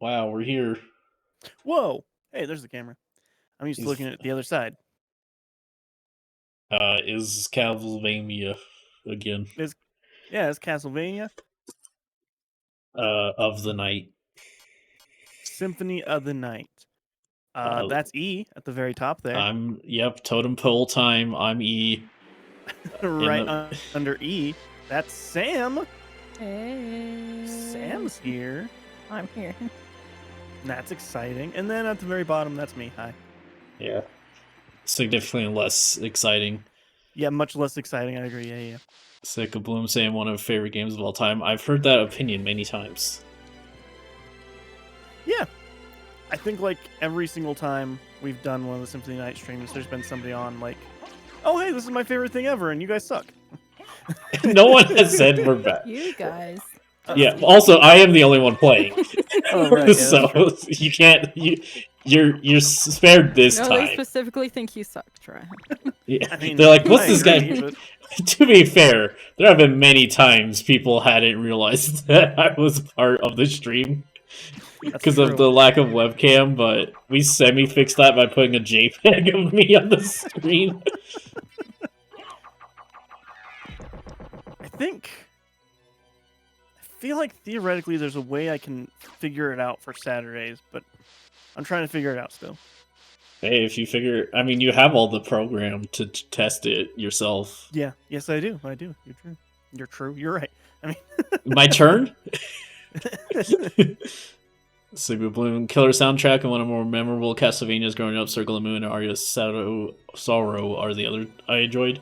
Wow, we're here. Whoa! Hey, there's the camera. I'm used to Is looking at the other side. is Castlevania again. It's Castlevania Of the night. Symphony of the Night. Uh, That's E at the very top there, Totem pole time. I'm E in right the. under E. That's Sam. Hey. Sam's here. I'm here. That's exciting. And then at the very bottom, that's me. Hi. Yeah, significantly less exciting. Yeah, much less exciting. I agree. Yeah. Sick of Bloom saying one of favorite games of all time. I've heard that opinion many times. Yeah. I think like every single time we've done one of the Symphony Night streams, there's been somebody on like, "Oh, hey, this is my favorite thing ever," and you guys suck. No one has said we're bad. You guys. Yeah. Also, I am the only one playing, Oh, right. Yeah, so you can't. You're spared this No, time. they specifically think you suck, Try. Yeah. I mean, They're like, "What's I this agree, guy?" but- To be fair, there have been many times people hadn't realized that I was part of the stream because of the lack of webcam, but we semi-fixed that by putting a JPEG of me on the screen. I feel like theoretically there's a way I can figure it out for Saturdays, but I'm trying to figure it out still. Hey, if you figure, I mean, you have all the program to test it yourself. Yeah, yes I do. You're true. You're true. You're right. I mean, My turn? Sigma Bloom, killer soundtrack, and one of the more memorable Castlevanias growing up. Circle of the Moon and Aria's Sorrow are the other I enjoyed.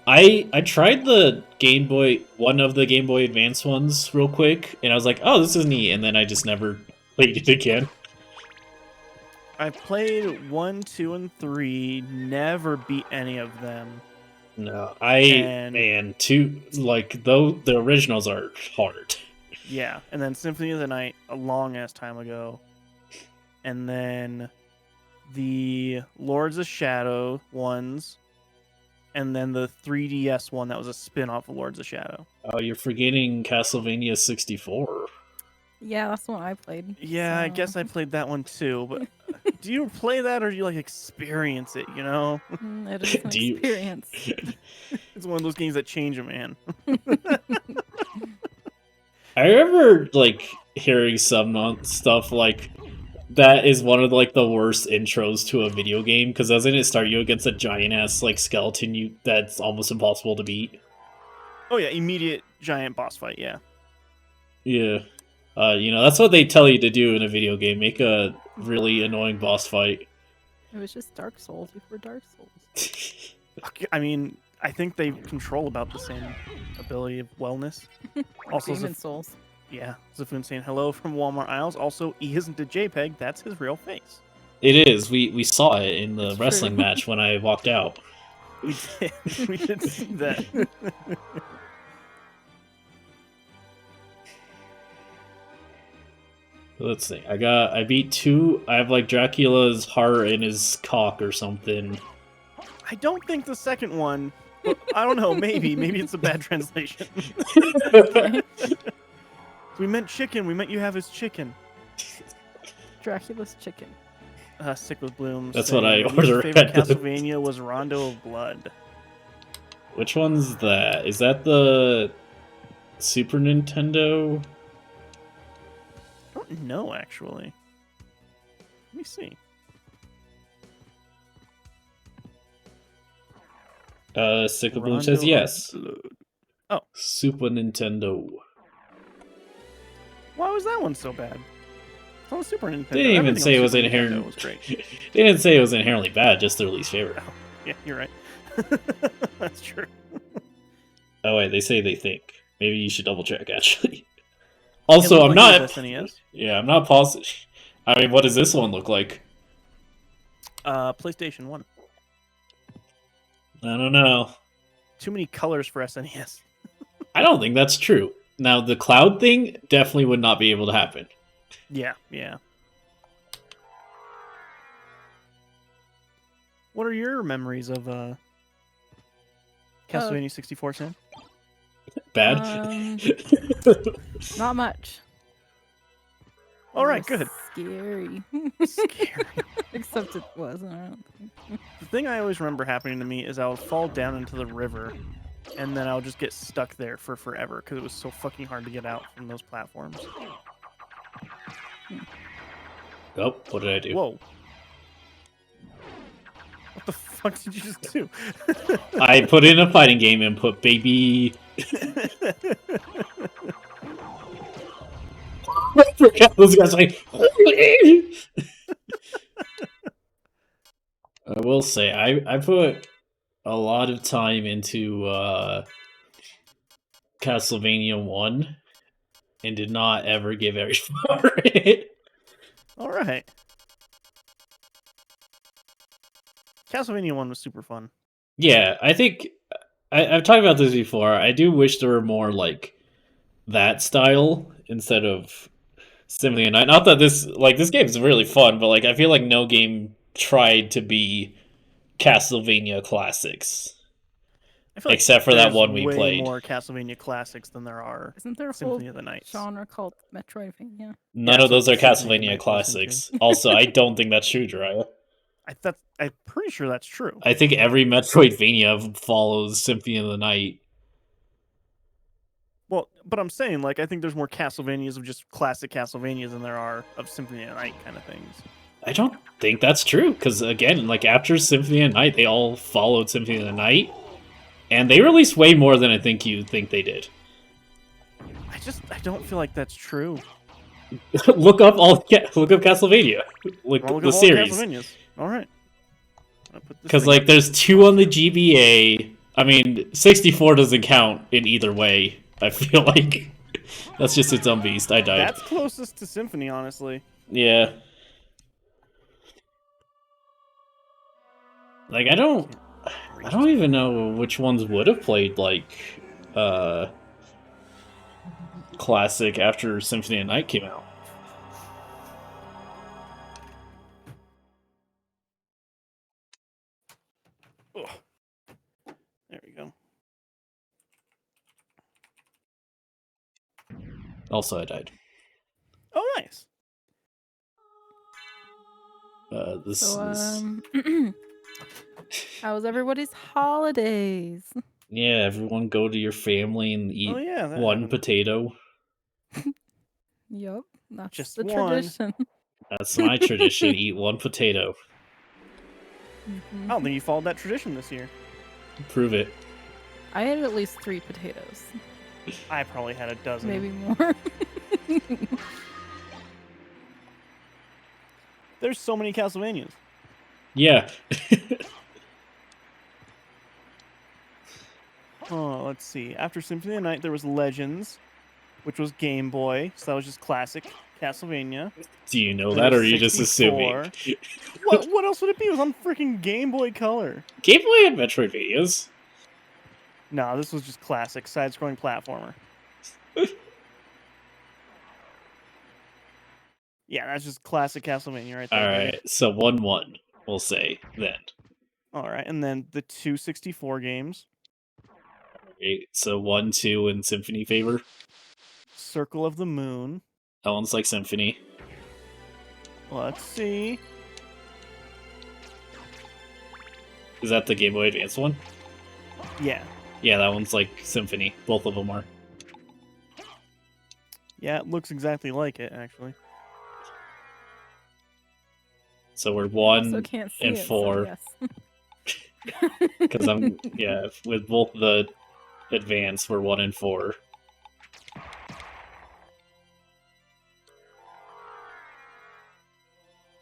I tried the Game Boy, one of the Game Boy Advance ones, real quick, and I was like, "Oh, this is neat," and then I just never played it again. I played 1, 2, and 3. Never beat any of them. No, the originals are hard. Yeah, and then Symphony of the Night a long ass time ago, and then the Lords of Shadow ones, and then the 3DS one that was a spin-off of Lords of Shadow. Oh, you're forgetting Castlevania 64. Yeah, that's the one I played. Yeah, so. I guess I played that one too, but do you play that or do you like experience it, you know? It is an experience. It's one of those games that change a man. I remember like hearing some stuff like that is one of like the worst intros to a video game because doesn't it start you against a giant ass like skeleton that's almost impossible to beat? Oh yeah, immediate giant boss fight, yeah. Yeah. That's what they tell you to do in a video game. Make a really annoying boss fight. It was just Dark Souls before Dark Souls. I mean, I think they control about the same ability of wellness. Also, Demon Souls. Yeah, Zafun saying hello from Walmart aisles. Also, E isn't a JPEG, that's his real face. It is. We saw it in the That's wrestling true. match when I walked out. We did. We did see that. Let's see. I beat 2. I have like Dracula's heart in his cock or something. I don't think the second one. I don't know. Maybe it's a bad translation. We meant chicken. We meant you have his chicken. Dracula's chicken. Sick with Blooms. That's what I Least ordered favorite at the- Castlevania was Rondo of Blood. Which one's that? Is that the Super Nintendo? I don't know, actually. Let me see. Sick of Bloom Rondo says of yes. Blood. Oh. Super Nintendo. Why was that one so bad? It's on the Super Nintendo. They didn't even Everything say on it was Super inherent. Nintendo was great. They didn't say it was inherently bad, just their least favorite. Yeah, you're right. That's true. Oh wait, they say they think. Maybe you should double check actually. Also, It I'm looked not. like it was SNES. Yeah, I'm not positive. I mean, what does this one look like? PlayStation 1. I don't know. Too many colors for SNES. I don't think that's true. Now, the cloud thing definitely would not be able to happen. Yeah. What are your memories of Castlevania 64, Sam? Bad? Not much. All right, good. Scary. Scary. Except it wasn't. I don't think. The thing I always remember happening to me is I would fall down into the river, and then I would just get stuck there for forever because it was so fucking hard to get out from those platforms. Oh, what did I do? Whoa. What the fuck did you just do? I put in a fighting game input, baby. I forgot those guys like. I will say, I put a lot of time into Castlevania 1 and did not ever get very far in it. All right. Castlevania 1 was super fun. Yeah, I think I've talked about this before. I do wish there were more like that style instead of Symphony of the Night. Not that this game is really fun, but like I feel like no game tried to be Castlevania classics. I feel like Except for that there's one we way played. more Castlevania classics than there are Isn't there a Symphony whole of the Night. genre called Metroidvania? None Yeah, of those so are Symphony of the Castlevania Night falls into. classics. Also, I don't think that's true, Jiraiya. I'm pretty sure that's true. I think every Metroidvania follows Symphony of the Night. Well, but I'm saying, like, I think there's more Castlevanias of just classic Castlevanias than there are of Symphony of the Night kind of things. I don't think that's true, because again, like after Symphony of the Night, they all followed Symphony of the Night, and they released way more than I think you think they did. I don't feel like that's true. look up Castlevania, look I'll look the up all series, Castlevanias. All right. because like there's 2 on the GBA. I mean, 64 doesn't count in either way. I feel like that's just its own beast. I died. That's closest to Symphony, honestly. Yeah. Like I don't even know which ones would have played like classic after Symphony of the Night came out. Ugh. There we go. Also, I died. Oh, nice. This So, is how was everybody's holidays? yeah. Everyone go to your family and eat Oh, yeah. that one happened. potato. Yup, that's Just the one. tradition. That's my tradition. Eat one potato. Mhm. I don't think you followed that tradition this year. Prove it. I had at least 3 potatoes, I probably had a dozen. maybe more. There's so many Castlevanias. Yeah. Oh, let's see. After Symphony of the Night, there was Legends, which was Game Boy, so that was just classic Castlevania. Do you know There that, or was are you just 64. assuming? What else would it be? It was on freaking Game Boy Color. Game Boy had Metroidvanias. No, this was just classic side-scrolling platformer. Yeah, that's just classic Castlevania right there. All baby. right, so 1-1, we'll say then. All right, and then the 264 games. Okay, so 1, 2, and Symphony favor. Circle of the Moon. That one's like Symphony. Let's see. Is that the Game Boy Advance one? Yeah. Yeah, that one's like Symphony. Both of them are. Yeah, it looks exactly like it, actually. So we're Also 1 can't see and it, 4. So yes. Because I'm yeah, with both the Advance, we're 1 and 4.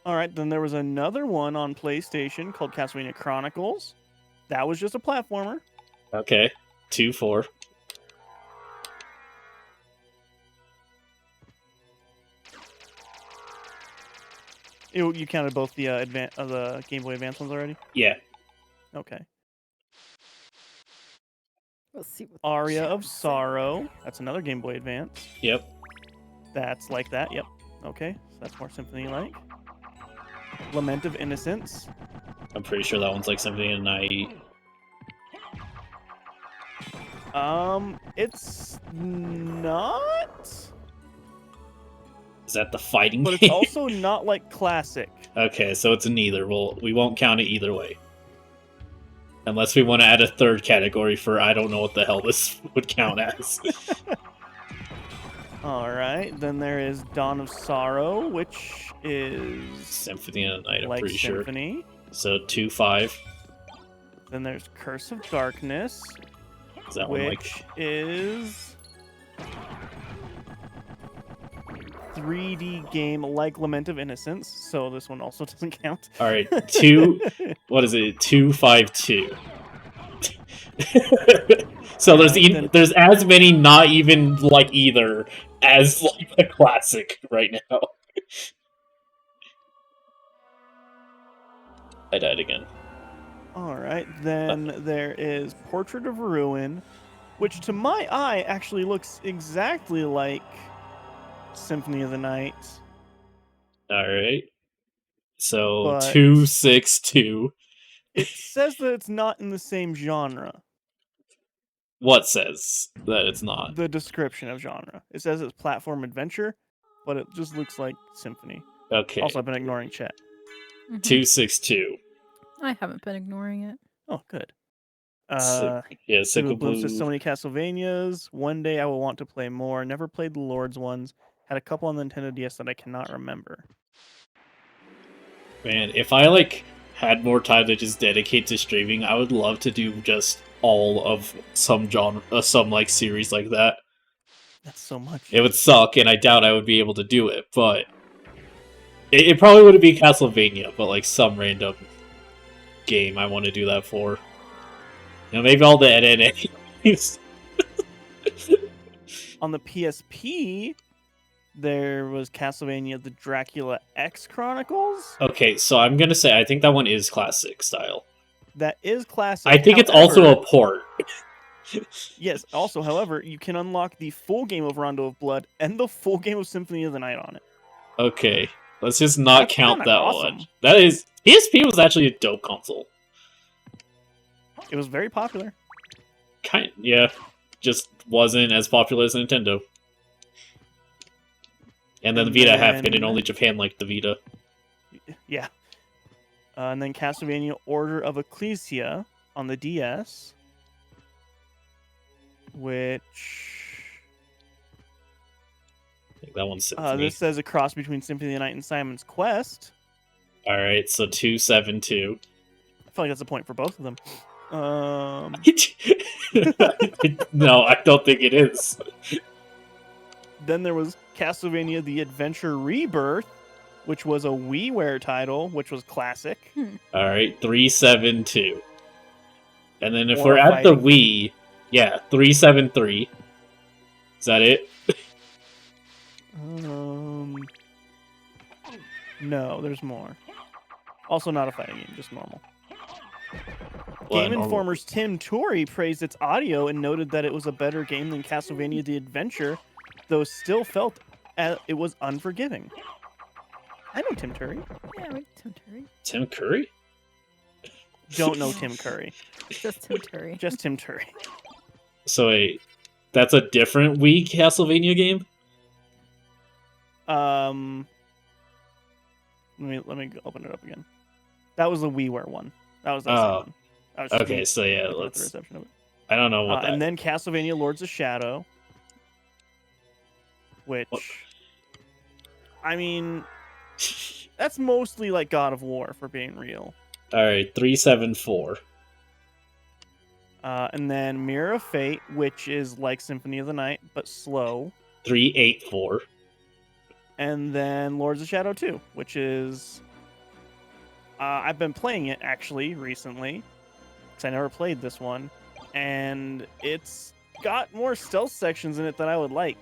All right, then there was another one on PlayStation called Castlevania Chronicles. That was just a platformer. Okay, 2, 4. You counted both the the Game Boy Advance ones already? Yeah. Okay. Let's see what Aria chat of said. Sorrow. That's another Game Boy Advance. Yep. That's like that. Yep. Okay. So that's more Symphony-like. Lament of Innocence. I'm pretty sure that one's like Symphony of the Night. It's not. Is that the fighting but game? it's also not like classic. Okay, so it's neither. We won't count it either way. Unless we want to add a third category for I don't know what the hell this would count as. All right, then there is Dawn of Sorrow, which is Symphony of the Night, I'm like pretty Symphony. sure. So 2-5. Then there's Curse of Darkness, Is that one like... which is 3D game like Lament of Innocence, so this one also doesn't count. All right, what is it? 2-5-2. So there's as many not even like either as like the classic right now. I died again. All right, then there is Portrait of Ruin, which to my eye actually looks exactly like Symphony of the Night. All right. So But 2-6-2. it says that it's not in the same genre. What says that it's not? The description of genre. It says it's platform adventure, but it just looks like Symphony. Okay. Also, I've been ignoring chat. 2-6-2. I haven't been ignoring it. Oh, good. Yeah, Sickle Bloom Blue. says so many Castlevanias. One day I will want to play more. Never played the Lord's ones. Had a couple on the Nintendo DS that I cannot remember. Man, if I like had more time to just dedicate to streaming, I would love to do just all of some genre, some like series like that. That's so much. It would suck, and I doubt I would be able to do it, but it probably wouldn't be Castlevania, but like some random game I want to do that for. You know, maybe all the NNAs. On the PSP, there was Castlevania the Dracula X Chronicles. Okay, so I'm gonna say I think that one is classic style. That is classic. I think it's also a port. Yes, also, however, you can unlock the full game of Rondo of Blood and the full game of Symphony of the Night on it. Okay, let's just not That's count kinda that awesome. one. That is... PSP was actually a dope console. It was very popular. Yeah. Just wasn't as popular as Nintendo. And then the Vita happened, and only Japan liked the Vita. Yeah. And then Castlevania Order of Ecclesia on the DS. Which... I think that one's Symphony. this says a cross between Symphony of the Night and Simon's Quest. Alright, so 2-7-2. I feel like that's a point for both of them. No, I don't think it is. Then there was Castlevania The Adventure Rebirth, which was a WiiWare title, which was classic. Alright, 3-7-2. And then if Or we're at the fighting. Wii, yeah, 3-7-3. Is that it? No, there's more. Also not a fighting game, just normal. Well, Game normal. Informer's Tim Torrey praised its audio and noted that it was a better game than Castlevania The Adventure, though still felt it was unforgiving. I know Tim Torrey. Yeah, right, Tim Curry. Tim Curry? Don't know Tim Curry. Just Tim Curry. Just Tim Torrey. So wait, that's a different Wii Castlevania game? Let me open it up again. That was the WiiWare one. That was the second one. I was just Okay, so yeah, looking at the let's... reception of it. I don't know what that... And then Castlevania Lords of Shadow, which, I mean, that's mostly like God of War, for being real. Alright, 3-7-4. And then Mirror of Fate, which is like Symphony of the Night, but slow. 3-8-4. And then Lords of Shadow 2, which is... I've been playing it, actually, recently, because I never played this one, and it's got more stealth sections in it than I would like.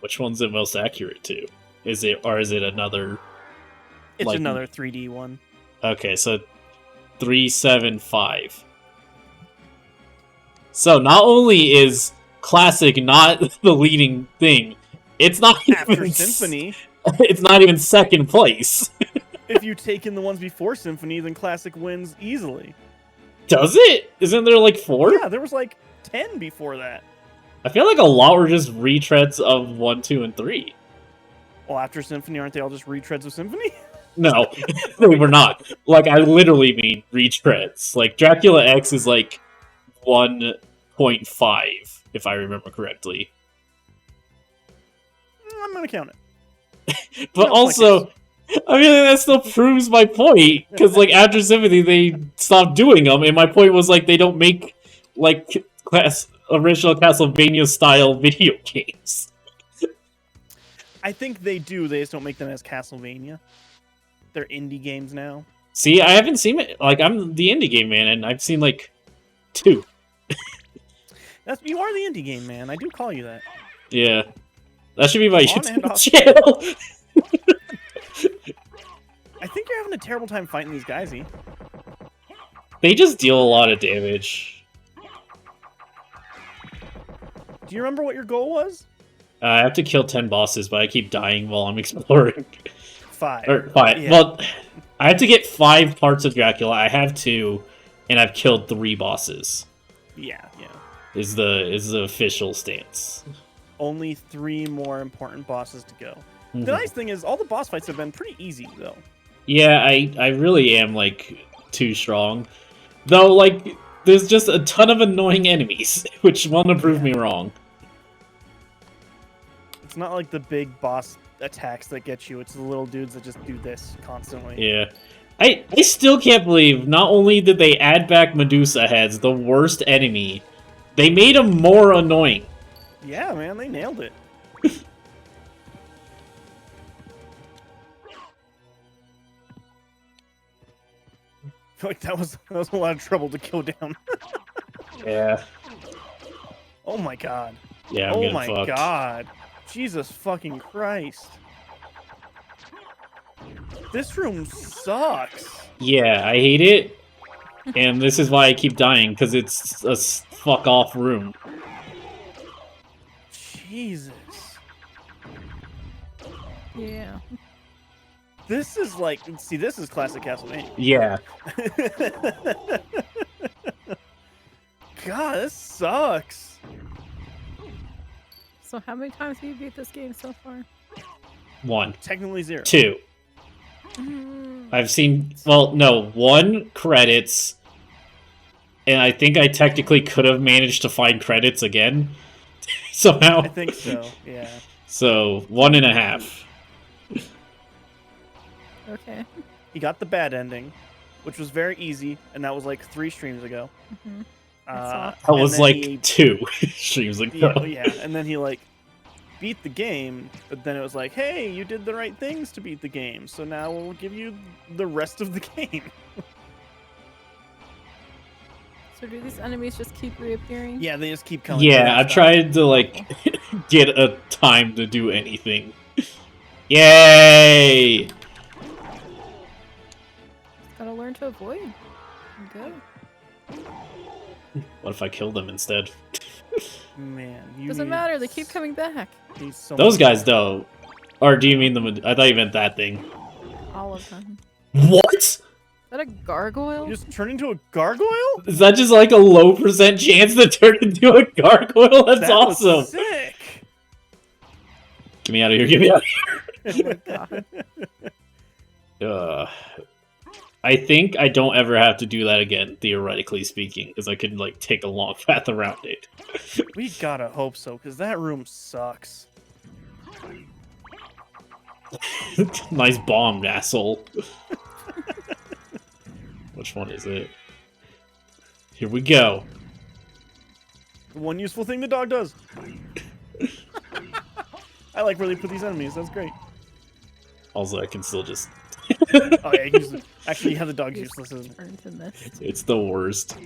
Which one's it most accurate to? Is it another... It's like... another 3D one. Okay, so 3-7-5. So not only is classic not the leading thing, it's not After even Symphony, it's not even second place. if you take in the ones before Symphony, then Classic wins easily. Does it? Isn't there like 4? Yeah, there was like 10 before that. I feel like a lot were just retreads of 1, 2, and 3. Well, after Symphony, aren't they all just retreads of Symphony? No, they were not. Like, I literally mean retreads. Like, Dracula X is like 1.5, if I remember correctly. I'm gonna count it. But No, also, I mean, that still proves my point. Because, like, after Symphony, they stopped doing them. And my point was, like, they don't make, like, original Castlevania-style video games. I think they do. They just don't make them as Castlevania. They're indie games now. See, I haven't seen it. Like, I'm the indie game man, and I've seen, like, 2. You are the indie game man. I do call you that. Yeah. That should be my On and YouTube off. channel. I think you're having a terrible time fighting these guys, E. They just deal a lot of damage. Do you remember what your goal was? I have to kill 10 bosses, but I keep dying while I'm exploring. 5. Or 5. Yeah. Well, I have to get 5 parts of Dracula. I have 2, and I've killed 3 bosses. Yeah, yeah. Is the official stance. Only 3 more important bosses to go. Mhm. The nice thing is, all the boss fights have been pretty easy, though. Yeah, I really am, like, too strong. Though, like, there's just a ton of annoying enemies, which want to prove me wrong. It's not like the big boss attacks that get you. It's the little dudes that just do this constantly. Yeah. I still can't believe not only did they add back Medusa heads, the worst enemy, they made them more annoying. Yeah, man, they nailed it. I feel like that was a lot of trouble to kill down. Yeah. Oh my god. Yeah, I'm Oh getting my fucked. god. Jesus fucking Christ. This room sucks. Yeah, I hate it. And this is why I keep dying, because it's a fuck off room. Jesus. Yeah. This is like, see, this is classic Castlevania. Yeah. God, this sucks. So how many times have you beat this game so far? 1. Technically 0. 2. I've seen, well, no, 1 credits, and I think I technically could have managed to find credits again somehow. I think so, yeah. So 1.5. Okay. He got the bad ending, which was very easy, and that was like 3 streams ago. Mhm. That and was then like he- 2 streams ago. yeah, and then he like beat the game, but then it was like, hey, you did the right things to beat the game, so now we'll give you the rest of the game. So do these enemies just keep reappearing? Yeah, they just keep coming. Yeah, I've tried to like get a time to do anything. Yay! Gotta learn to avoid. Good. What if I kill them instead? Man, you Doesn't need- matter, they keep coming back. need so Those much- guys, though. Or do you mean the? I thought you meant that thing. All of them. What? Is that a gargoyle? You just turn into a gargoyle? Is that just like a low % chance to turn into a gargoyle? That's That was awesome. sick. Get me out of here. Get me out of Oh my god. here. I think I don't ever have to do that again, theoretically speaking, because I could like take a long path around it. We gotta hope so, because that room sucks. Nice bomb, asshole. Which one is it? Here we go. The one useful thing the dog does. I like where they put these enemies. That's great. Also, I can still just... Oh yeah, actually, yeah, the dog's Just useless. Isn't it? turn to mist. It's the worst.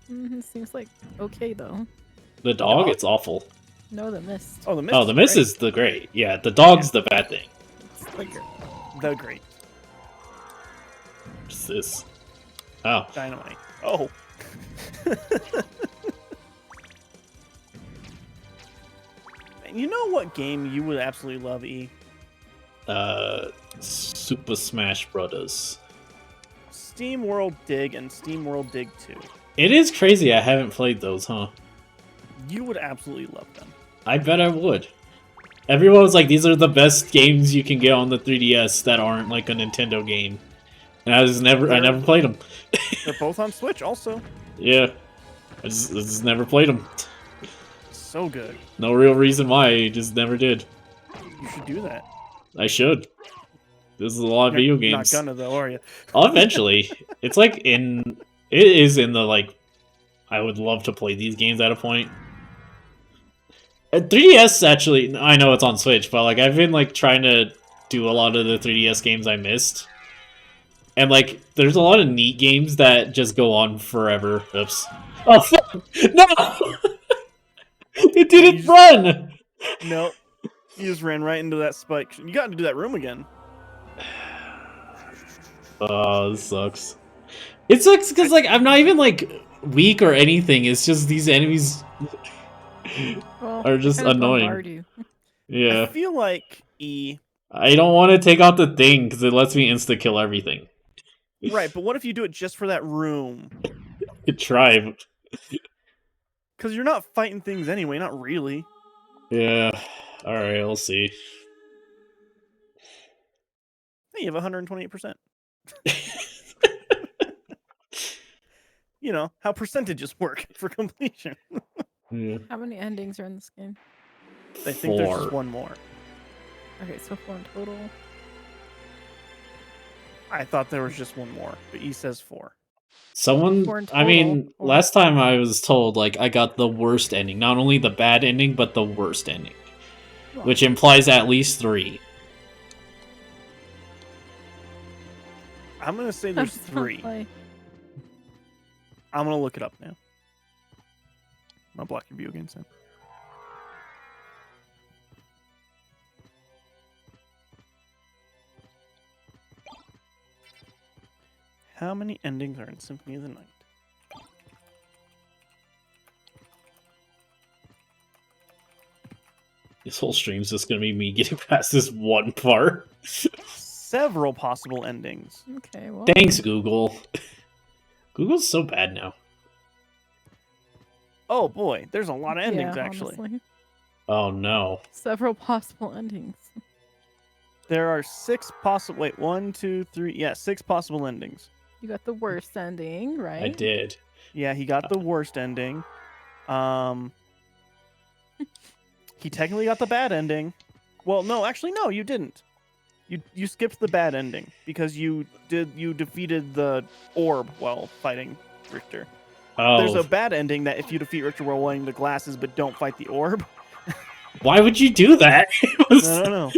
Seems like okay though. The dog? Dog? It's awful. No, the mist. Oh, the mist. Oh, the miss is the great. Yeah, the dog's the bad thing. It's like the great What's this? Oh. dynamite. Oh. You know what game you would absolutely love, E? Super Smash Brothers. Steam World Dig and Steam World Dig 2. It is crazy I haven't played those, huh? You would absolutely love them. I bet I would. Everyone was like, these are the best games you can get on the 3DS that aren't like a Nintendo game. And I never played them. They're both on Switch also. Yeah. I just never played them. So good. No real reason why, I just never did. You should do that. I should. This is a lot of video You're games. not gonna though, are you? I'll eventually. It's like it is in the like, I would love to play these games at a point. 3DS actually, I know it's on Switch, but like I've been like trying to do a lot of the 3DS games I missed. And like, there's a lot of neat games that just go on forever. Oops. Oh, fuck! No! It didn't run! No. You just ran right into that spike. You got to do that room again. Oh, this sucks. It sucks because like I'm not even like weak or anything. It's just these enemies are just annoying. You. Yeah. I feel like I don't want to take out the thing because it lets me insta kill everything. Right, but what if you do it just for that room? Good try. Because you're not fighting things anyway, not really. Yeah. All right, we'll see. Hey, you have 128%. You know how percentages work for completion. Yeah. How many endings are in this game? I think there's 4. just one more. Okay, so 4 in total. I thought there was just one more, but he says 4. Someone, 4 in I mean, total, or- last time I was told, like, I got the worst ending. Not only the bad ending, but the worst ending. Well, Which implies at least 3. I'm going to say there's that's not 3. play. I'm going to look it up now. I'm going to block your view again, Sam. How many endings are in Symphony of the Night? This whole stream's just gonna be me getting past this one part. Several possible endings. Okay, well. Thanks, Google. Google's so bad now. Oh boy, there's a lot of endings yeah, actually. honestly. Oh no. Several possible endings. There are 6 possible. Wait, 1, 2, 3. Yeah, 6 possible endings. You got the worst ending, right? I did. Yeah, he got the worst ending. He technically got the bad ending. Well, no, actually, no, you didn't. You skipped the bad ending because you defeated the orb while fighting Richter. Oh, There's a bad ending that if you defeat Richter while wearing the glasses but don't fight the orb. why would you do that? It was- I don't know.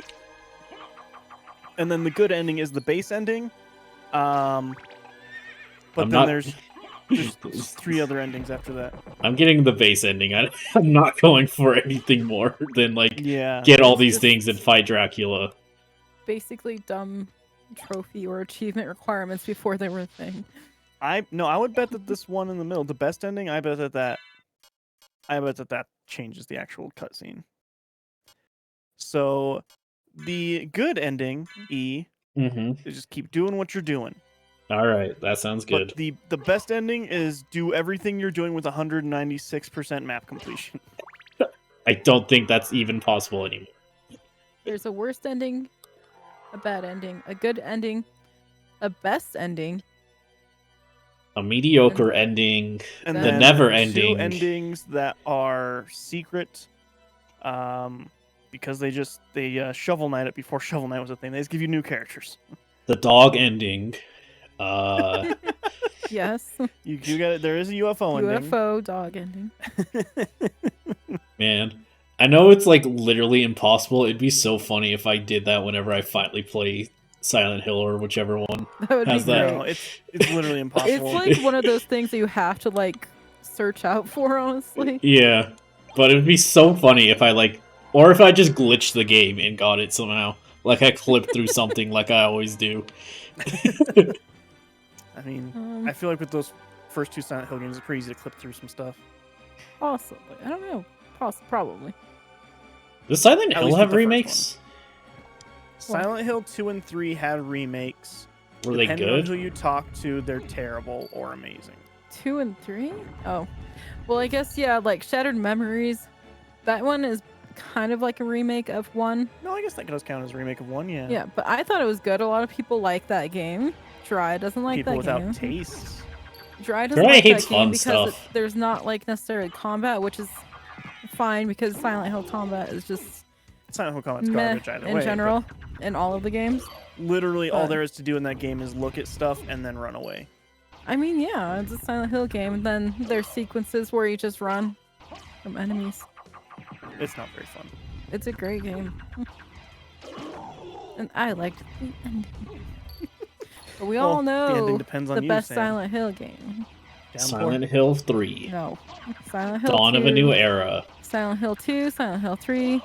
And then the good ending is the base ending. But I'm then not- there's 3 other endings after that. I'm getting the base ending. I'm not going for anything more than like Yeah. get all these Just- things and fight Dracula. Basically dumb trophy or achievement requirements before they were a thing. I would bet that this one in the middle, the best ending, I bet that changes the actual cutscene. So the good ending, E, Mm-hmm. is just keep doing what you're doing. All right, that sounds good. But the best ending is do everything you're doing with 196% map completion. I don't think that's even possible anymore. There's a worst ending, a bad ending, a good ending, a best ending. A mediocre ending, And The then never 2 ending. endings that are secret, because they Shovel Knight it before Shovel Knight was a thing. They just give you new characters. The dog ending. Yes. You got it. There is a UFO ending. UFO dog ending. Man, I know it's like literally impossible. It'd be so funny if I did that whenever I finally play Silent Hill or whichever one. That would How's be that? great. No, it's literally impossible. It's like one of those things that you have to like search out for, honestly. Yeah, but it would be so funny if I like, or if I just glitched the game and got it somehow. Like I clipped through something like I always do. I mean, Um, I feel like with those first 2 Silent Hill games, it's pretty easy to clip through some stuff. possibly. I don't know. Probably. Does Silent At Hill least have with the first remakes? Silent Hill 2 and 3 had remakes. Were they Depending on good? who you talk to, they're terrible or amazing. 2 and 3? Oh. Well, I guess, yeah, like Shattered Memories. That one is kind of like a remake of 1. No, I guess that does count as a remake of 1, yeah. Yeah, but I thought it was good. A lot of people like that game. Dry doesn't like People that without game. taste. Dry doesn't Dry like hates that game fun because stuff. there's not like necessarily combat, which is fine because Silent Hill combat is just Silent Hill Combat's meh garbage either in way. general in all of the games. but literally, all but- there is to do in that game is look at stuff and then run away. I mean, yeah, it's a Silent Hill game. And then there's sequences where you just run from enemies. It's not very fun. It's a great game. And I liked the ending. But we all Well, the ending know depends on the you, best Sam. Silent Hill game. Downpour. Silent Hill 3. No. Silent Hill Dawn 2, of a New Era. Silent Hill 2, Silent Hill 3,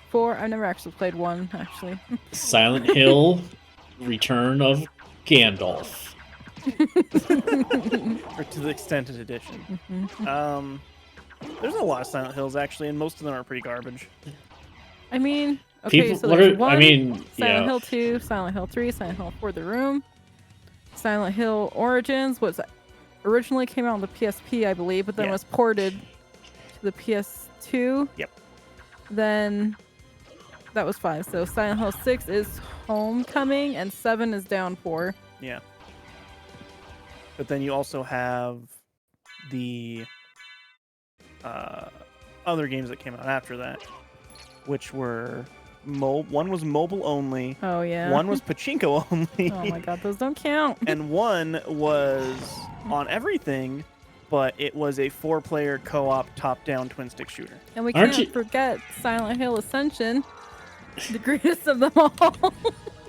4. I've never actually played 1, actually. Silent Hill Return of Gandalf. Or to the extended edition. Mhm. There's a lot of Silent Hills, actually, and most of them are pretty garbage. I mean, okay, People, so what there's are, 1, I mean, Silent yeah. Hill 2, Silent Hill 3, Silent Hill 4 The Room, Silent Hill Origins was originally came out on the PSP, I believe, but then Yeah. was ported to the PS2. Yep. Then that was 5. So Silent Hill 6 is Homecoming and 7 is Downpour. Yeah. But then you also have the other games that came out after that, which were one was mobile only, Oh yeah. one was pachinko only, Oh my god, those don't count. and one was on everything, but it was a 4-player co-op top-down twin-stick shooter. And we Aren't can't you- forget Silent Hill Ascension, the greatest of them all.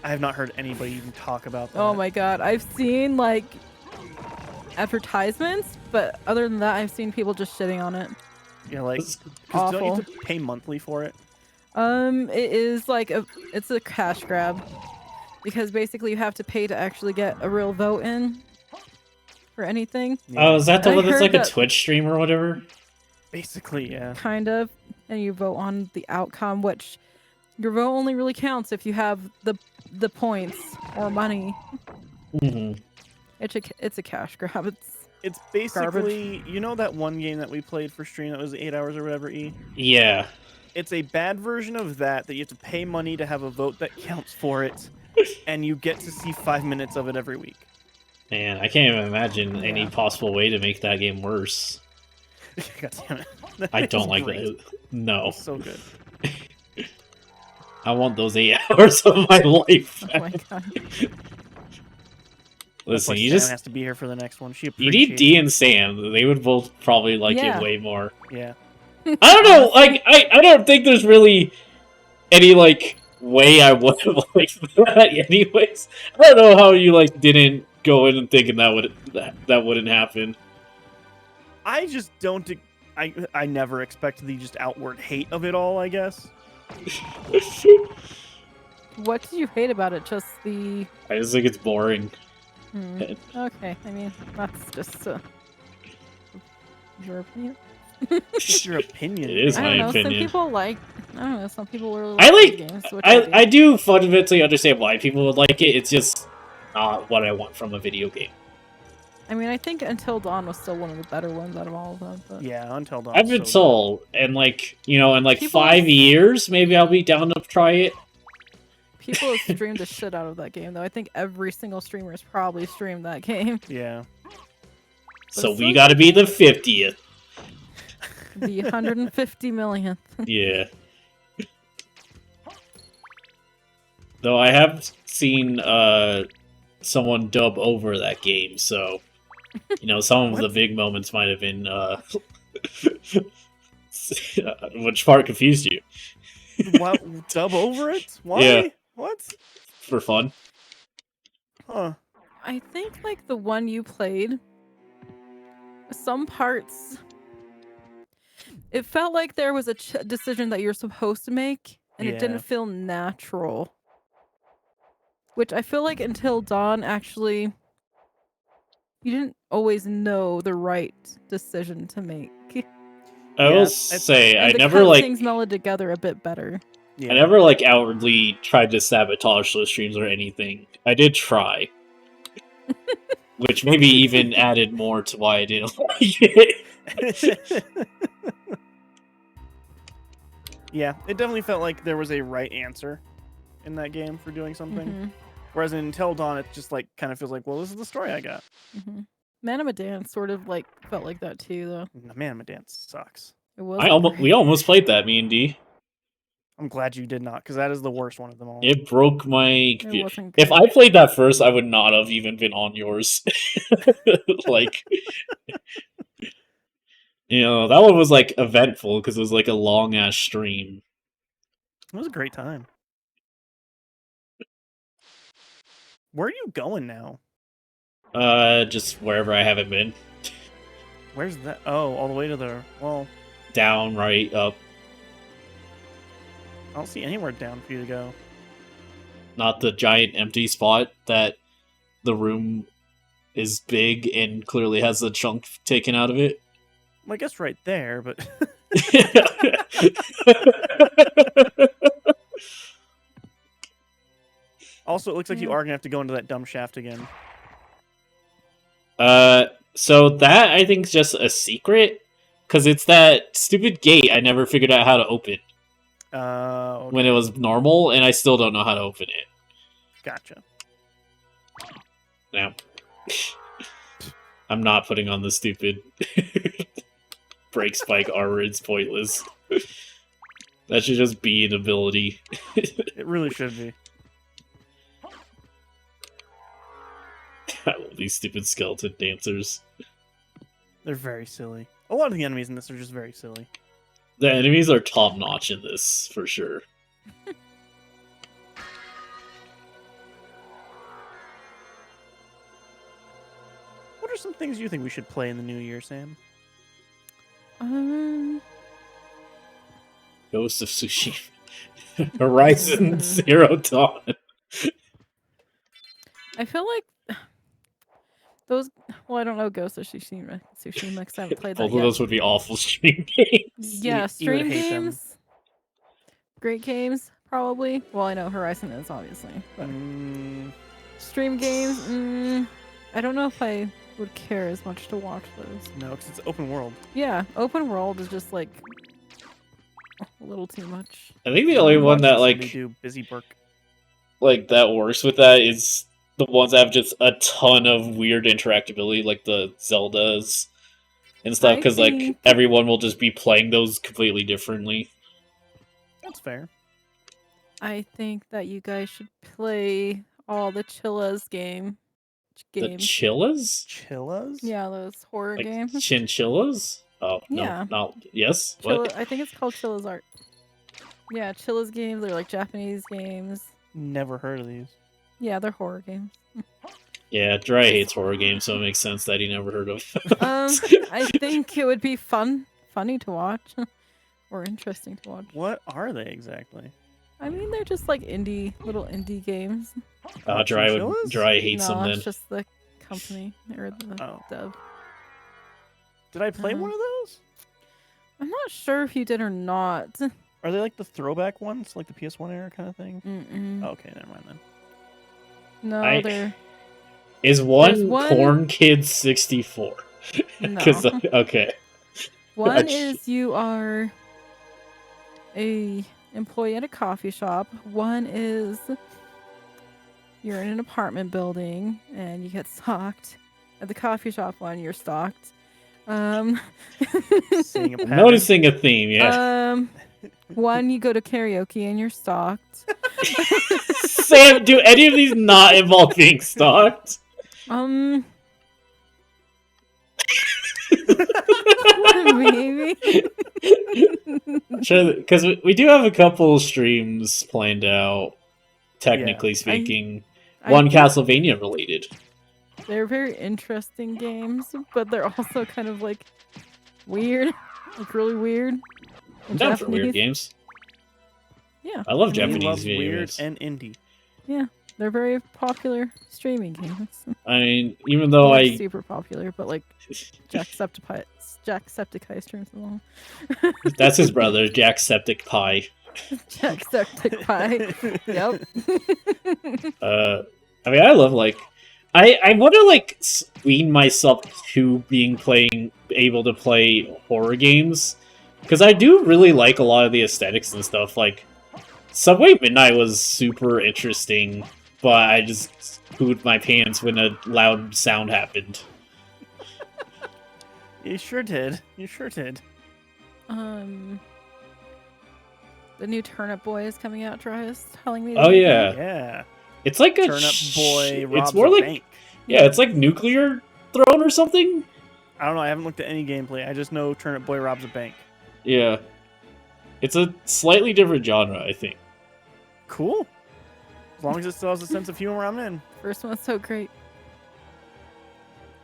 I have not heard anybody even talk about that. Oh my god, I've seen like advertisements, but other than that, I've seen people just shitting on it. Yeah, like, It's- 'cause don't you have Awful. to pay monthly for it? It is like it's a cash grab because basically you have to pay to actually get a real vote in for anything, Oh, is that the I one that's heard like a that- Twitch stream or whatever? Basically, yeah. kind of, and you vote on the outcome, which your vote only really counts if you have the points or money. Hmm. It's a cash grab. It's basically, you know that one game that we played for stream that was 8 hours or whatever, E? Yeah. It's a bad version of that you have to pay money to have a vote that counts for it, and you get to see 5 minutes of it every week. Man, I can't even imagine any Yeah. possible way to make that game worse. God damn it. That I is don't like great. that. No. It's so good. I want those 8 hours of my life. Oh my god. That's why Listen, you Sam just has to be here for the next one. She you need appreciates D and Sam. They would both probably like Yeah. it way more. it. Yeah. I don't know. Like I don't think there's really any like way I would have liked that. Anyways, I don't know how you like didn't go in and thinking that wouldn't happen. I just don't. I never expect the just outward hate of it all, I guess. What did you hate about it? Just the. I just think it's boring. Okay, I mean that's just your opinion. It's your opinion. It is I my don't know. opinion. Some people like. I don't know. Some people really I like like- these games. Which I do fundamentally understand why people would like it. It's just not what I want from a video game. I mean, I think Until Dawn was still one of the better ones out of all of them. But Yeah, Until Dawn. I've been told, and like in like People- 5 years, maybe I'll be down to try it. people have streamed the shit out of that game, though. I think every single streamer has probably streamed that game. Yeah. So it's we so got to be the 50th. The 150 millionth. Yeah. Though I have seen someone dub over that game, so some of the What? big moments might have been which part confused you? What? Dub over it? Why? Yeah. What? For fun? Huh. I think like the one you played, some parts, it felt like there was a decision that you're supposed to make, and it Yeah. didn't feel natural. Which I feel like Until Dawn actually, you didn't always know the right decision to make. I Yeah, will it's- say And I the never like things melded together a bit better. Yeah. I never like outwardly tried to sabotage those streams or anything. I did try. Which maybe even added more to why I didn't like it. Yeah, it definitely felt like there was a right answer in that game for doing something. Mhm. Whereas in Until Dawn, it just like kind of feels like, well, this is the story I got. Mhm. Man of Medan sort of like felt like that too, though. Man, my dance sucks. It was. We great. almost played that, me and D. I'm glad you did not, because that is the worst one of them all. It broke my It computer. wasn't If good. I played that first, I would not have even been on yours. Like, that one was like eventful because it was like a long ass stream. It was a great time. Where are you going now? Just wherever I haven't been. Where's that? Oh, all the way to the. Well, Down, right, up. I don't see anywhere down for you to go. Not the giant empty spot that the room is big and clearly has a chunk taken out of it. Well, I guess right there, but also it looks like you Yeah. are gonna have to go into that dumb shaft again. So that I think is just a secret, because it's that stupid gate I never figured out how to open Okay. when it was normal, and I still don't know how to open it. Gotcha. Now, I'm not putting on the stupid break spike armor. It's pointless. That should just be an ability. It really should be. I love these stupid skeleton dancers. They're very silly. A lot of the enemies in this are just very silly. The enemies are top notch in this, for sure. What are some things you think we should play in the new year, Sam? Ghost of Tsushima. Horizon Zero Dawn. I feel like those. Well, I don't know Ghost of Tsushima because I haven't played that Both of yet. those would be awful stream games. Yeah, You would stream hate them. games. Great games, probably. Well, I know Horizon is obviously, but stream games. I don't know if I would care as much to watch those. No, because it's open world. Yeah, open world is just like a little too much. I think the only one that Somebody like do busy work. that works with that is the ones that have just a ton of weird interactability, like the Zeldas and stuff, I because like think- everyone will just be playing those completely differently. That's fair. I think that you guys should play all the Chillas games. The Chillas? Chillas? Yeah, those horror Like games. chinchillas? Oh, Yeah. no, yes? Chilla, What? I think it's called Chilla's Art. Yeah, Chilla's games. They're like Japanese games. Never heard of these. Yeah, they're horror games. Yeah, Dry hates horror games, so it makes sense that he never heard of I think it would be funny to watch, or interesting to watch. What are they exactly? I mean, they're just like little indie games. Chinchillas? Dry hates No, them then. it's just the company or the Oh. dev. Did I play Uh-huh. one of those? I'm not sure if you did or not. Are they like the throwback ones, like the PS1 era kind of thing? Mm-mm. Okay, never mind then. No, they're Is There's one one- Corn Kid 64? no. Okay. One Gosh. is you are a employee at a coffee shop. One is you're in an apartment building and you get stalked. At the coffee shop one, you're stalked. Seeing a pattern. Noticing a theme, yeah. One you go to karaoke and you're stalked. Sam, do any of these not involve being stalked? Maybe. Because we do have a couple streams planned out, technically speaking. One think Castlevania related. they're very interesting games, but they're also kind of like weird, like really weird. I'm down for weird games. Yeah, I love mean, He Japanese loves video weird games. and indie. they're very popular streaming games. I mean, even though Not I super popular, but like Jacksepticeye streams them all. that's his brother, Jacksepticeye. Jacksepticeye. Yep. I mean, I love I want to wean myself to able to play horror games, Because I do really like a lot of the aesthetics and stuff. Like, Subway Midnight was super interesting, but I just pooed my pants when a loud sound happened. You sure did. You sure did. The new Turnip Boy is coming out. Troy is telling me. Oh yeah, Yeah. it's like a Turnip Boy robs it's more a like bank. yeah, it's like Nuclear Throne or something. I don't know. I haven't looked at any gameplay. I just know Turnip Boy robs a bank. Yeah, it's a slightly different genre, I think. Cool. As long as it still has a sense of humor, I'm in. First one's so great.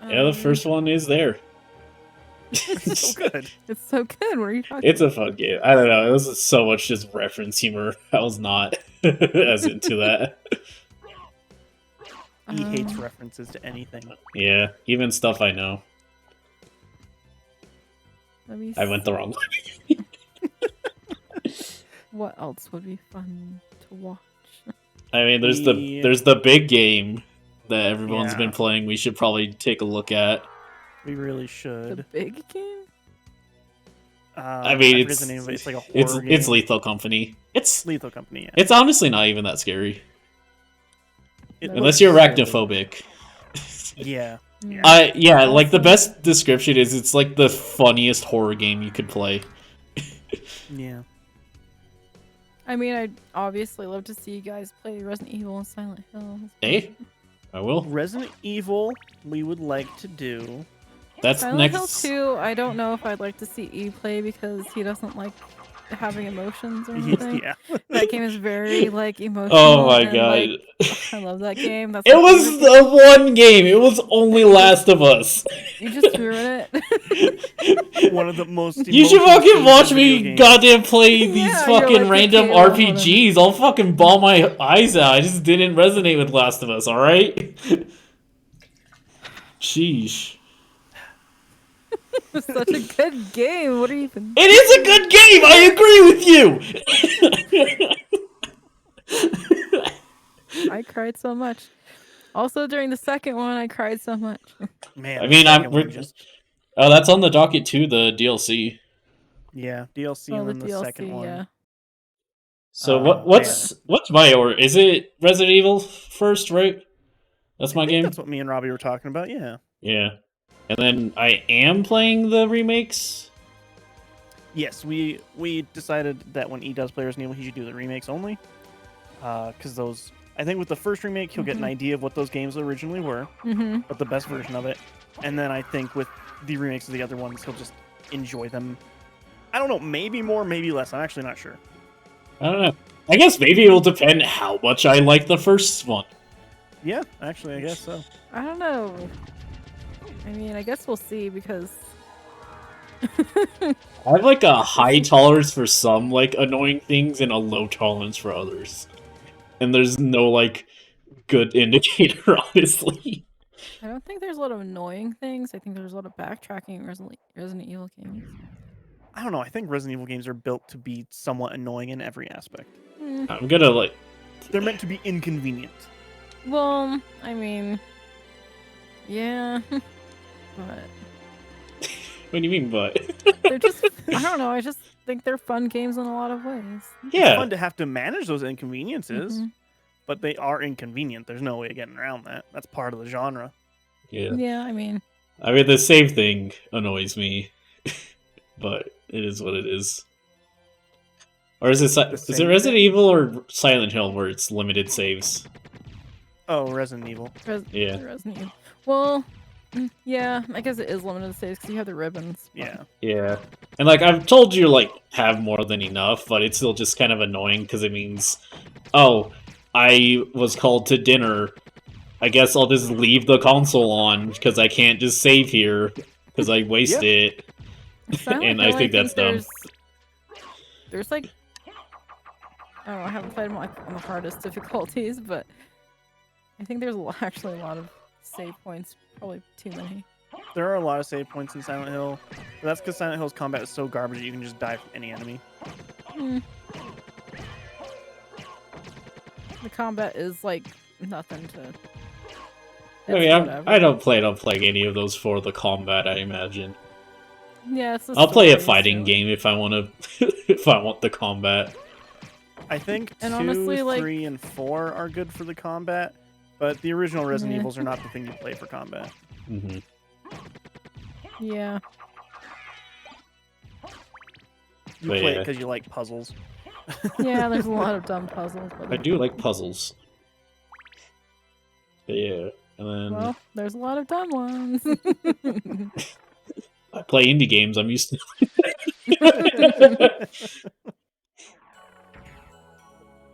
Yeah, the first one is there. It's so good. It's so good. What are you talking? It's a fun game. I don't know. It was so much just reference humor. I was not as into that. He hates references to anything. Yeah, even stuff I know. Let me I went the wrong way. What else would be fun to watch? I mean, there's the big game that everyone's Yeah. been playing. We should probably take a look at. We really The should. big game? I mean, forget it's the name of it. It's like a horror game. it's Lethal Company. It's Lethal Company. Yeah. it's honestly not even that scary It unless looks you're silly. arachnophobic. Yeah. Yeah, like the best description is it's like the funniest horror game you could play. Yeah. I mean, I'd obviously love to see you guys play Resident Evil and Silent Hill. Hey, I will. Resident Evil, we would like to do. That's Silent Hill next. 2, I don't know if I'd like to see E play because he doesn't like having emotions or He's- anything. yeah. That game is very like emotional. Oh my and, god. like, I love that game. That's It my was favorite game. the one game. It was only Last of Us. You just ruin it. One of the most. You should emotional fucking games watch in me video games. goddamn play these Yeah, you're fucking like, random okay, well, hold on. RPGs. I'll fucking bawl my eyes out. I just didn't resonate with Last of Us, alright? Sheesh. It's such a good game. What are you even? It is a good game! I agree with you! I cried so much. Also, during the second one, I cried so much. Man, I the mean, second one just. Oh, that's on the docket too, the DLC. Yeah, DLC Oh, and the then the DLC, second one. yeah. So Oh, what's my order? Is it Resident Evil first, right? That's my I think game? That's what me and Robbie were talking about. Yeah. Yeah. And then I am playing the remakes. Yes, we decided that when he does play Resident Evil, he should do the remakes only. Because those, I think with the first remake, he'll get an idea of what those games originally were, Mm-hmm. but the best version of it. And then I think with the remakes of the other ones, he'll just enjoy them. I don't know, maybe more, maybe less. I'm actually not sure. I don't know. I guess maybe it'll depend how much I like the first one. Yeah, actually, I guess so. I don't know. I mean, I guess we'll see because. I have like a high tolerance for some like annoying things and a low tolerance for others. And there's no like good indicator, honestly. I don't think there's a lot of annoying things. I think there's a lot of backtracking in Resident Evil games. I don't know. I think Resident Evil games are built to be somewhat annoying in every aspect. I'm gonna like They're meant to be inconvenient. Well, I mean, yeah, but what do you mean but? they're just, I don't know, I just think they're fun games in a lot of ways. It's Yeah. fun to have to manage those inconveniences, Mhm. but they are inconvenient. There's no way of getting around that. That's part of the genre. Yeah. Yeah, I mean, The same thing annoys me. But it is what it is. Or is it is it same Resident Evil or Silent Hill where it's limited saves? Oh, Resident Evil. Yeah. Resident Evil. Well, yeah, I guess it is limited saves because you have the ribbons. but- Yeah. Yeah. And like I've told you like have more than enough, but it's still just kind of annoying because it means, oh, I was called to dinner. I guess I'll just leave the console on because I can't just save here because I wasted it. Silent And Hill, I think that's dumb. There's like, oh, I haven't played them like on the hardest difficulties, but I think there's actually a lot of save points. Probably too many. There are a lot of save points in Silent Hill, but that's because Silent Hill's combat is so garbage that you can just die from any enemy. Hmm. The combat is like nothing to. I mean, it's whatever. I don't plan on playing any of those for the combat, I imagine. Yeah, it's a I'll play a story, fighting so- game if I want to. If I want the combat. I think And 2, honestly, like- 3, and 4 are good for the combat, but the original Resident Yeah. Evils are not the thing you play for combat. Hmm. Yeah. You But play it yeah. because you like puzzles. Yeah, there's a lot of dumb puzzles. But I do like puzzles. But yeah, and then Well, there's a lot of dumb ones. I play indie games. I'm used to.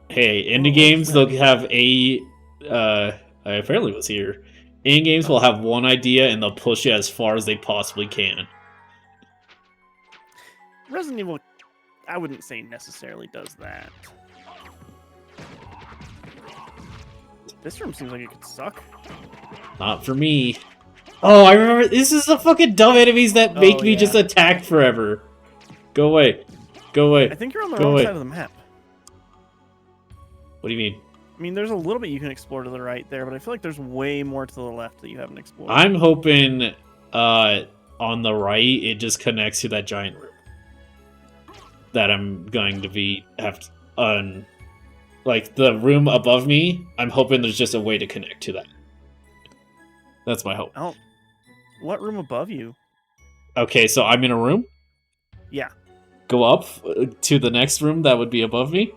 Hey, indie Whoa, games, what's they'll have a. I apparently was here. Indie games will have one idea and they'll push it as far as they possibly can. Resident Evil, I wouldn't say necessarily does that. This room seems like it could suck. Not for me. Oh, I remember. This is the fucking dumb enemies that make Oh, me yeah. just attack forever. Go away. Go away. I think you're on the Go wrong away. side of the map. What do you mean? I mean, there's a little bit you can explore to the right there, but I feel like there's way more to the left that you haven't explored. I'm hoping on the right it just connects to that giant room that I'm going to be like the room above me. I'm hoping there's just a way to connect to that. That's my hope. Oh, what room above you? Okay, so I'm in a room. Yeah. Go up to the next room that would be above me.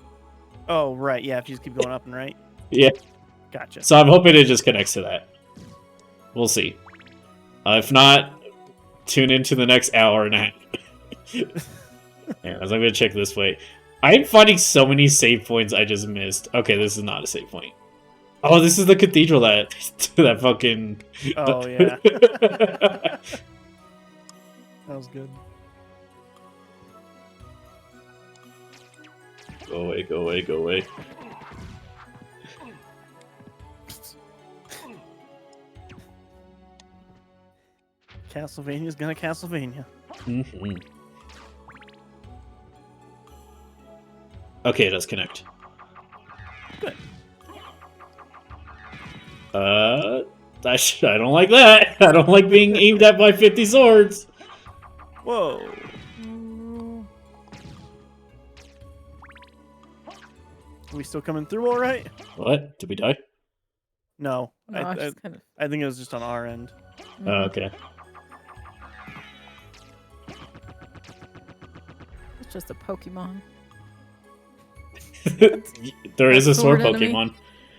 Oh, right. Yeah, if you just keep going up and right. Yeah. Gotcha. So I'm hoping it just connects to that. We'll see. If not, tune into the next hour and a half. Yeah, as I'm gonna check this way. I'm finding so many save points I just missed. Okay, this is not a save point. Oh, this is the cathedral that that fucking. Oh, yeah. That was good. Go away! Go away! Go away! Castlevania's gonna Castlevania. Mm-hmm. Okay, it does connect. Good. I don't like that. I don't like being aimed at by 50 swords. Whoa. Are we still coming through all right? What? Did we die? No. No, I, it's just kind of. I think it was just on our end. Oh, okay. It's just a Pokemon. There is a sword sword enemy? Pokemon.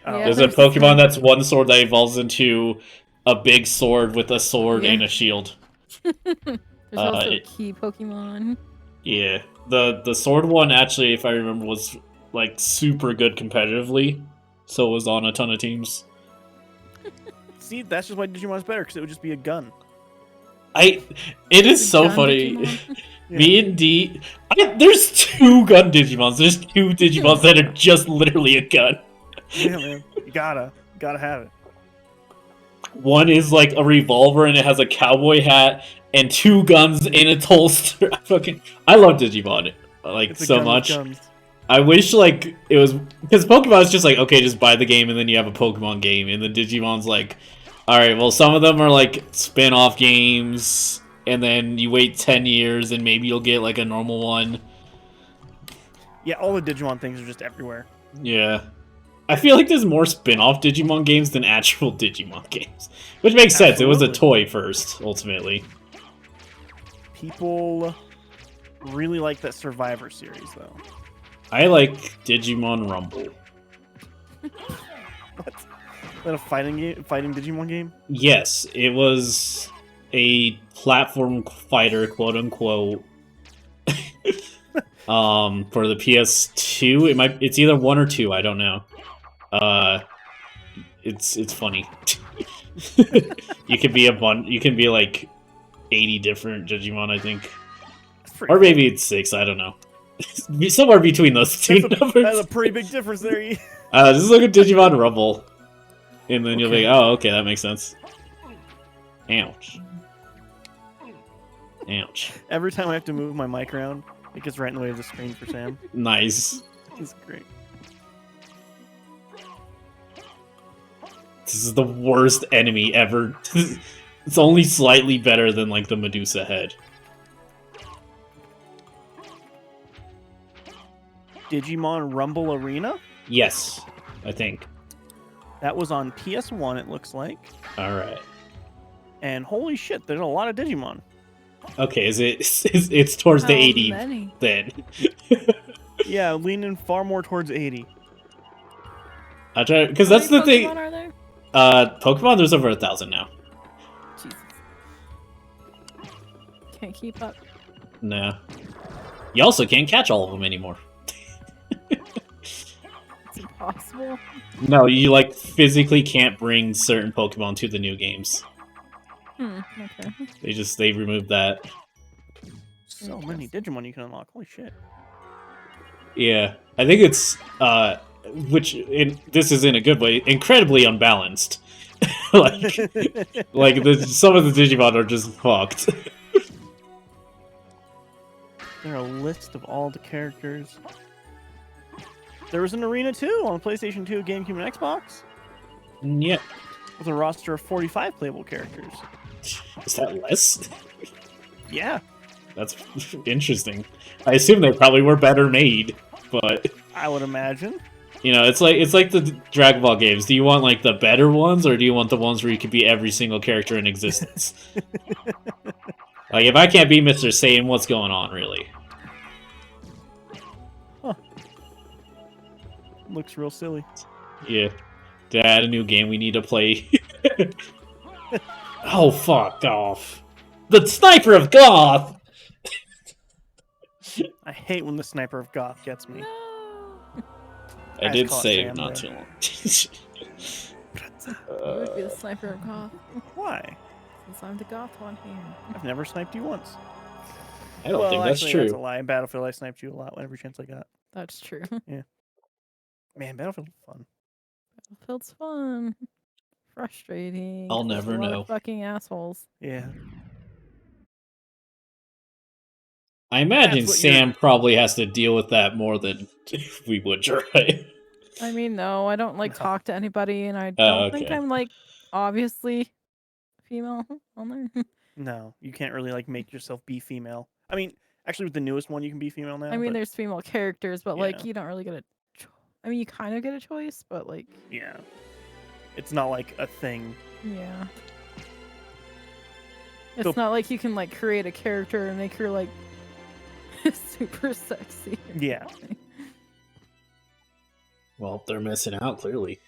Oh. Yeah, There's a there's the Pokemon sword. that's one sword that evolves into a big sword with a sword Yeah. and a shield. There's also a it- key Pokemon. Yeah. The sword one actually, if I remember, was like super good competitively. So it was on a ton of teams. See, that's just why Digimon's better, because it would just be a gun. It is so Gun funny. Digimon. Me and D, there's two gun Digimons. There's two Digimons that are just literally a gun. Yeah, man. You gotta have it. One is like a revolver and it has a cowboy hat and two guns in its holster. I love Digimon like It's a so gun with much. guns. I wish like it was because Pokemon's just like, okay, just buy the game and then you have a Pokemon game, and the Digimon's like, all right, well some of them are like spin-off games, and then you wait 10 years and maybe you'll get like a normal one. Yeah, all the Digimon things are just everywhere. Yeah. I feel like there's more spin-off Digimon games than actual Digimon games. Which makes sense. It was a Absolutely. toy first, ultimately. People really like that Survivor series, though. I like Digimon Rumble. What? Is that a fighting Digimon game? Yes, it was a platform fighter, quote unquote. For the PS2. It's either 1 or 2, I don't know. It's funny. You can be like 80 different Digimon, I think. That's pretty Or maybe it's 6, I don't know. Somewhere between those two numbers. That's a pretty big difference there. Just look at Digimon Rumble. And then you'll be Okay. like, oh, okay, that makes sense. Ouch. Ouch. Every time I have to move my mic around, it gets right in the way of the screen for Sam. Nice. It's great. This is the worst enemy ever. It's only slightly better than, like, the Medusa head. Digimon Rumble Arena. Yes, I think. That was on PS1, it looks like. All right. And holy shit, there's a lot of Digimon. Okay, it's towards the How 80 many? then. Yeah, leaning far more towards 80. I try because How that's the many thing. Pokemon are there? Pokemon, there's over 1,000 now. Jesus. Can't keep up. No. You also can't catch all of them anymore. It's impossible. No, you like physically can't bring certain Pokemon to the new games. Okay. They removed that. So many Digimon you can unlock. Holy shit. Yeah, I think it's this is in a good way, incredibly unbalanced. like some of the Digimon are just fucked. There are a list of all the characters. There was an arena too on PlayStation 2, GameCube, and Xbox Yeah, with a roster of 45 playable characters. is that less? Yeah, That's interesting. I assume they probably were better made, but I would imagine. you know, it's like the Dragon Ball games. Do you want like the better ones, or do you want the ones where you could be every single character in existence? Like, if I can't be Mr. Saiyan, what's going on, really? Huh. Looks real silly. Yeah. To add a new game we need to play. Oh, fuck off. The Sniper of Goth! I hate when the Sniper of Goth gets me. No. I I'd did call it save Sam, not though. too long. You would be the sniper of goth, Why? since I'm the goth one here. I've never sniped you once. I don't think that's actually, That's a true. lie. In Battlefield, I sniped you a lot whenever chance I got. That's true. Man, Battlefield's fun. Battlefield's fun. Frustrating. I'll 'cause there's never a lot know. of fucking assholes. Yeah. I imagine That's what you're- Sam probably has to deal with that more than we would try. I mean, no, I don't like No. talk to anybody, and I Oh, don't think okay. I'm like obviously female on there. No, you can't really like make yourself be female. I mean, actually, with the newest one, you can be female now. I mean, but there's female characters, but like Yeah. you don't really get a. I mean, you kind of get a choice, but like, yeah, it's not like a thing. yeah. It's So- not like you can like create a character and make her like super sexy. or Yeah. something. Well, they're missing out, clearly.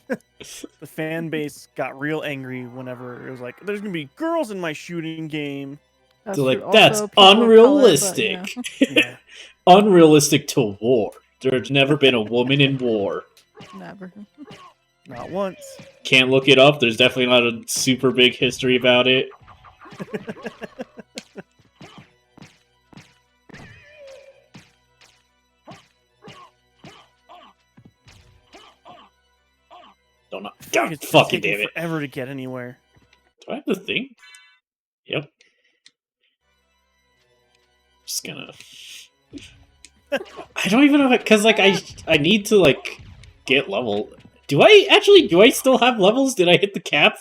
The fan base got real angry whenever it was like, "There's gonna be girls in my shooting game." That's They're like, true. that's Also, people of color, but, unrealistic. Yeah. Unrealistic to war. There's never been a woman in war. Never. Not once. Can't look it up. There's definitely not a super big history about it. Don't know. I feel like God it's fucking taking damn it. forever to get anywhere. Do I have the thing? Yep. Just gonna. I don't even know if because like I need to like get level. Do I still have levels? Did I hit the cap?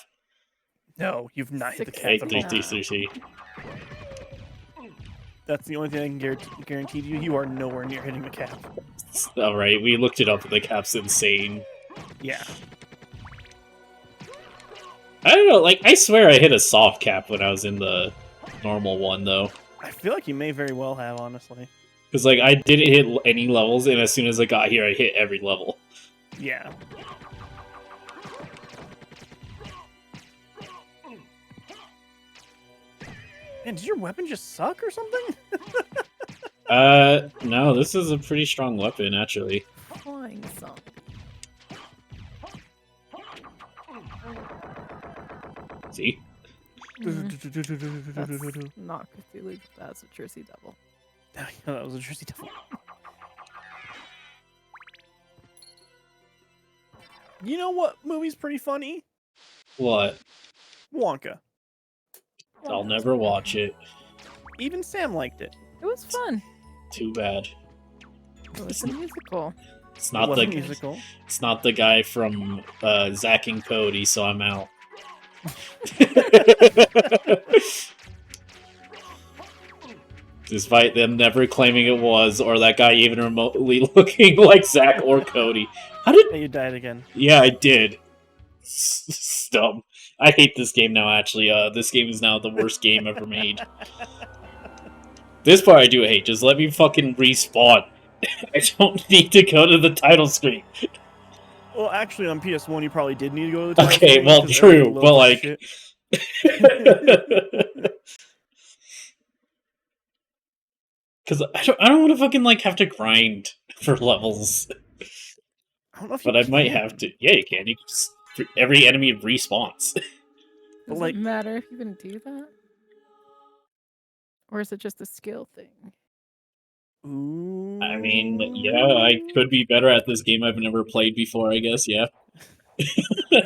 No, you've not hit the Six. cap at all. 3. That's the only thing I can guarantee you. You are nowhere near hitting the cap. All right, we looked it up. The cap's insane. Yeah. I don't know. Like I swear I hit a soft cap when I was in the normal one though. I feel like you may very well have, honestly. Because like I didn't hit any levels, and as soon as I got here, I hit every level. Yeah. Man, did your weapon just suck or something? No, this is a pretty strong weapon actually. Flying song. See? That's not Cthulhu. That's a Jersey Devil. That was a Jersey Devil. You know what movie's pretty funny? What? Wonka. I'll never watch it. Even Sam liked it. It was fun. Too bad. It was a musical. It's It not was a the musical. it's not the guy from Zack and Cody, so I'm out. This despite them never claiming it was, or that guy even remotely looking like Zack or Cody. How did... Hey, you died again. Yeah, I did. Dumb. I hate this game now, actually. This game is now the worst game ever made. This part I do hate. Just let me fucking respawn. I don't need to go to the title screen. Well, actually, on PS1, you probably did need to go to the title Okay, screen well, because true, everything but, loads like... shit. Because I don't want to fucking, like, have to grind for levels. I don't know if But you I might can. have to. Yeah, you can. You can just, every enemy respawns. Does like- it matter if you can do that? Or is it just a skill thing? Ooh. I mean, yeah, I could be better at this game I've never played before, I guess, yeah.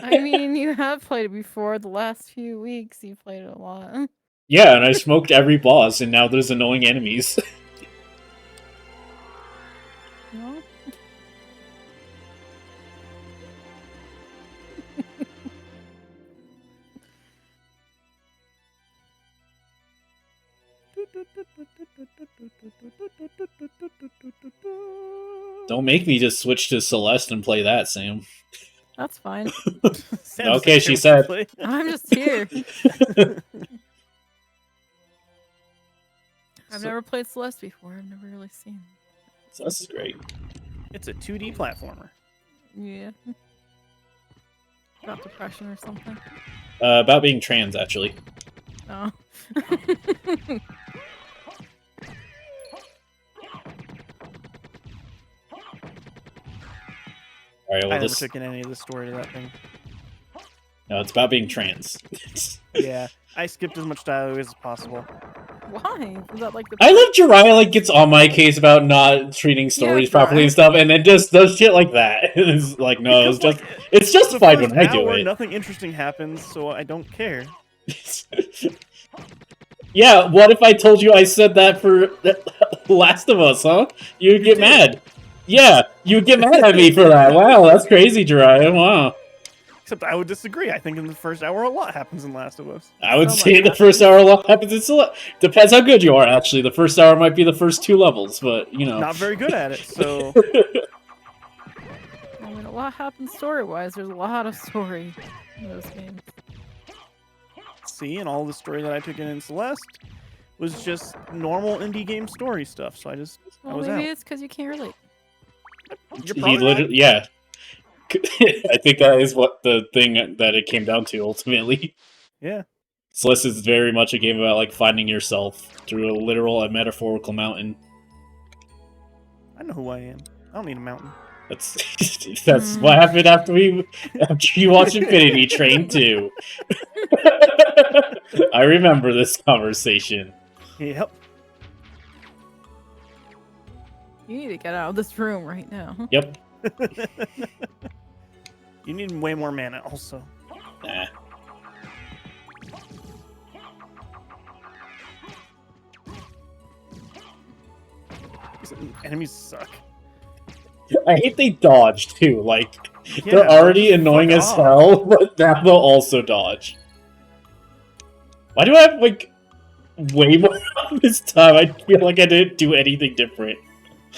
I mean, you have played it before. The last few weeks, you played it a lot. Yeah, and I smoked every boss, and now there's annoying enemies. No? Don't make me just switch to Celeste and play that, Sam. That's fine. Sam Okay, said she Sam said. would play. I'm just here. I've So- never played Celeste before. I've never really seen Celeste is great. It's a 2D platformer. it. Yeah. About depression or something. About being trans, actually. Oh. Alright, I well, never this... took in any of the story to that thing. No, it's about being trans. Yeah, I skipped as much dialogue as possible. Why? Is that like the I love Jiraiya, like, gets on my case about not treating stories properly and Jiraiya. stuff, and then just does shit like that. It's like, no, it's Because, just... like, It's the justified first when I do hour, it. nothing interesting happens, so I don't care. Yeah, what if I told you I said that for Last of Us, huh? You'd get did. mad. Yeah, you'd get mad at me for that. Wow, that's crazy, Jiraiya. Wow. Except I would disagree. I think in the first hour a lot happens in Last of Us. I would So say much the first hour a lot happens in Select. Depends how good you are, actually. The first hour might be the first 2 levels, but, you know. Not very good at it, so I mean, a lot happens story-wise. There's a lot of story in those games. see, and all the story that I took in Celeste was just normal indie game story stuff. So I Well, was maybe out. it's because you can't relate. You're He probably literally, yeah. I think that is what the thing that it came down to, ultimately. Yeah. Celeste is very much a game about, like, finding yourself through a literal and metaphorical mountain. I know who I am. I don't need a mountain. That's what happened after you watched Infinity Train 2. I remember this conversation. Yep. You need to get out of this room right now. Yep. You need way more mana, also. Nah. These enemies suck. I hate they dodge too. Like, Yeah, they're already fuck annoying as off. hell, but now they'll also dodge. Why do I have, like, way more this time? I feel like I didn't do anything different.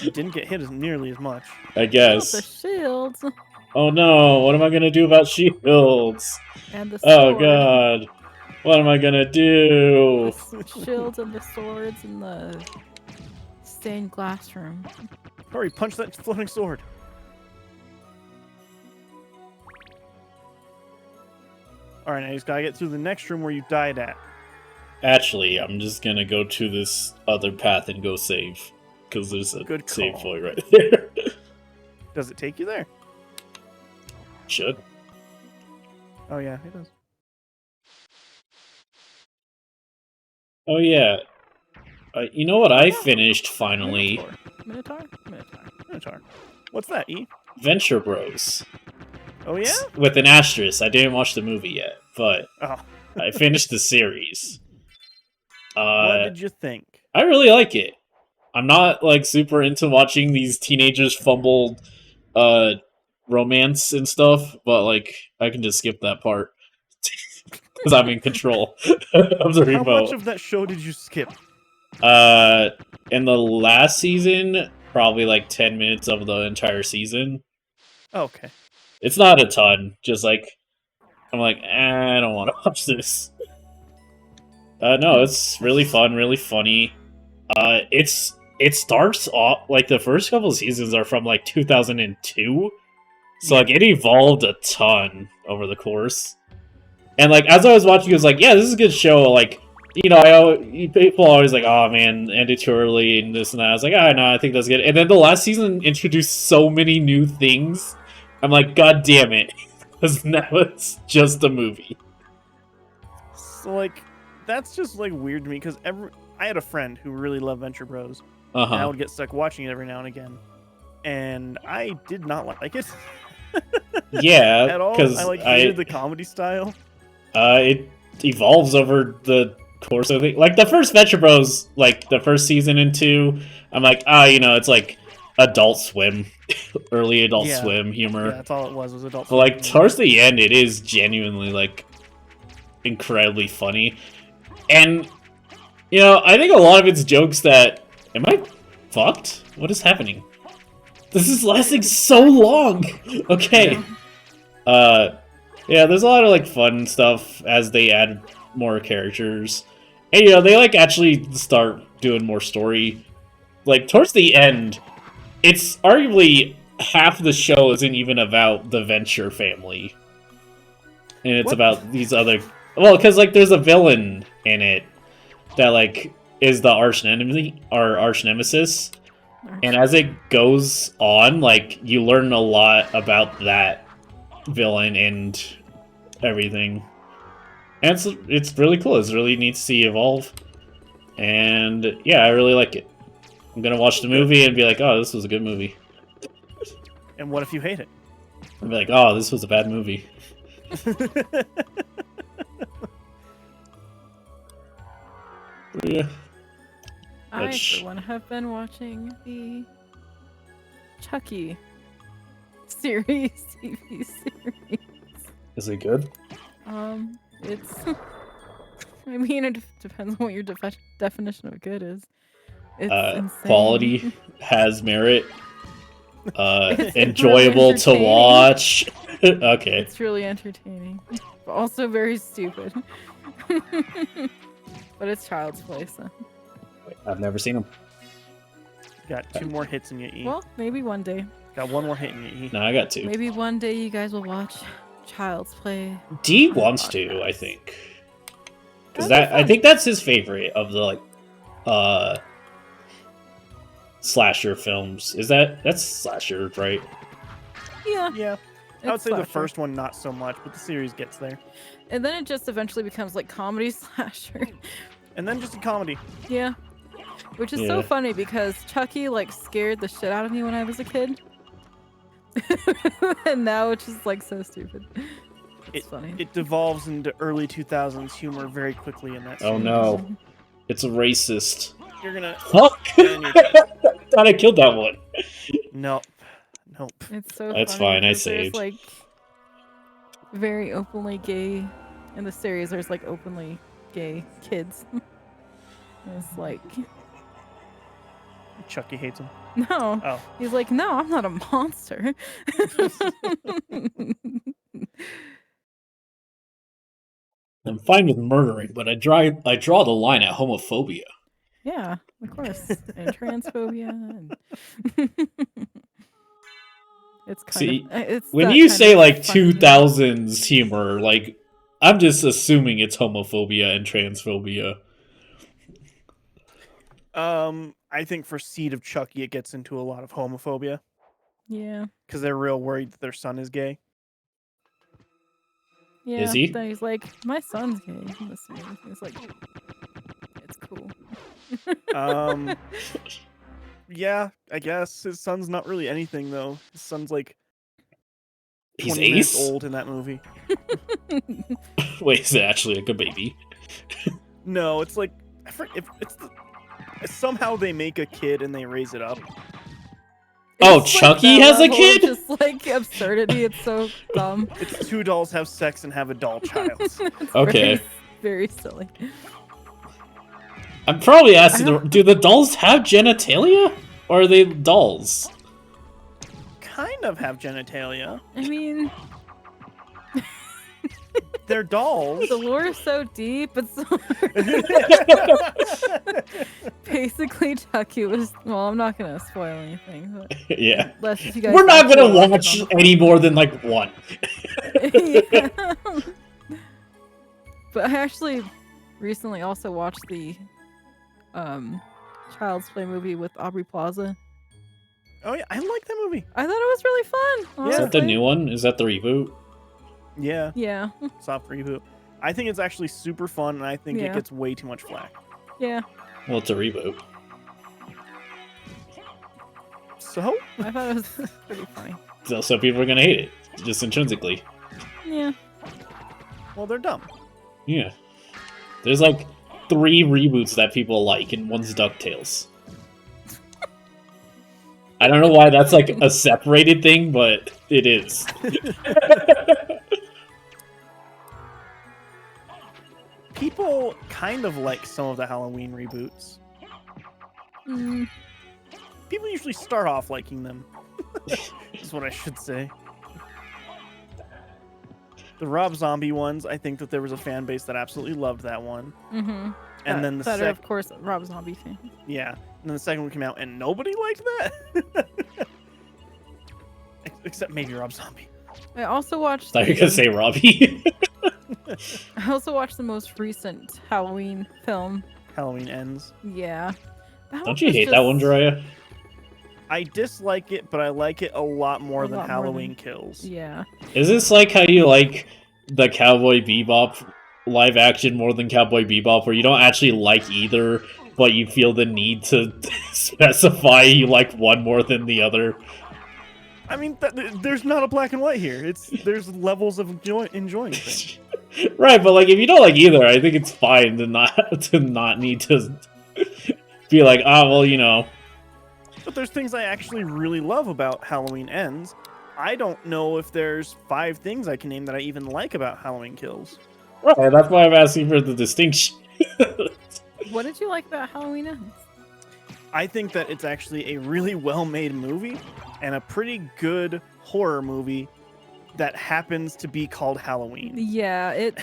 You didn't get hit as nearly as much. I Oh, the guess. shields Oh no, what am I gonna do about shields? and the Oh sword. god. What am I gonna do? The shields and the swords and the stained glass room. Hurry, punch that floating sword. Alright, now you just gotta get through the next room where you died at. Actually, I'm just gonna go to this other path and go save. Because there's a Good save call. point right there. Does it take you there? Should. Oh yeah, it does. Oh yeah. You know what I finished finally? Minotaur? Minotaur. What's that, E? Venture Bros. Oh yeah? With an asterisk. I didn't watch the movie yet, but Oh. I finished the series. What did you think? I really like it. I'm not, like, super into watching these teenagers fumble romance and stuff, but, like, I can just skip that part. Because I'm in control of the How remote. much of that show did you skip? In the last season, probably like 10 minutes of the entire season. Okay. It's not a ton. Just like I'm like, I don't want to watch this. No, it's really fun, really funny. It starts off like the first couple seasons are from like 2002, so like it evolved a ton over the course. And like as I was watching, it was like, yeah, this is a good show. Like, you know, people are always like, oh man, ended too early and this and that. I was like, oh no, I think that's good. And then the last season introduced so many new things. I'm like, god damn it, because now it's just a movie. So like, that's just like weird to me because I had a friend who really loved Venture Bros. Uh And I huh. would get stuck watching it every now and again, and I did not like it Yeah, at all. because I like hated the comedy style. it evolves over the course of it. Like the first Venture Bros, like the first season and 2, I'm like, you know, it's like Adult Swim, early Adult Yeah. Swim humor. Yeah, that's all it was Adult But like Swim. towards the end, it is genuinely like incredibly funny, and you know, I think a lot of it's jokes that am I fucked? What is happening? This is lasting so long. Okay. Yeah, there's a lot of like fun stuff as they add more characters. And you know, they like actually start doing more story. Like towards the end, it's arguably half the show isn't even about the Venture family. And it's What? about these other because like there's a villain in it that like is the arch enemy or arch nemesis. And as it goes on, like you learn a lot about that villain and everything. And it's really cool. It's really neat to see evolve. And yeah, I really like it. I'm gonna watch the movie and be like, oh, this was a good movie. And what if you hate it? I'll be like, oh, this was a bad movie. But yeah. I, Which- for one, have been watching the Chucky series, TV series. Is it good? It's. I mean, it depends on what your definition of good is. It's insane. Quality has merit. It's Enjoyable to entertaining. watch. Okay. It's really entertaining, but also very stupid. But it's child's play, so. I've never seen them. Got 2 more hits in your E. Well, maybe one day. Got 1 more hit in your E. No, I got 2. Maybe one day you guys will watch Child's Play. D wants to, I think. Because That'd be I fun. think that's his favorite of the like slasher films. That's slasher, right? Yeah. Yeah, I would it's say the slasher. first one not so much, but the series gets there. And then it just eventually becomes like comedy slasher. And then just a comedy. Yeah. Which is Yeah. so funny because Chucky like scared the shit out of me when I was a kid. And now it's just like so stupid. It's funny. It devolves into early 2000s humor very quickly in that Oh series. no. It's a racist. You're gonna... Fuck! And you're- Thought I killed that one. Nope. It's so That's funny fine, I because there's, saved. like very openly gay in the series. There's like openly gay kids. And it's like Chucky hates him. no. Oh. He's like, no, I'm not a monster. I'm fine with murdering, but I draw the line at homophobia. Yeah, of course. And transphobia. And it's kind See, of. It's When that you kind say of like funny. 2000s humor, like I'm just assuming it's homophobia and transphobia. I think for Seed of Chucky, it gets into a lot of homophobia Yeah. because they're real worried that their son is gay. Yeah. Is he? Then he's like, my son's gay in the series. He's like, it's cool. Yeah, I guess his son's not really anything though. His son's like He's 20 minutes Ace? old in that movie. Wait, is it actually like a baby? No, it's like somehow they make a kid and they raise it up. Oh, It's like Chucky that has a level of kid? Just like absurdity. It's so dumb. It's 2 dolls have sex and have a doll child. It's Okay. Very, very silly. I'm probably asking, do the dolls have genitalia? Or are they dolls? Kind of have genitalia. I mean, They're dolls. the lore is so deep. It's basically Chucky was. Well, I'm not gonna spoil anything. But Yeah. unless you guys We're not actually gonna watch watch it any more than like one. yeah. But I actually recently also watched the Child's Play movie with Aubrey Plaza. Oh yeah, I like that movie. I thought it was really fun. Yeah. Is that the honestly. new one? Is that the reboot? Yeah, Yeah. soft reboot. I think it's actually super fun, and I think Yeah. it gets way too much flack. Yeah. Well, it's a reboot. So I thought it was pretty funny. So people are gonna hate it, just intrinsically. Yeah. well, they're dumb. Yeah. There's like 3 reboots that people like, and one's DuckTales. I don't know why that's like a separated thing, but it is. People kind of like some of the Halloween reboots. Mm, People usually start off liking them. Is what I should say. The Rob Zombie ones, I think that there was a fan base that absolutely loved that one. mm-hmm. And then the that are, of second, course, Rob Zombie fan. yeah, and then the second one came out, and nobody liked that, except maybe Rob Zombie. I also watched. I thought you were gonna say Robbie. I also watched the most recent Halloween film. Halloween Ends. Yeah. That Don't you hate that one, Jiraiya? I dislike it, but I like it a lot more A than lot more Halloween than- Kills. Yeah. Is this like how you like the Cowboy Bebop live action more than Cowboy Bebop, where you don't actually like either, but you feel the need to specify you like one more than the other? I mean, there's not a black and white here. There's levels of enjoying things. Right, but like if you don't like either, I think it's fine to not need to be like, well, you know. But there's things I actually really love about Halloween Ends. I don't know if there's 5 things I can name that I even like about Halloween Kills. Right, that's why I'm asking for the distinction. What did you like about Halloween Ends? I think that it's actually a really well-made movie and a pretty good horror movie that happens to be called Halloween. Yeah, it.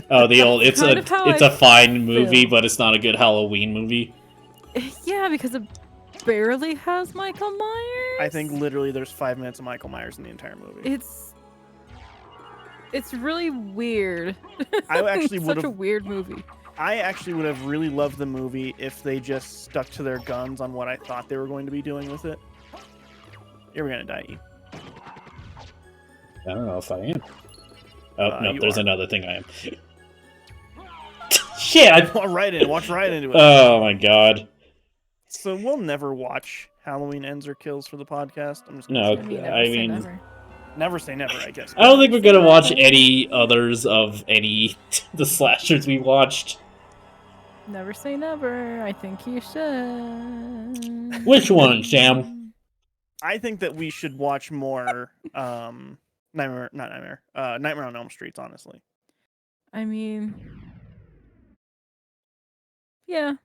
Oh, the old it's kind of how a I fine movie, feel. but it's not a good Halloween movie. Yeah, because it barely has Michael Myers. I think literally there's 5 minutes of Michael Myers in the entire movie. It's really weird. I actually It's would such a have weird movie. I actually would have really loved the movie if they just stuck to their guns on what I thought they were going to be doing with it. You're gonna die. E. I don't know if I am. Oh no, you there's are. another thing I am. Shit! Watch right into it. Oh my god. So we'll never watch Halloween Ends or Kills for the podcast. I'm just No, gonna say I never say mean- never. never say never, I guess. I don't think we're gonna watch any others of any the slashers we watched. Never say never. I think you should. Which one, Sam? I think that we should watch more Nightmare on Elm Street, honestly. I mean, yeah.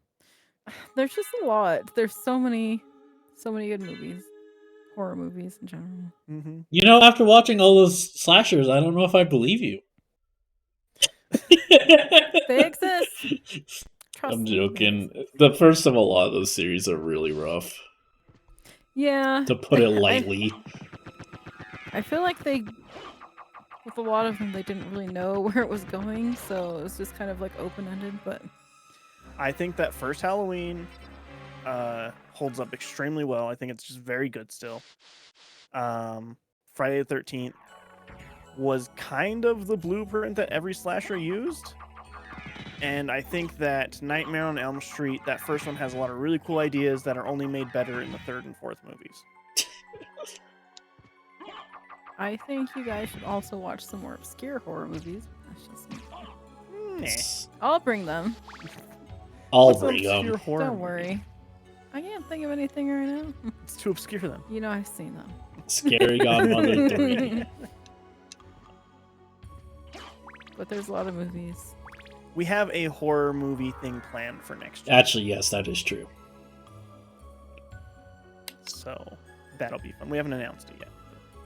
There's just a lot. There's so many good movies, horror movies in general. Mm-hmm. You know, after watching all those slashers, I don't know if I believe you. They exist. Trust I'm me, joking. they exist. The first of a lot of those series are really rough, Yeah. to put it lightly. I feel like with a lot of them, they didn't really know where it was going, so it was just kind of like open-ended, but I think that first Halloween holds up extremely well. I think it's just very good still. Friday the 13th was kind of the blueprint that every slasher used. And I think that Nightmare on Elm Street, that first one, has a lot of really cool ideas that are only made better in the 3rd and 4th movies. I think you guys should also watch some more obscure horror movies. That's just me. I'll bring them. I'll What's an bring obscure them. horror Don't movie? worry. I can't think of anything right now. It's too obscure then. You know I've seen them. Scary Godmother 3. But there's a lot of movies. we have a horror movie thing planned for next year. Actually, yes, that is true. So that'll be fun. We haven't announced it yet.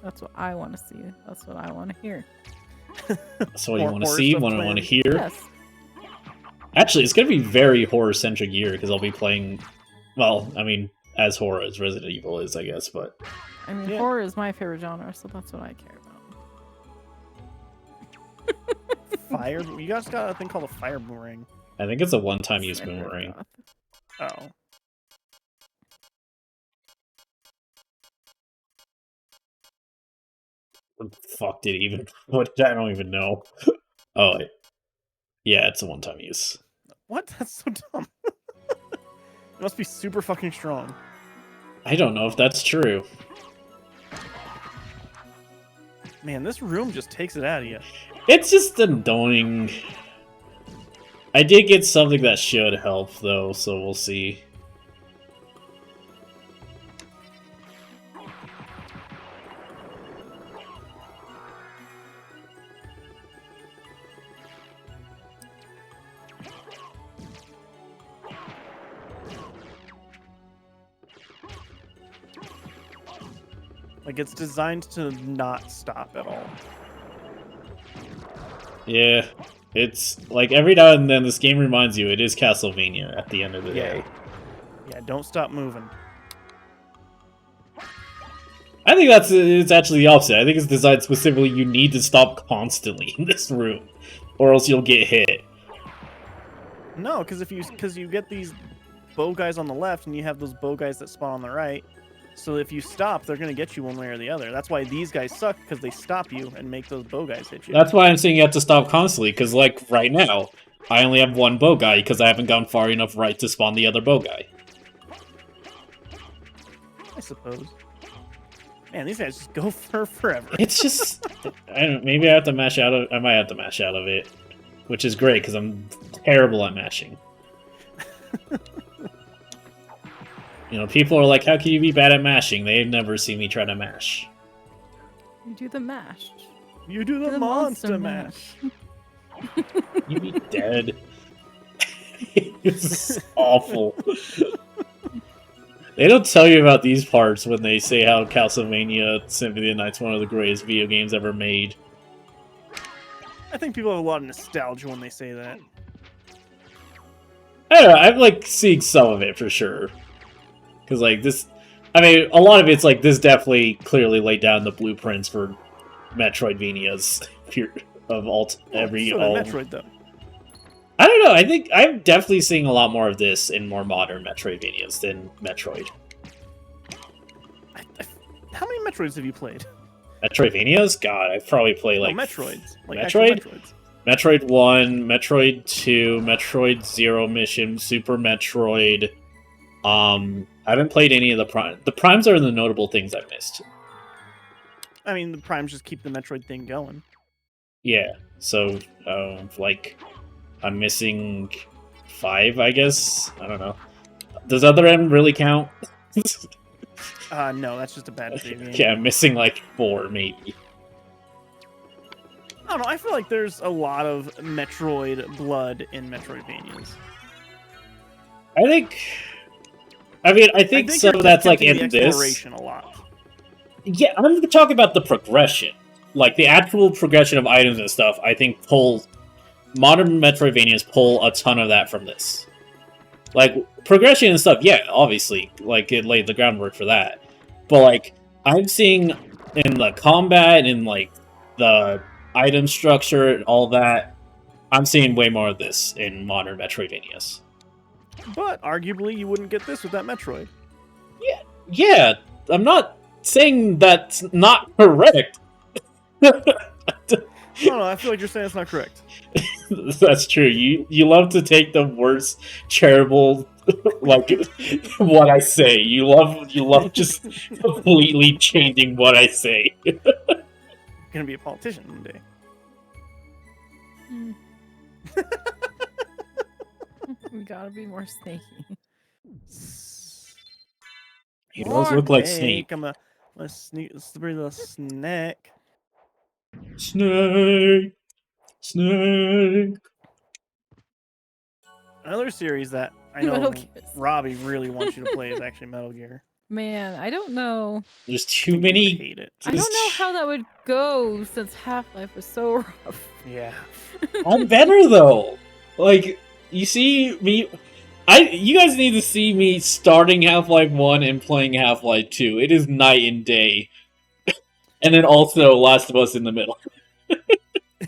That's what I want to see. That's what I want to hear. So what you More want to horror see, stuff want to planned? hear? Yes. Actually, it's going to be very horror-centric year because I'll be playing, well, I mean, as horror as Resident Evil is, I guess, but... I mean, Yeah. horror is my favorite genre, so that's what I care about. Fire. You guys got a thing called a fire boomerang. I think it's a one-time use Sniper boomerang. goth. Oh. What the fuck did it even... What? I don't even know. Oh, yeah, it's a one-time use. What? That's so dumb. It must be super fucking strong. I don't know if that's true. Man, this room just takes it out of you. It's just annoying. I did get something that should help, though, so we'll see. Like, it's designed to not stop at all. Yeah, it's like every now and then this game reminds you it is Castlevania at the end of the Yeah. day. Yeah, don't stop moving. I think it's actually the opposite. I think it's designed specifically you need to stop constantly in this room, or else you'll get hit. No, because you get these bow guys on the left, and you have those bow guys that spawn on the right. So if you stop, they're gonna get you one way or the other. That's why these guys suck, because they stop you and make those bow guys hit you. That's why I'm saying you have to stop constantly, because like right now, I only have one bow guy because I haven't gone far enough right to spawn the other bow guy. I suppose. Man, these guys just go for forever. It's just, I don't. Maybe I have to mash out of. I might have to mash out of it, which is great because I'm terrible at mashing. You know, people are like, "How can you be bad at mashing?" They've never seen me try to mash. You do the mash. You do the monster mash. You be dead. It's awful. They don't tell you about these parts when they say how Castlevania Symphony of the Night's one of the greatest video games ever made. I think people have a lot of nostalgia when they say that. I don't know, I'm like seeing some of it for sure. Because like this, I mean, a lot of it's like this definitely clearly laid down the blueprints for Metroidvanias of every So did Metroid, though. I don't know. I think I'm definitely seeing a lot more of this in more modern Metroidvanias than Metroid. How many Metroids have you played? Metroidvanias? God, I've probably played like no, Metroids. Like Metroid? actual Metroids. Metroid 1, Metroid 2, Metroid Zero Mission, Super Metroid. I haven't played any of the Prime. The Primes are the notable things I missed. I mean, the Primes just keep the Metroid thing going. Yeah, so like I'm missing 5, I guess. I don't know. Does Other M really count? No, that's just a bad save game. Okay, I'm missing like 4, maybe. I don't know. I feel like there's a lot of Metroid blood in Metroidvanias. I think some of that's like in the this. exploration a lot. Yeah, I'm talking about the progression. Like the actual progression of items and stuff, I think modern Metroidvanias pull a ton of that from this. Like progression and stuff, yeah, obviously, like it laid the groundwork for that. But like I'm seeing in the combat and like the item structure and all that, I'm seeing way more of this in modern Metroidvanias. But arguably, you wouldn't get this with that Metroid. Yeah, I'm not saying that's not correct. No, I feel like you're saying it's not correct. That's true. You love to take the worst charitable like what I say. You love just completely changing what I say. You're gonna be a politician one day. Mm. We gotta be more snaky. He does look like Snake. I'm a slippery little snack. Snake. Another series that I know Metal Gears. Robbie really wants you to play is actually Metal Gear. Man, I don't know. There's I too think you would many. hate it. I don't know how that would go since Half-Life was so rough. Yeah. I'm better though. Like, you see me. You guys need to see me starting Half-Life 1 and playing Half-Life 2. It is night and day. And then also Last of Us in the middle.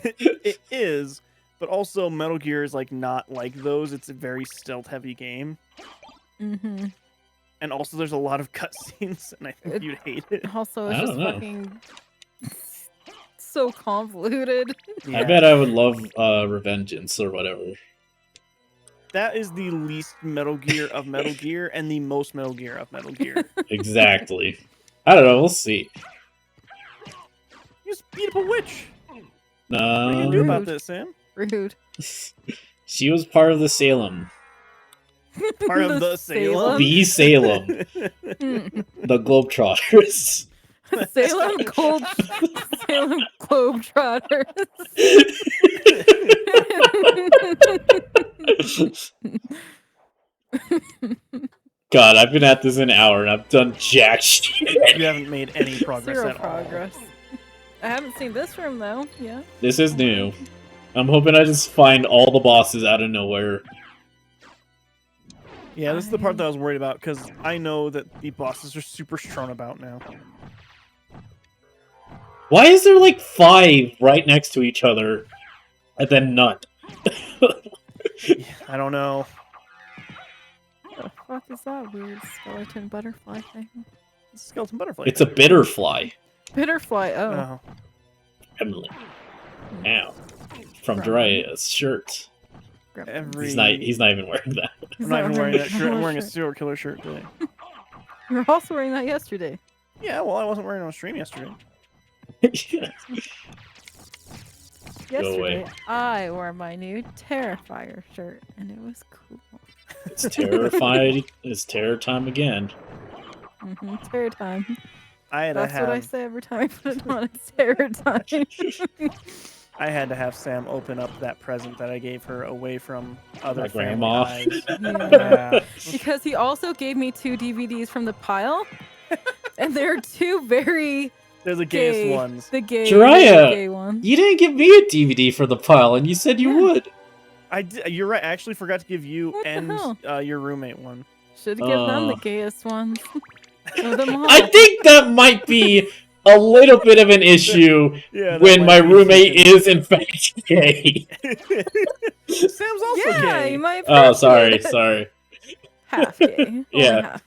It is, but also Metal Gear is like not like those. It's a very stealth heavy game. Mm-hmm. And also there's a lot of cutscenes, and I think you'd hate it. Also, I it's just don't know. fucking so convoluted. Yeah. I bet I would love Revengeance or whatever. That is the least Metal Gear of Metal Gear and the most Metal Gear of Metal Gear. Exactly. I don't know, we'll see. You just beat up a witch. What are you gonna do No. about this, Sam? Rude. She was part of the Salem. Part of the Salem. The Salem. Mm. The Globetrotters. Salem Globetrotters. God, I've been at this an hour and I've done jack shit. You haven't made any progress Zero at progress. I haven't seen this room though. Yeah. This is new. I'm hoping I just find all the bosses out of nowhere. all. Yeah, this is the part that I was worried about, because I know that the bosses are super strewn about now. Why is there like 5 right next to each other and then none? Yeah, I don't know. What the fuck is that weird skeleton butterfly thing? Skeleton butterfly. It's a bitterfly. Bitterfly. Oh. Oh. Emily. Ow. From Jiraiya's shirt. Grab- Every... He's not even wearing that. I'm not even wearing that shirt. I'm wearing a serial killer shirt today. You were also wearing that yesterday. Yeah, well, I wasn't wearing it on stream yesterday. Yesterday, I wore my new Terrifier shirt, and it was cool. It's terrified. It's terror time again. Terror time. I had That's to have... what I say every time I put it on. It's terror time. I had to have Sam open up that present that I gave her away from other My family grandma. eyes. Yeah. Yeah. Because he also gave me 2 DVDs from the pile, and they're 2 very They're the gayest gay, ones. the gay, Jiraiya, gay ones. You didn't give me a DVD for the pile, and you said you Yeah. would. You're right. I actually forgot to give you What the and hell? your roommate one. Should have given them the Oh. gayest ones. Of them all. I think that might be a little bit of an issue Yeah. when my roommate is in fact gay. Sam's also Yeah, gay. you might. Oh, appreciate it. sorry. Half gay. Only Yeah. half.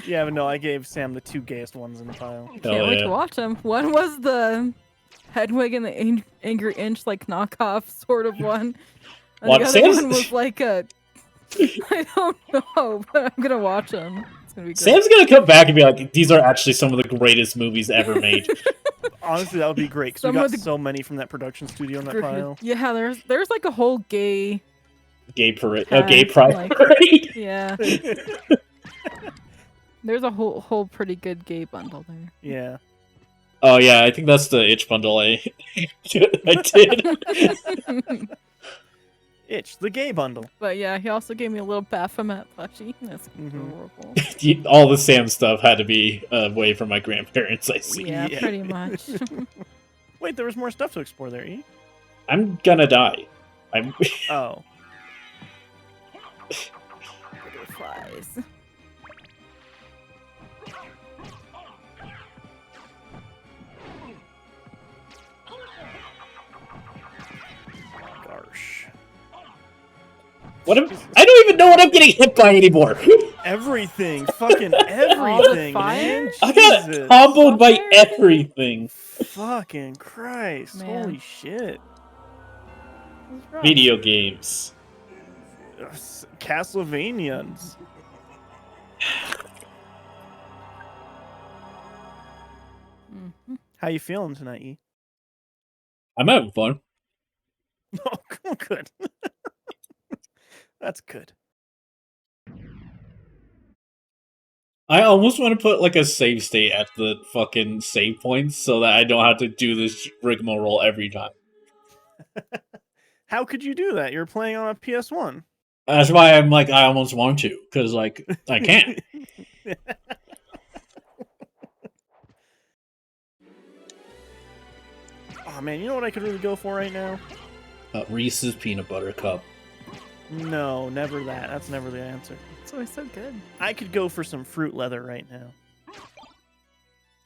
Yeah, but no, I gave Sam the 2 gayest ones in the pile. Can't Hell wait yeah. to watch them. One was the Hedwig and the Angry Inch like knockoff sort of one. And What, the other Sam's- one was like a. I don't know, but I'm gonna watch them. It's gonna be good. Sam's gonna come back and be like, "These are actually some of the greatest movies ever made." Honestly, that would be great, because we Some got of the- so many from that production studio in that pile. Yeah, there's like a whole gay. Gay parade. Tag, Gay pride like- parade. Yeah. There's a whole pretty good gay bundle there. Yeah. Oh yeah, I think that's the itch bundle I did. Itch, the gay bundle. But yeah, he also gave me a little Baphomet plushie. That's Mhm. adorable. All the Sam stuff had to be away from my grandparents. I see. Yeah, Yeah. pretty much. Wait, there was more stuff to explore there, E? I'm gonna die. I'm. Oh. Butterflies. Gosh. What am, I don't even know what I'm getting hit by anymore. Everything. Fucking everything, fire? man. I got Jesus. comboed by Fire? everything. Fucking Christ. Man. Holy shit. What's wrong? Video games. Castlevanians. Mhm. How you feeling tonight, E? I'm having fun. Oh, good. That's good. I almost want to put like a save state at the fucking save points so that I don't have to do this rigmarole every time. How could you do that? You're playing on a PS1. That's why I'm like, I almost want to, because like I can't. Oh man, you know what I could really go for right now? Reese's peanut butter cup. No, never that. That's never the answer. It's always so good. I could go for some fruit leather right now.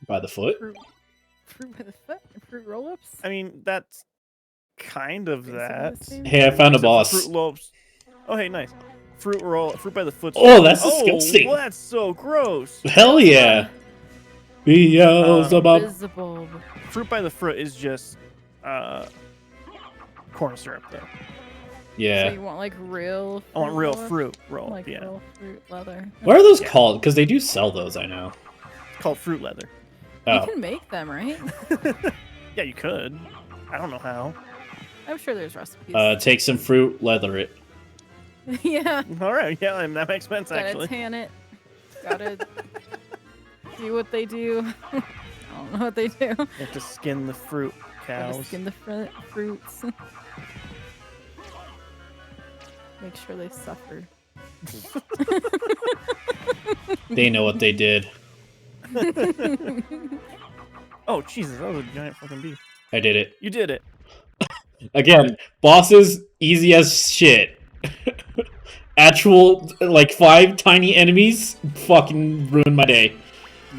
By the foot? Fruit by the foot? Fruit roll-ups? I mean, that's kind of Basically that. the same. Hey, I found a Except for boss. Fruit loops. Oh, hey, nice. Fruit by the foot. Oh, that's disgusting. Oh, that's so gross. Hell yeah. Beelzebub. Visible. Fruit by the foot is just corn syrup, though. So Yeah. you want like real I want real roll-ups? fruit roll. Like Yeah, real fruit leather. What are those Yeah. called? Because they do sell those, I know. it's called fruit leather. You Oh. can make them, right? Yeah, you could. I don't know how. I'm sure there's recipes. Take some fruit, leather it. Yeah. All right, yeah, I mean, that makes sense Gotta actually. tan it. Gotta do what they do. I don't know what they do. You have to skin the fruit, Gotta cows. skin the fruits. Make sure they suffer. They know what they did. Oh Jesus, that was a giant fucking bee. I did it. You did it. Again, bosses, easy as shit. Actual, like, 5 tiny enemies, fucking ruined my day.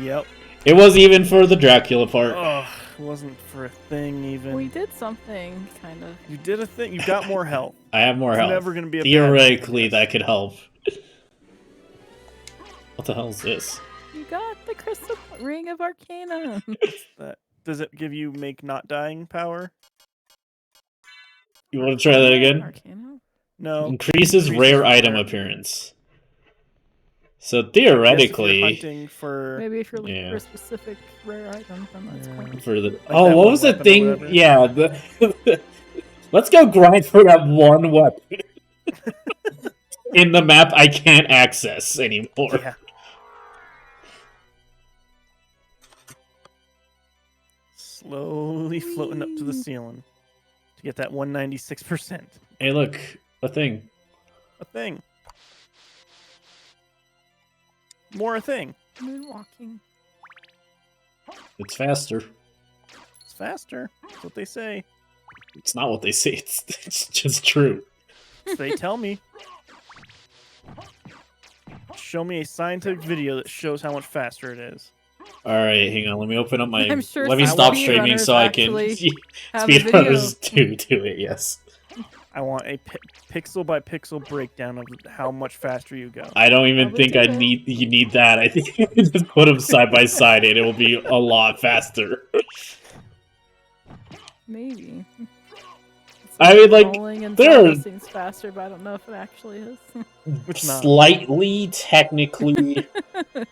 Yep. It was even for the Dracula part. Oh, it wasn't for a thing even. We did something, kind of. You did a thing. You got more health. I have more It's health. never gonna be a bad Theoretically, thing, that could help. What the hell is this? You got the crystal ring of Arcana. That does it give you make not dying power? You want to try that again? Arcana? No. Increases rare item appearance. So theoretically, hunting for Maybe if you're looking Yeah. for a specific rare item, then that's Yeah. cool. for the that what one was the weapon or thing? whatever. Yeah, the let's go grind for that one weapon in the map I can't access anymore. yeah. Slowly floating up to the ceiling to get that 196%. Hey, look, a thing. A thing. More a thing. Moonwalking. It's faster. It's faster. That's what they say. It's not what they say. It's just true. They tell me. Show me a scientific video that shows how much faster it is. All right, hang on. Let me open up my. I'm sure Let me some stop streaming speedrunners so I can. actually have a Speedrunners video. do it. Yes. I want a pixel by pixel breakdown of how much faster you go. I don't even Probably think do I it. need. You need that. I think you can just put them side by side, and it will be a lot faster. Maybe. It's I mean, like, rolling and there are- Zelda seems faster, but I don't know if it actually is. Which not. Slightly, technically,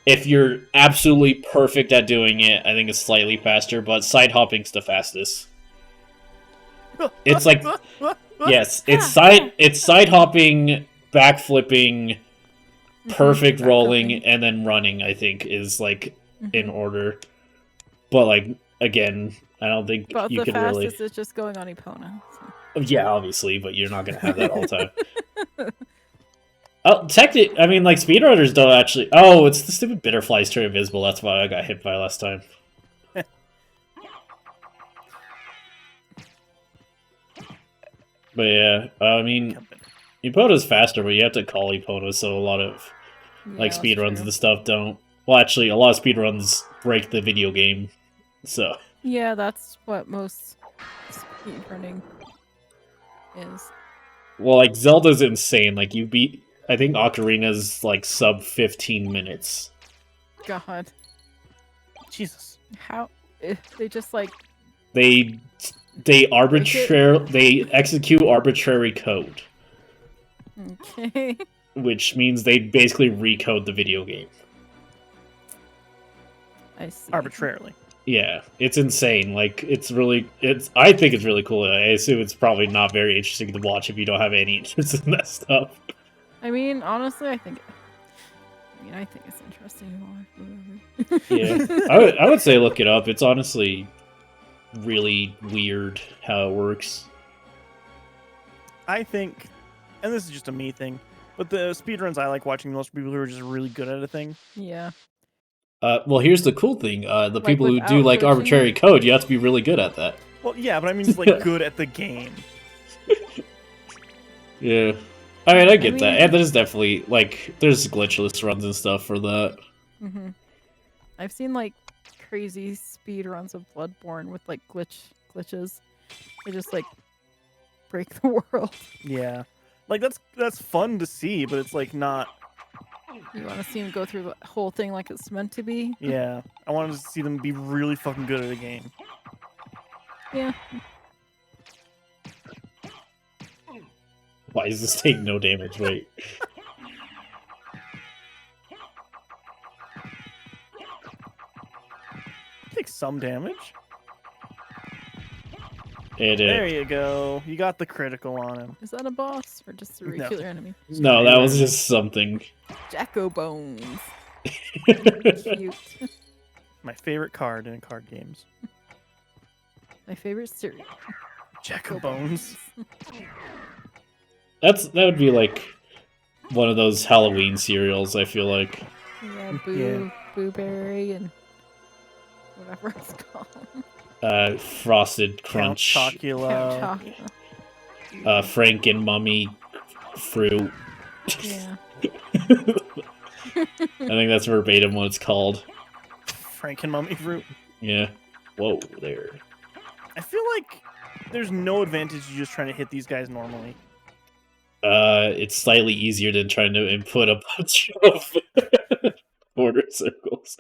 if you're absolutely perfect at doing it, I think it's slightly faster. But side hopping's the fastest. It's like yes, it's side hopping, backflipping, perfect Mhm, rolling, backflipping. and then running. I think is like in Mhm. order. But like again, I don't think But you the could fastest really. is just going on Epona. So. Yeah, obviously, but you're not gonna have that all the time. Oh, technically, I mean, like speedrunners don't actually. Oh, it's the stupid bitterflies turn invisible. That's why I got hit by last time. But yeah, I mean, Epona's faster, but you have to call Epona, so a lot of Yeah, like that's speedruns true. and stuff don't. Well, actually, a lot of speedruns break the video game, so Yeah, that's what most speedrunning is. well, like Zelda's insane. Like you beat, I think Ocarina's like sub 15 minutes. God, Jesus. how they just like They they execute arbitrary code, okay. which means they basically recode the video game. I see. Arbitrarily. Yeah, it's insane. Like I think it's really cool. I assume it's probably not very interesting to watch if you don't have any interest in that stuff. I mean, honestly, I think it's interesting to watch. Yeah, I would say look it up. It's honestly really weird how it works. I think, and this is just a me thing, but the speedruns I like watching most people who are just really good at a thing. Yeah. Well, here's the cool thing. The Like, people who do without like glitching arbitrary it? code, you have to be really good at that. Well, yeah, but I mean just like good at the game. Yeah. I mean, I get that. mean- And there's definitely, like, there's glitchless runs and stuff for that. I've seen like crazy speed runs of Bloodborne with like glitches. They just like break the world. Yeah, like that's fun to see, but it's like not. You want to see them go through the whole thing like it's meant to be. Yeah, I wanted to see them be really fucking good at a game. Yeah. Why does this take no damage? Wait. Take some damage. It There did. you go. You got the critical on him. Is that a boss or just a No. regular enemy? No, that was just something. Jacko Bones. Cute. My favorite card in card games. My favorite cereal. Jacko Bones. That would be like one of those Halloween cereals, I feel like. Yeah, Yeah. Blueberry and whatever it's called. Frosted Count Crunch. Chocula. Count Chocula. Frank and Mummy fruit. Yeah. I think that's verbatim what it's called. Frank and Mummy Fruit. Yeah. Whoa, there. I feel like there's no advantage to just trying to hit these guys normally. It's slightly easier than trying to input a bunch of border circles.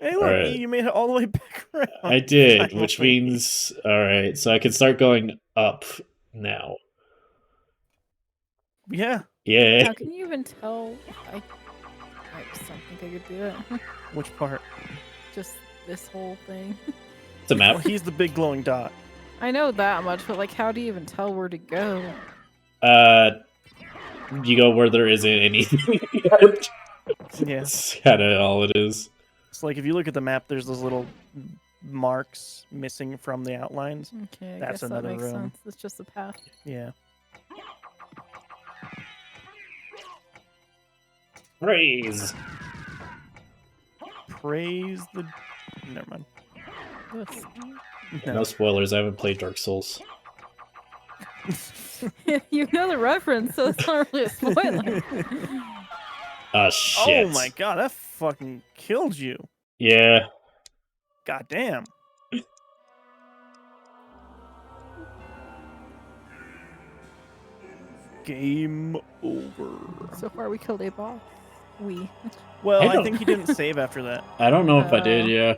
Hey, look, Alright. you made it all the way back around. I did, which Finally. means... Alright, so I can start going up now. Yeah. Yeah. How can you even tell? I just don't think I could do it. Which part? Just this whole thing. It's a Well, map. he's the big glowing dot. I know that much, but like, how do you even tell where to go? You go where there isn't anything yet. Yeah. That's kind of all it is. It's like if you look at the map, there's those little marks missing from the outlines. Okay, I That's guess that another makes room. sense. It's just a path. Yeah. Praise! Praise the. Never mind. Yes. No spoilers, I haven't played Dark Souls. You know the reference, so it's not really a spoiler. Ah, shit. Oh my god, that fucking killed you. Yeah. God damn. Game over. So far, we killed a boss. Well, I I don't- think he didn't save after that. I don't know if I did, Oh. yeah.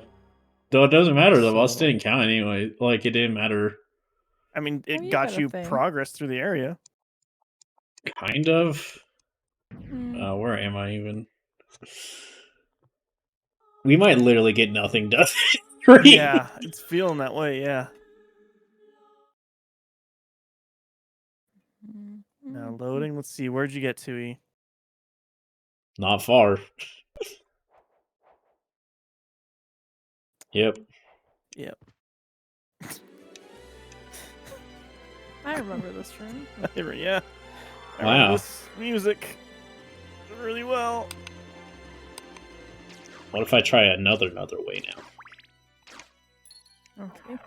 Though it doesn't matter, the boss So- didn't count anyway. Like, it didn't matter. I mean, it you got got a you thing. progress through the area. Kind of. Mm. Where am I even? We might literally get nothing done. Yeah, it's feeling that way, yeah. Now loading, let's see, where'd you get to, E? Not far. Yep. Yep. I remember this room. Yeah. I Wow. remember this music really well. What if I try another way now? Okay.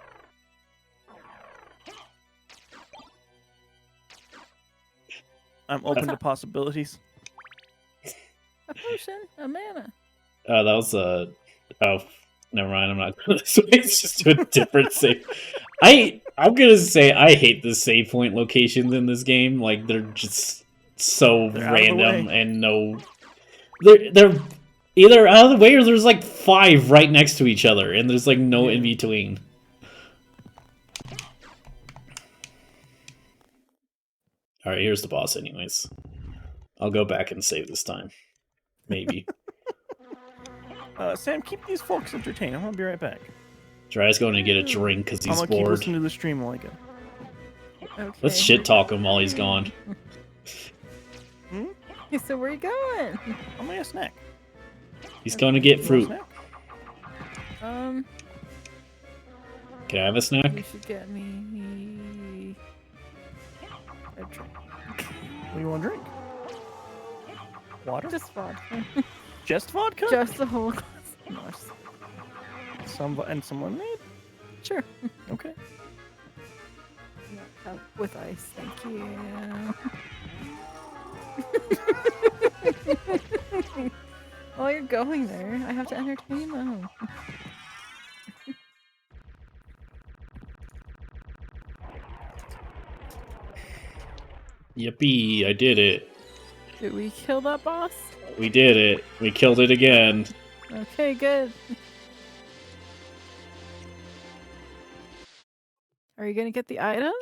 I'm open to possibilities. A potion, a mana. Oh, that was oh, never mind. I'm not going this way. It's just to a different save. I'm gonna say I hate the save point locations in this game. Like they're just so They're out of the random way. and no. They're either out of the way or there's like 5 right next to each other, and there's like no in between. All right, here's the boss. Anyways, I'll go back and save this time. Maybe. Sam, keep these folks entertained. I'm gonna be right back. Dry's going to get a drink because I'm he's gonna keep bored. listening to the stream while I go. Okay. Let's shit talk him while he's gone. Hey, so where you going? I'm gonna get a snack. He's going to get You want a fruit. snack? Can I have a snack? You should get me. A drink. What do you want to drink? Water? Just vodka. Just vodka? Just the whole glass. No, And some lemonade? sure. Okay. Yeah, with ice, thank you. While you're going there, I have to entertain them. Yippee! I did it. Did we kill that boss? We did it. We killed it again. Okay, good. Are you gonna get the item?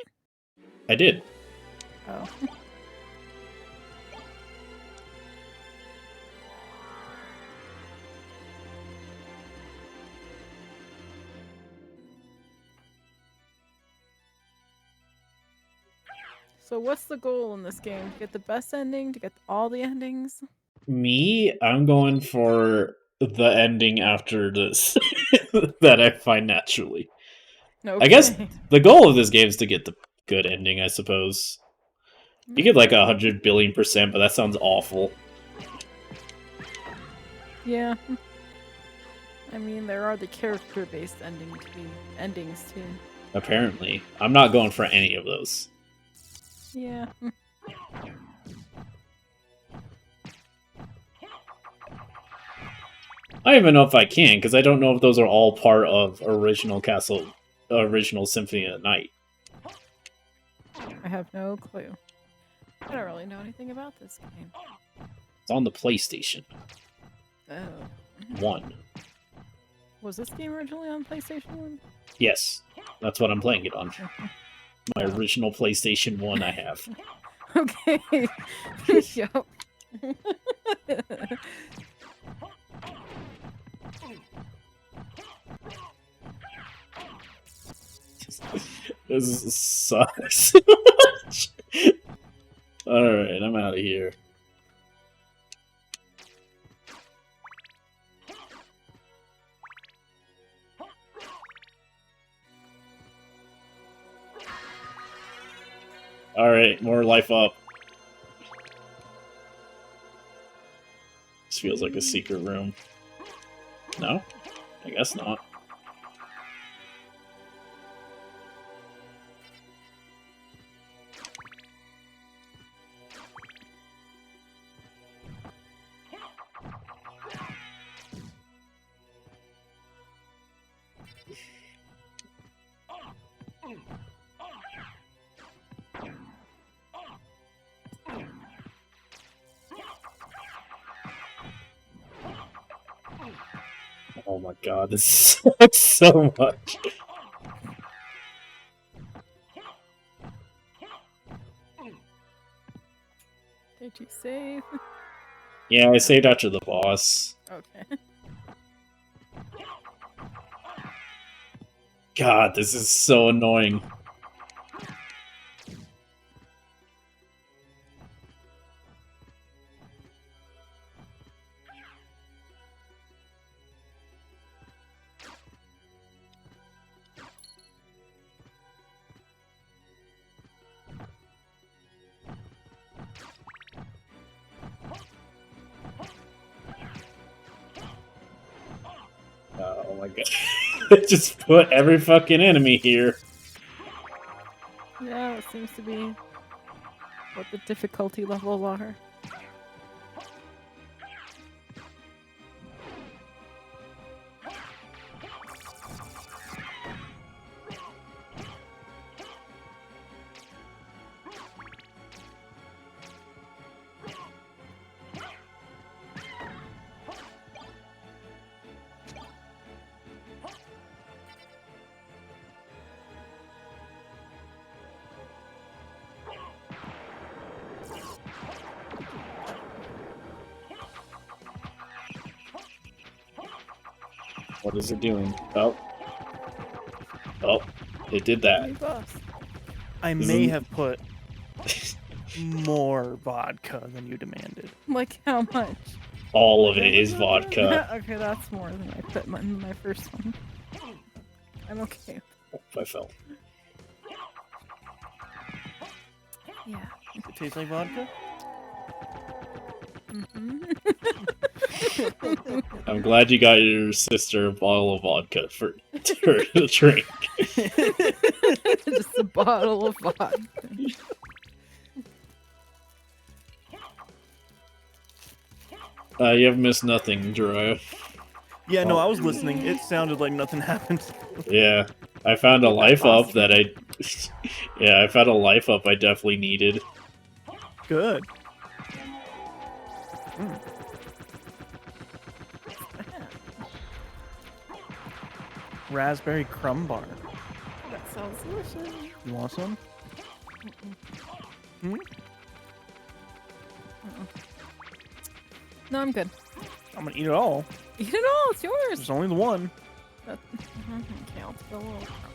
I did. Oh. So what's the goal in this game? To get the best ending? To get all the endings? Me, I'm going for the ending after this that I find naturally. Okay. I guess the goal of this game is to get the good ending, I suppose. You get like 100 billion%, but that sounds awful. Yeah. I mean, there are the character-based endings too. Apparently. I'm not going for any of those. Yeah. I don't even know if I can, because I don't know if those are all part of original Symphony of the Night. I have no clue. I don't really know anything about this game. It's on the PlayStation Oh. 1. Was this game originally on PlayStation 1? Yes, that's what I'm playing it on. My original PlayStation 1 I have. Okay. Yup. This sucks. Alright, I'm out of here. Alright, more life up. This feels like a secret room. No? I guess not. Oh my god, this sucks so much. Did you save? Yeah, I saved after the boss. Okay. God, this is so annoying. Oh my god. Just put every fucking enemy here. Yeah, it seems to be what the difficulty levels are. What is it doing? Oh. Oh, it did that. New boss. I may have put more vodka than you demanded. Like how much? All of it is vodka. Okay, that's more than I put in my first one. I'm okay. Oh, I fell. Yeah. It tastes like vodka. Mm-hmm. I'm glad you got your sister a bottle of vodka for her to drink. Just a bottle of vodka. You have missed nothing, Jiraiya. Yeah, no, I was listening. It sounded like nothing happened. Yeah, I found a Get that life boss. up that I. Yeah, I found a life up I definitely needed. Good. Mm. Raspberry crumb bar. That sounds delicious. You want some? Hmm? No, I'm good. I'm gonna eat it all. Eat it all. It's yours. There's only the one. Okay, I'll take a little crumb.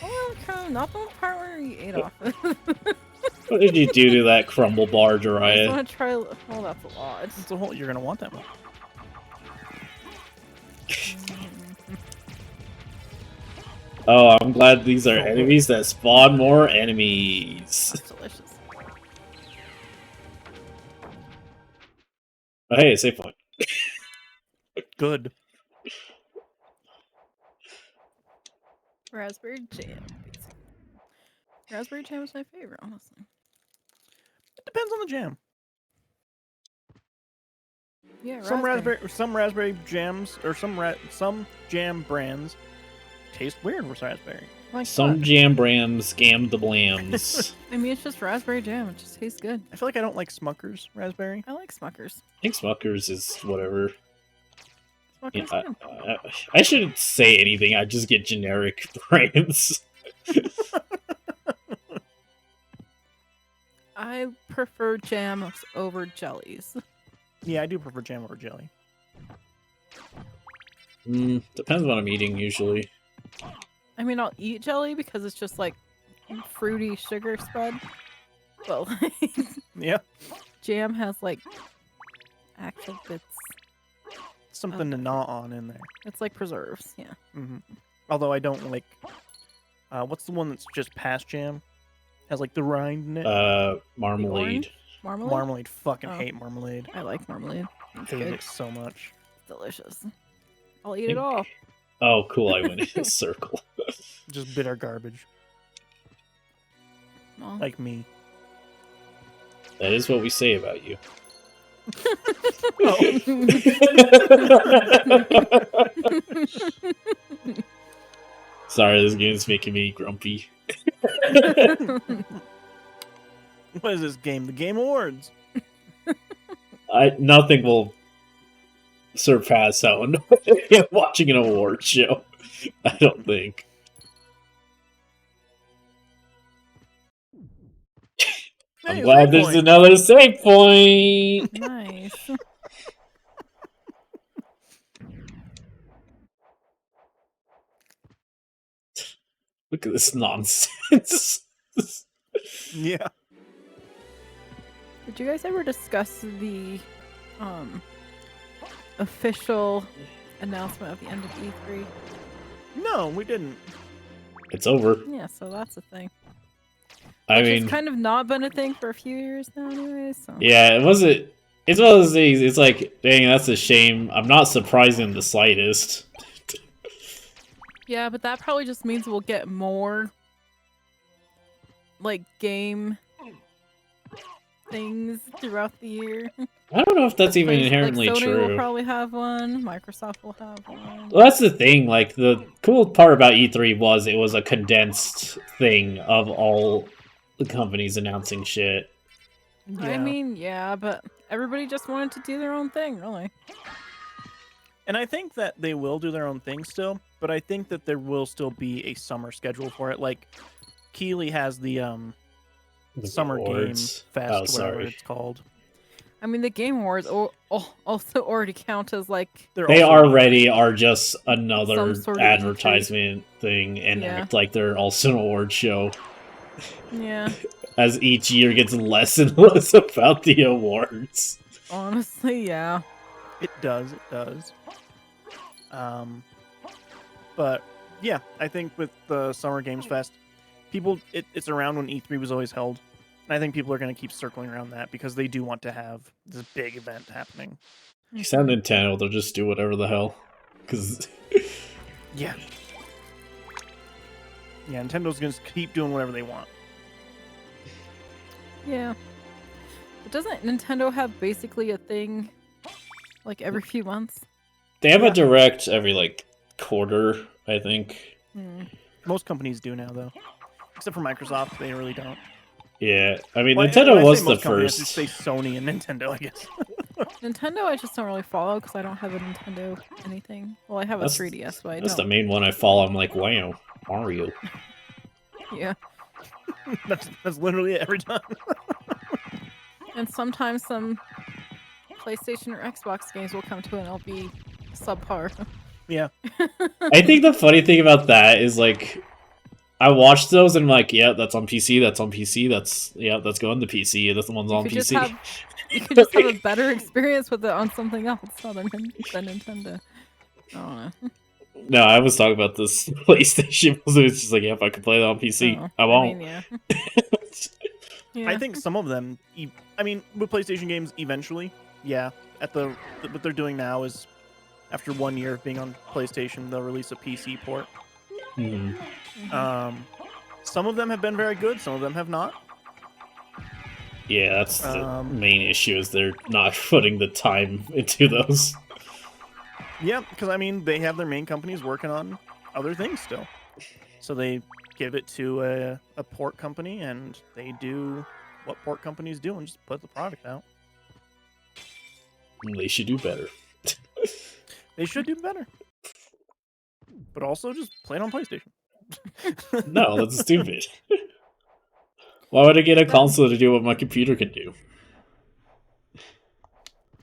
Oh, crumb. Not the part where you ate off it. What did you do to that crumble bar, I just Jiraiya? want to try. Oh, that's a lot. It's a whole. You're gonna want that one. Oh, I'm glad these are enemies that spawn more enemies. That's delicious. Oh, hey, save point. Good. Raspberry jam, basically. Raspberry jam is my favorite, honestly. It depends on the jam. Yeah, Some raspberry jams or some jam brands taste weird with raspberry. Like Some what? jam brams scam the blams. I mean, it's just raspberry jam. It just tastes good. I feel like I don't like Smucker's raspberry. I like Smuckers. I think Smuckers is whatever. Yeah, Smuckers good. I shouldn't say anything. I just get generic brands. I prefer jams over jellies. Yeah, I do prefer jam over jelly. Depends what I'm eating usually. I mean, I'll eat jelly because it's just like fruity sugar spread. But like, Yeah, jam has like actual bits. something to gnaw on in there. It's like preserves. Yeah. Hmm Although I don't like. What's the one that's just past jam? Has like the rind in it. Marmalade. orange? Marmalade? Marmalade. Fucking Oh. hate marmalade. I like marmalade. It's Hate good. it so much. It's delicious. I'll eat it all. Oh, cool! I went in a circle. Just bitter garbage. Well, Like me. That is what we say about you. Sorry, this game's making me grumpy. What is this game? The Game Awards. Nothing will surpass how annoying watching an award show. I don't think. I'm Hey, glad save there's point. another save point. nice. Look at this nonsense. Yeah. Did you guys ever discuss the official announcement of the end of E3? No, we didn't. It's over. Yeah, so that's a thing. I Which mean, has kind of not been a thing for a few years now, anyways. So. yeah, it wasn't. It's one of those things. It's like, dang, that's a shame. I'm not surprised in the slightest. Yeah, but that probably just means we'll get more like game things throughout the year. I don't know if that's even inherently like Sony true. will probably have one. Microsoft will have one. Well, that's the thing. Like, the cool part about E3 was it was a condensed thing of all the companies announcing shit. I mean, yeah, but everybody just wanted to do their own thing, really. And I think that they will do their own thing still, but I think that there will still be a summer schedule for it. Like, Keeley has the The Summer Game awards. Fest, Oh, whatever sorry. it's called. I mean, the Game Awards also already count as like They also- already are just another Some sort of advertisement thing and Yeah. act like they're also an award show. yeah. As each year gets less and less about the awards. Honestly, yeah. It does. But yeah, I think with the Summer Games Fest, it's around when E3 was always held, And I think people are going to keep circling around that because they do want to have this big event happening. You sound Nintendo, they'll just do whatever the hell. Because Yeah. Yeah, Nintendo's going to keep doing whatever they want. Yeah. But doesn't Nintendo have basically a thing like every few months? they have a direct every like quarter, I think. Most companies do now, though. Except for Microsoft, they really don't. Yeah, I mean, When Nintendo I was say the most companies, I first. should say Sony and Nintendo, I guess. Nintendo, I just don't really follow because I don't have a Nintendo anything. Well, I have a 3DS, but I That's the don't. main one I follow. I'm like, wow, Mario. Yeah. That's literally it every time. And sometimes some PlayStation or Xbox games will come to it and it'll be subpar. Yeah. I think the funny thing about that is like, I watched those and I'm like, yeah, that's on PC. That's on PC. That's going to PC. This one's on PC. You could just have a better experience with it on something else other than Nintendo. I don't know. No, I was talking about this PlayStation. So it's just like, yeah, if I could play that on PC, Oh, I won't. mean, yeah. Yeah. I think some of them, I mean, with PlayStation games, eventually, yeah. What they're doing now is, after 1 year of being on PlayStation, they'll release a PC port. Mhm. Some of them have been very good. Some of them have not. Yeah, that's the main issue is they're not putting the time into those. Yeah, because I mean, they have their main companies working on other things still. So they give it to a port company, and they do what port companies do and just put the product out. They should do better. They should do better. But also just play it on PlayStation. No, that's stupid. Why would I get a console to do what my computer can do?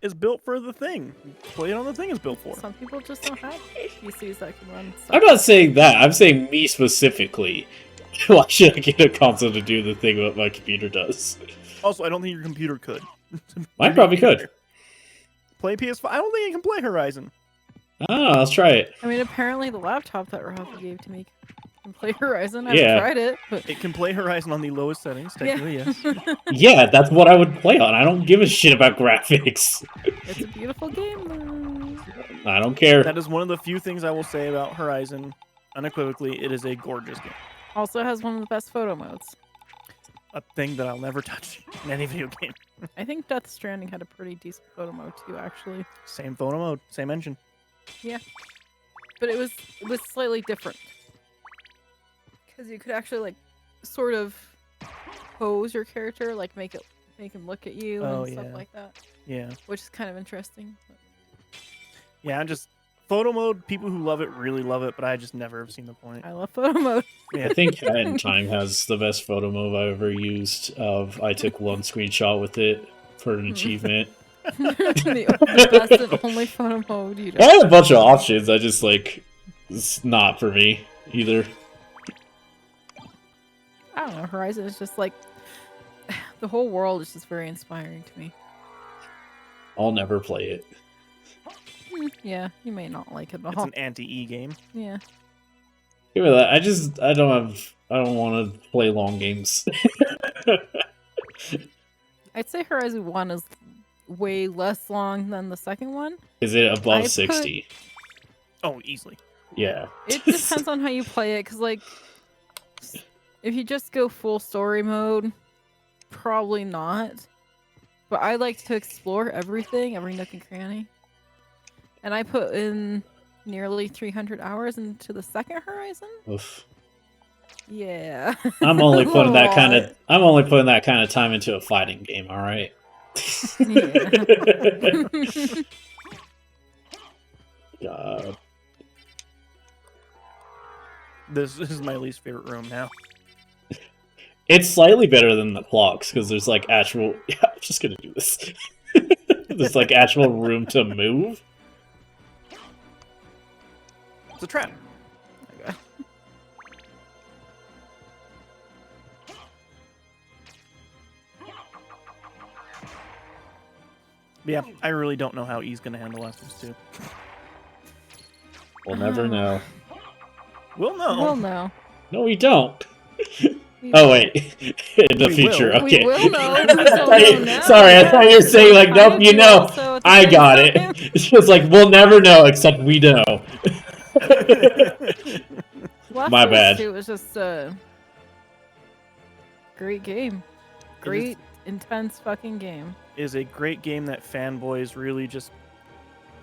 It's built for the thing. Play it on the thing it's built for. Some people just don't have PCs that can run stuff. I'm not saying that. I'm saying me specifically. Why should I get a console to do the thing what my computer does? Also, I don't think your computer could. Mine probably could. Play PS5. I don't think it can play Horizon. Ah, let's try it. I mean, apparently the laptop that Rafa gave to me can play Horizon. I Yeah. haven't tried it, but It can play Horizon on the lowest settings, technically, yes. Yeah, that's what I would play on. I don't give a shit about graphics. it's a beautiful game though. I don't care. That is one of the few things I will say about Horizon. Unequivocally, it is a gorgeous game. Also has one of the best photo modes. A thing that I'll never touch in any video game. I think Death Stranding had a pretty decent photo mode too, actually. Same photo mode, same engine. But it was slightly different. Because you could actually like sort of pose your character, like make him look at you and stuff like that. Yeah. Which is kind of interesting. Yeah, just photo mode, people who love it really love it, but I just never have seen the point. I love photo mode. I think Hat in Time has the best photo mode I've ever used. I took one screenshot with it for an achievement. the best and only photo mode you I had a bunch of options. I just like it's not for me either. I don't know. Horizon is just like the whole world is just very inspiring to me. I'll never play it. Yeah, you may not like it at It's all. an anti-E game. Yeah. Give me that. I don't want to play long games. I'd say Horizon 1 is way less long than the second one. Is it above I put- 60? Oh, easily. Yeah. It depends on how you play it, because, like, if you just go full story mode, probably not. But I like to explore everything, every nook and cranny. And I put in nearly 300 hours into the second Horizon. Oof. Yeah. I'm only putting that kind lot. of I'm only putting that kind of time into a fighting game, all right? God. This is my least favorite room now. It's slightly better than the clocks because there's like actual. Yeah, I'm just gonna do this. There's like actual room to move. It's a trap. Okay. But yeah, I really don't know how E's gonna handle Last of Us 2. We'll never know. We'll know. Well, no. No, we don't. We Oh wait, In the We future, will. okay. We will know. We don't know now. Sorry, I thought you were saying like, Kind nope, of you do know, also at the I same got time. it. It's just like we'll never know, except we know. Last My of Us bad. 2 was just a great game. Great, intense fucking game. Is a great game that fanboys really just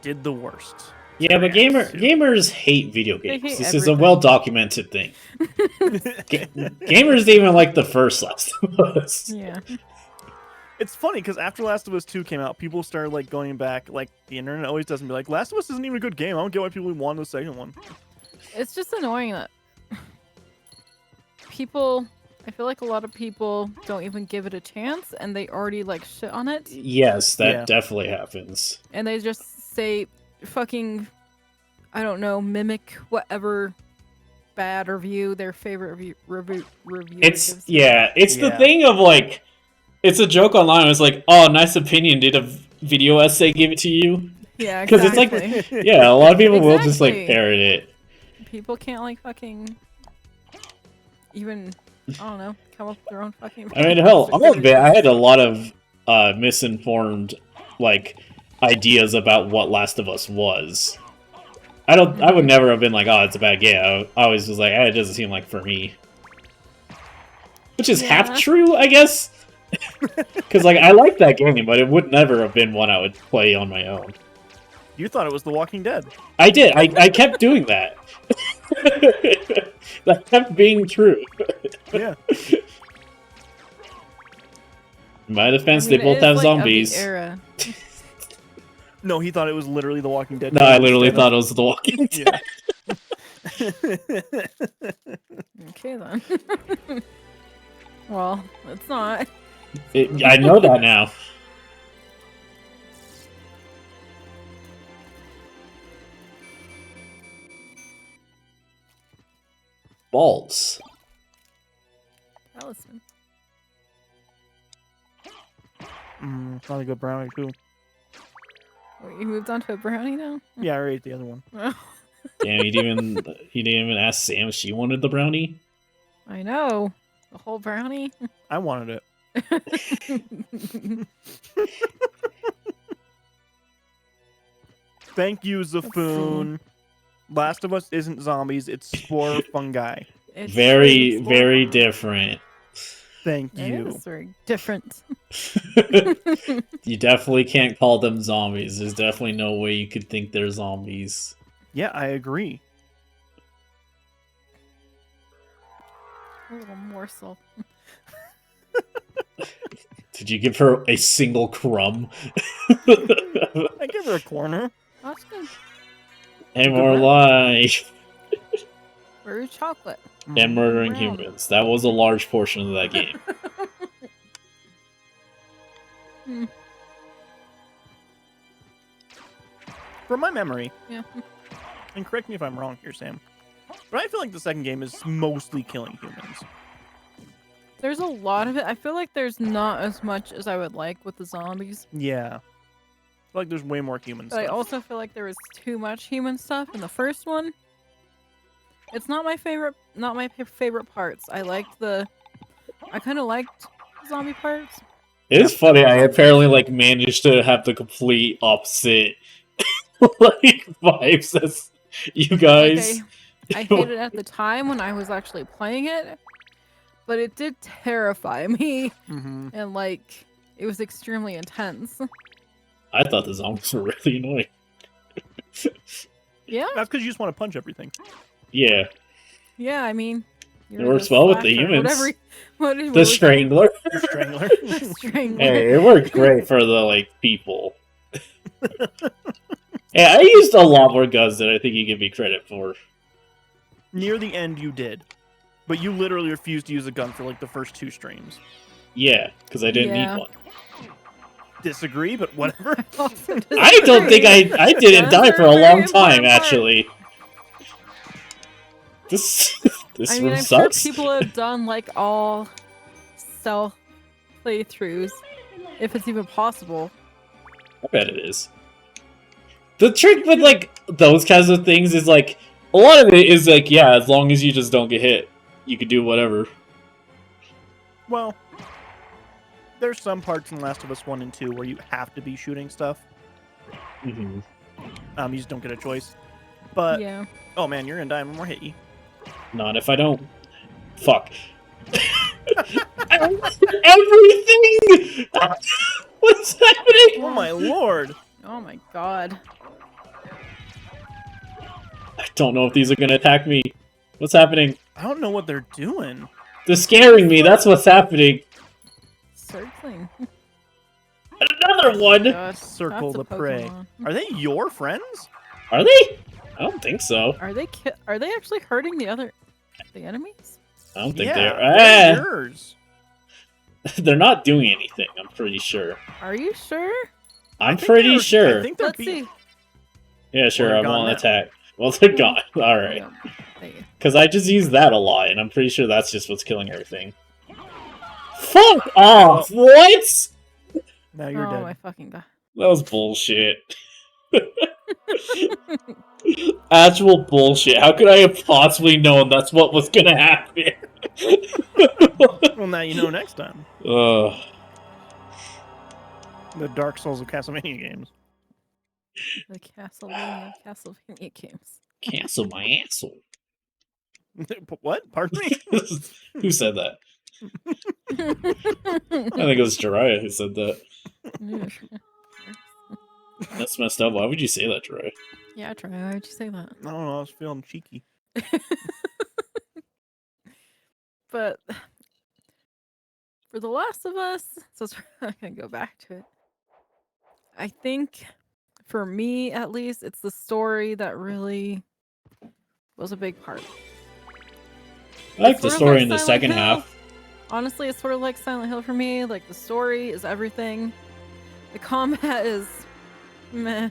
did the worst. Yeah, but Reacts to. gamers hate video They games. hate This is a everything. well-documented thing. Gamers didn't even like the first Last of Us. Yeah. It's funny because after Last of Us 2 came out, people started like going back, like the internet always does, and be like, Last of Us isn't even a good game. I don't get why people wanted the second one. It's just annoying that people, I feel like a lot of people don't even give it a chance and they already like shit on it. Yes, that Yeah. definitely happens. And they just say fucking, I don't know, mimic whatever bad review their favorite review It's gives. it's the Yeah. thing of like, it's a joke online. It's like, oh, nice opinion. Did a video essay give it to you? Yeah, 'Cause it's like- exactly. Yeah, a lot of people will just like Exactly. parrot it. People can't like fucking even, I don't know, come up with their own fucking. I mean, hell, I'll admit I had a lot of misinformed like ideas about what Last of Us was. I would never have been like, oh, it's a bad game. I always was like, it doesn't seem like for me. Which is half Yeah. true, I guess. Because like I like that game, but it would never have been one I would play on my own. You thought it was The Walking Dead. I did. I kept doing that. That kept being true. Yeah. In my defense, I mean, they both it is, have like, of the zombies. era. No, he thought it was literally The Walking Dead. No, I literally thought it was The Walking Dead. Yeah. Okay then. Well, it's not. I know that now. Balls. Allison. Not a good brownie too. Wait, you moved on to a brownie now? Yeah, I ate the other one. Damn, you didn't even ask Sam if she wanted the brownie? I know. The whole brownie? I wanted it. Thank you, Zafoon. Last of Us isn't zombies, it's spore fungi. It's Very, it's very more- different. Thank It you. is very different. You definitely can't call them zombies. There's definitely no way you could think they're zombies. Yeah, I agree. A little morsel. Did you give her a single crumb? I give her a corner. That's good. And more life. Very chocolate. And murdering Brown. humans. That was a large portion of that game. From my memory, Yeah. and correct me if I'm wrong here, Sam, but I feel like the second game is mostly killing humans. There's a lot of it. I feel like there's not as much as I would like with the zombies. Yeah. I feel like there's way more humans. But I also feel like there was too much human stuff in the first one. It's not my favorite parts. I kind of liked zombie parts. It is funny, I apparently like managed to have the complete opposite like vibes as you guys. I hated it at the time when I was actually playing it, but it did terrify me, Mm-hmm. and like it was extremely intense. I thought the zombies were really annoying. Yeah, That's because you just want to punch everything. Yeah. yeah. I mean, It works well with the humans. The Strangler. Strangler. Strangler. Hey, it worked great for the like people. Yeah, I used a lot more guns than I think you give me credit for. Near the end, you did. But you literally refused to use a gun for like the first 2 streams. Yeah, because I didn't Yeah. need one. Disagree, but whatever. I don't think I didn't Guns die are for a very long important time, part. actually. This I mean, I'm sucks. sure people have done like all stealth playthroughs, if it's even possible. I bet it is. The trick with like those kinds of things is like a lot of it is like, yeah, as long as you just don't get hit, you can do whatever. Well, there's some parts in Last of Us 1 and 2 where you have to be shooting stuff. Mm-hmm. You just don't get a choice. But Yeah. oh man, you're gonna die when more hit you. Not if I don't. Fuck. Everything! What's happening? Oh my lord! Oh my god. I don't know if these are gonna attack me. What's happening? I don't know what they're doing. They're scaring me, that's what's happening. Circling. Another one! Gosh, Circle that's the a prey. Pokemon. Are they your friends? Are they? I don't think so. Are they actually hurting the enemies? I don't think Yeah, they're. they're yours. They're not doing anything, I'm pretty sure. Are you sure? I'm pretty sure. I think they're Let's see. Yeah, sure, Well, I they're gone won't now. attack. Well, they're gone. Alright. Yeah, there you go. Because I just used that a lot, and I'm pretty sure that's just what's killing everything. Fuck off! What? Now you're Oh dead. my fucking god. That was bullshit. Actual bullshit. How could I have possibly known that's what was gonna happen? Well, now you know next time. Ugh. The Dark Souls of Castlevania games. The Castlevania games. Cancel my asshole. What? Pardon me? Who said that? I think it was Jiraiya who said that. That's messed up. Why would you say that, Jiraiya? Yeah, try. Why would you say that? I don't know. I was feeling cheeky. But for The Last of Us, so I can go back to it. I think, for me at least, it's the story that really was a big part. I like It's the sort of story like in the Silent second Hill. half. Honestly, it's sort of like Silent Hill for me. Like, the story is everything. The combat is meh.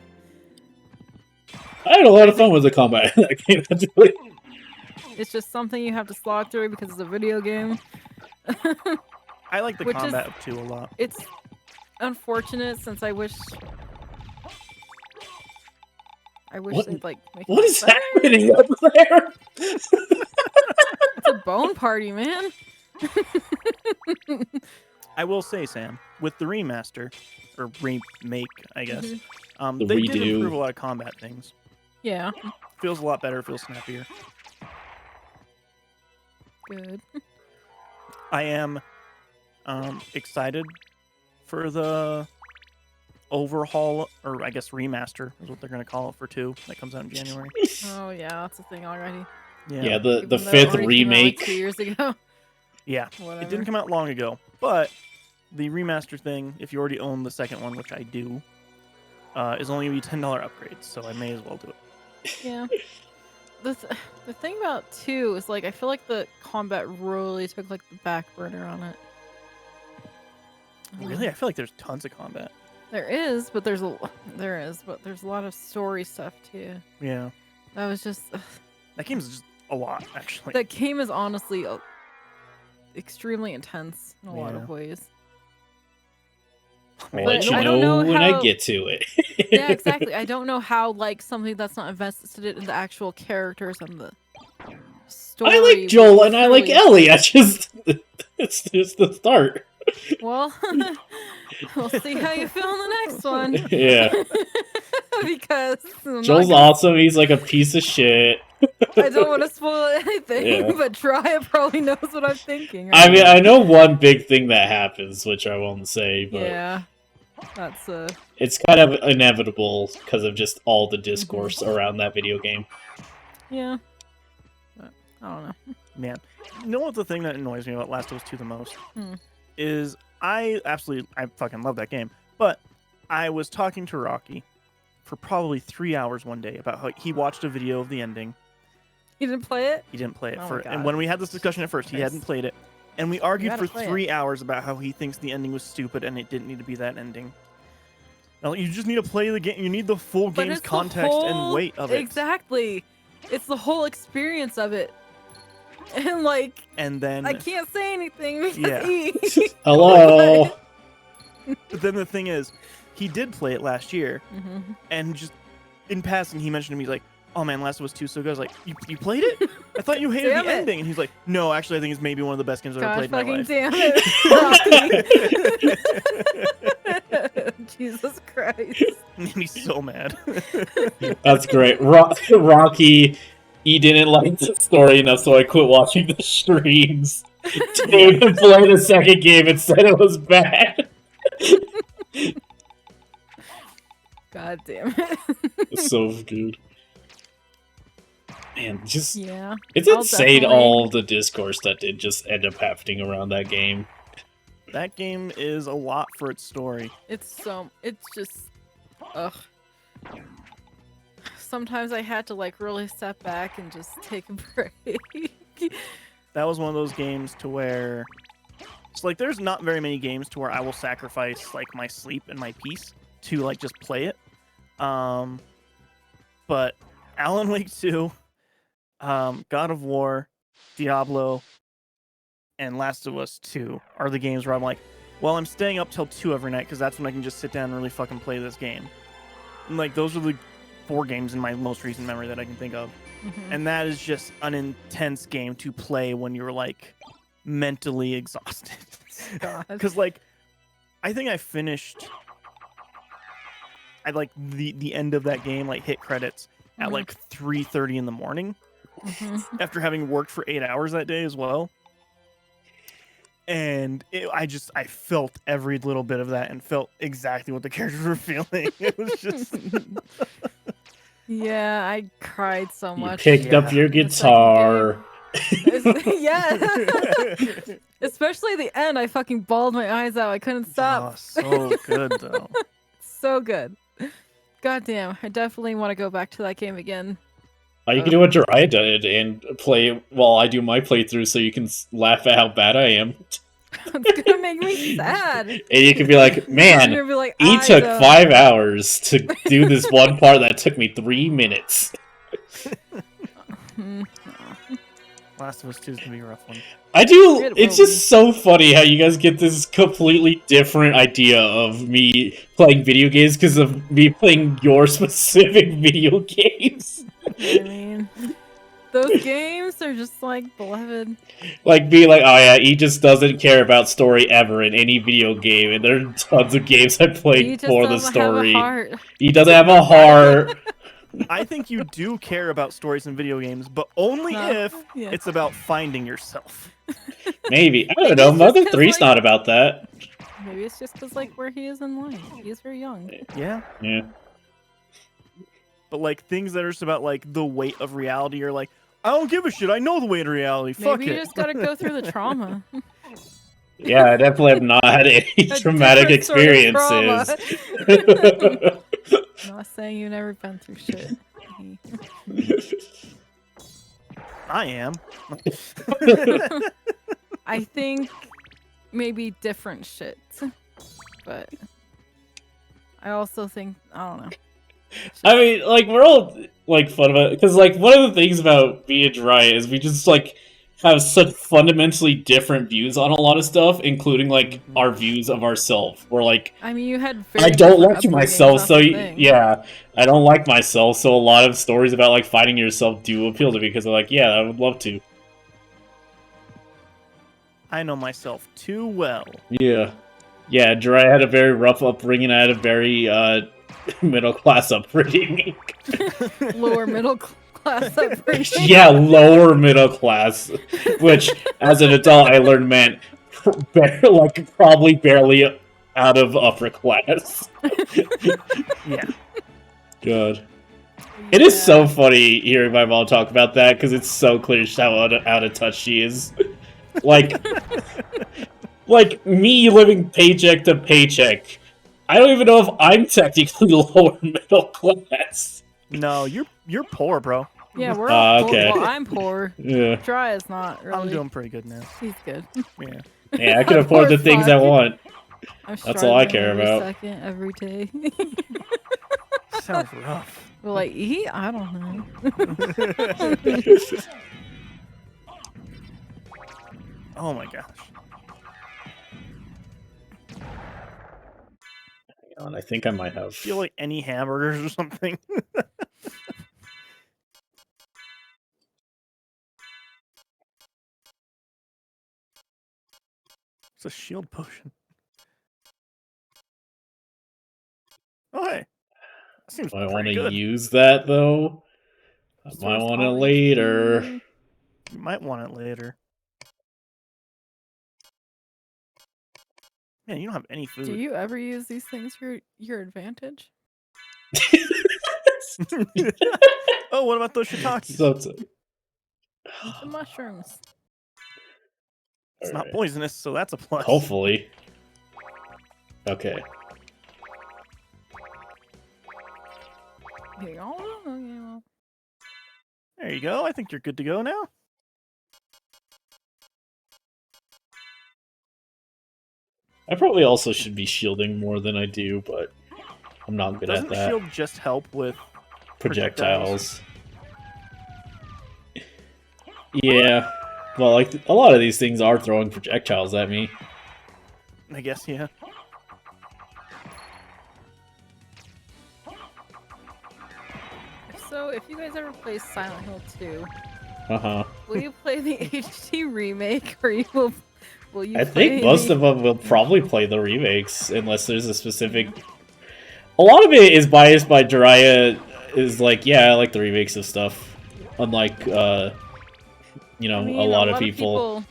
I had a lot of fun with the combat in that game, actually. It's just something you have to slog through because it's a video game. I like the Which is- combat of 2 a lot. It's unfortunate since I wish What- they'd like make What it is better. happening up there? It's a bone party, man. I will say, Sam, with the remaster, or remake, I guess, Mhm. The they did redo. improve a lot of combat things. Yeah, Feels a lot better, feels snappier. good. I am excited for the overhaul, or I guess remaster is what they're going to call it for 2 that comes out in January. Oh yeah, that's a thing already. Yeah, the Even though it fifth already came out, like, remake. 2 years ago. Yeah, Whatever. it didn't come out long ago, but the remaster thing, if you already own the second one, which I do, is only going to be $10 upgrades, so I may as well do it. Yeah. The thing about 2 is like I feel like the combat really took like the back burner on it. Really? I feel like there's tons of combat. There is, but there's a lot of story stuff too. Yeah. That was just That game's just a lot, actually. that game is honestly extremely intense in a lot Yeah. of ways. I'll But let you I don't know know when I how- get to it. Yeah, exactly. I don't know how like something that's not invested in the actual characters and the story. I like Joel would and I like truly- Ellie. I just it's just the start. Well, we'll see how you feel in the next one. Yeah, Because I'm not Joel's gonna- awesome. He's like a piece of shit. I don't want to spoil anything, Yeah. but Tria probably knows what I'm thinking. I right? mean, I know one big thing that happens, which I won't say, but Yeah, that's it's kind of inevitable because of just all the discourse Mm-hmm. around that video game. yeah. But, I don't know. Man, you know what the thing that annoys me about Last of Us 2 the most? Hmm. Is I fucking love that game, but I was talking to Rocky for probably 3 hours one day about how he watched a video of the ending. You didn't play it? He didn't play it Oh for, my and God. when we had this discussion at first, he Christ. hadn't played it, and we argued gotta for play it. 3 hours about how he thinks the ending was stupid and it didn't need to be that ending. Now, you just need to play the game. You need the full But game's it's the context and whole- weight of it. Exactly. It's the whole experience of it. And like, And then, I can't say anything because Yeah. Hello. but then the thing is, he did play it last year, Mhm. and just in passing, he mentioned to me, he's like, "Oh man, Last of Us 2 is so good." I was like, "You played it? I thought you hated Damn the it. ending." And he's like, "No, actually, I think it's maybe one of the best games I've ever Gosh played in my fucking life." damn it, Rocky. Jesus Christ. Made me so mad. That's great. Rocky, he didn't like the story enough, so I quit watching the streams. Didn't even play the second game and said it was bad. God damn it. It's so good. Man, just Yeah. it's I'll insane definitely- all the discourse that did just end up happening around that game. That game is a lot for its story. It's just, ugh. Sometimes I had to like really step back and just take a break. That was one of those games to where it's like there's not very many games to where I will sacrifice like my sleep and my peace to like just play it. But Alan Wake 2, God of War, Diablo, and Last of Us 2 are the games where I'm like, well, I'm staying up till 2 every night because that's when I can just sit down and really fucking play this game. And like those are the 4 games in my most recent memory that I can think of. And that is just an intense game to play when you're like mentally exhausted. God. Because like I think I finished at like the end of that game, like hit credits at like 3:30 in the morning after having worked for 8 hours that day as well. And I felt every little bit of that and felt exactly what the characters were feeling. It was just Yeah, I cried so You much. picked up your The second guitar. Yeah. Especially the end, I fucking bawled my eyes out. I couldn't stop. oh, so good though. So good. God damn, I definitely want to go back to that game again. You can do what Jiraiya did and play while I do my playthrough, so you can laugh at how bad I am. It's gonna make me sad. And you can be like, man, You're gonna be like, he I took don't- 5 hours to do this one part that took me 3 minutes. Last of Us 2 is gonna be a rough one. I do. It It's will just so funny how you guys get this completely different idea of me playing video games because of me playing your specific video games. I mean, those games are just like beloved. Like being like, oh yeah, he just doesn't care about story ever in any video game, and there are tons of games I He played just for the doesn't have a story. heart. He doesn't have a heart. I think you do care about stories in video games, but only No. if Yeah. it's about finding yourself. Maybe I don't Maybe know. it's just Mother 'cause, 3's like- not about that. Maybe it's just because like where he is in life. He is very young. Yeah. Yeah. But like things that are just about like the weight of reality are like, I don't give a shit. I know the weight of reality. Fuck Maybe you it. just gotta go through the trauma. Yeah, I definitely have not had any A traumatic different sort of trauma. experiences. Not saying you've never been through shit. I am. I think maybe different shit, but I also think I don't know. I mean, like we're all like fun about it because like one of the things about being dry is we just like have such fundamentally different views on a lot of stuff, including like our views of ourselves. We're like, I mean, you had. I Very don't different like myself, upbringings, so that's the thing. yeah, I don't like myself. So a lot of stories about like finding yourself do appeal to me because I'm like, yeah, I would love to. I know myself too well. Yeah, yeah. Dry had a very rough upbringing. I had a very middle class upbringing. Lower middle class upbringing. Yeah, lower middle class, which as an adult I learned meant like probably barely out of upper class. Yeah. God. It is so Yeah. funny hearing my mom talk about that because it's so clear just how out of touch she is. Like, like me living paycheck to paycheck. I don't even know if I'm technically lower middle class. No, you're poor, bro. Yeah, we're all okay. poor. Well, I'm poor. Yeah, Dry is not really. I'm doing pretty good now. He's good. Yeah. yeah, I can afford the Poor things I fuck. want. I'm That's all I struggling care every about. Second, every day. Sounds rough. We're like, I don't know. Oh my gosh. Hang on, I think I might have. Feel like any hamburgers or something. It's a shield potion. Oh, hey. That seems Do I want pretty to good. use that though? I might Source want it all later. HD. You might want it later. Man, you don't have any food. Do you ever use these things for your advantage? Oh, what about those shiitakes? So, Eat the mushrooms. It's not alright. poisonous, so that's a plus. Hopefully. Okay. Here you go. Oh, okay, well. There you go. I think you're good to go now. I probably also should be shielding more than I do, but I'm not good Doesn't at that. shield just help with Projectiles. Yeah. Well, like, a lot of these things are throwing projectiles at me. I guess, yeah. So, if you guys ever play Silent Hill 2, Uh-huh. will you play the HD remake, or will you I play think most the... of them will probably play the remakes, unless there's a specific... A lot of it is biased by Jiraiya, is like, yeah, I like the remakes of stuff. Unlike, you know, I mean, a lot of people...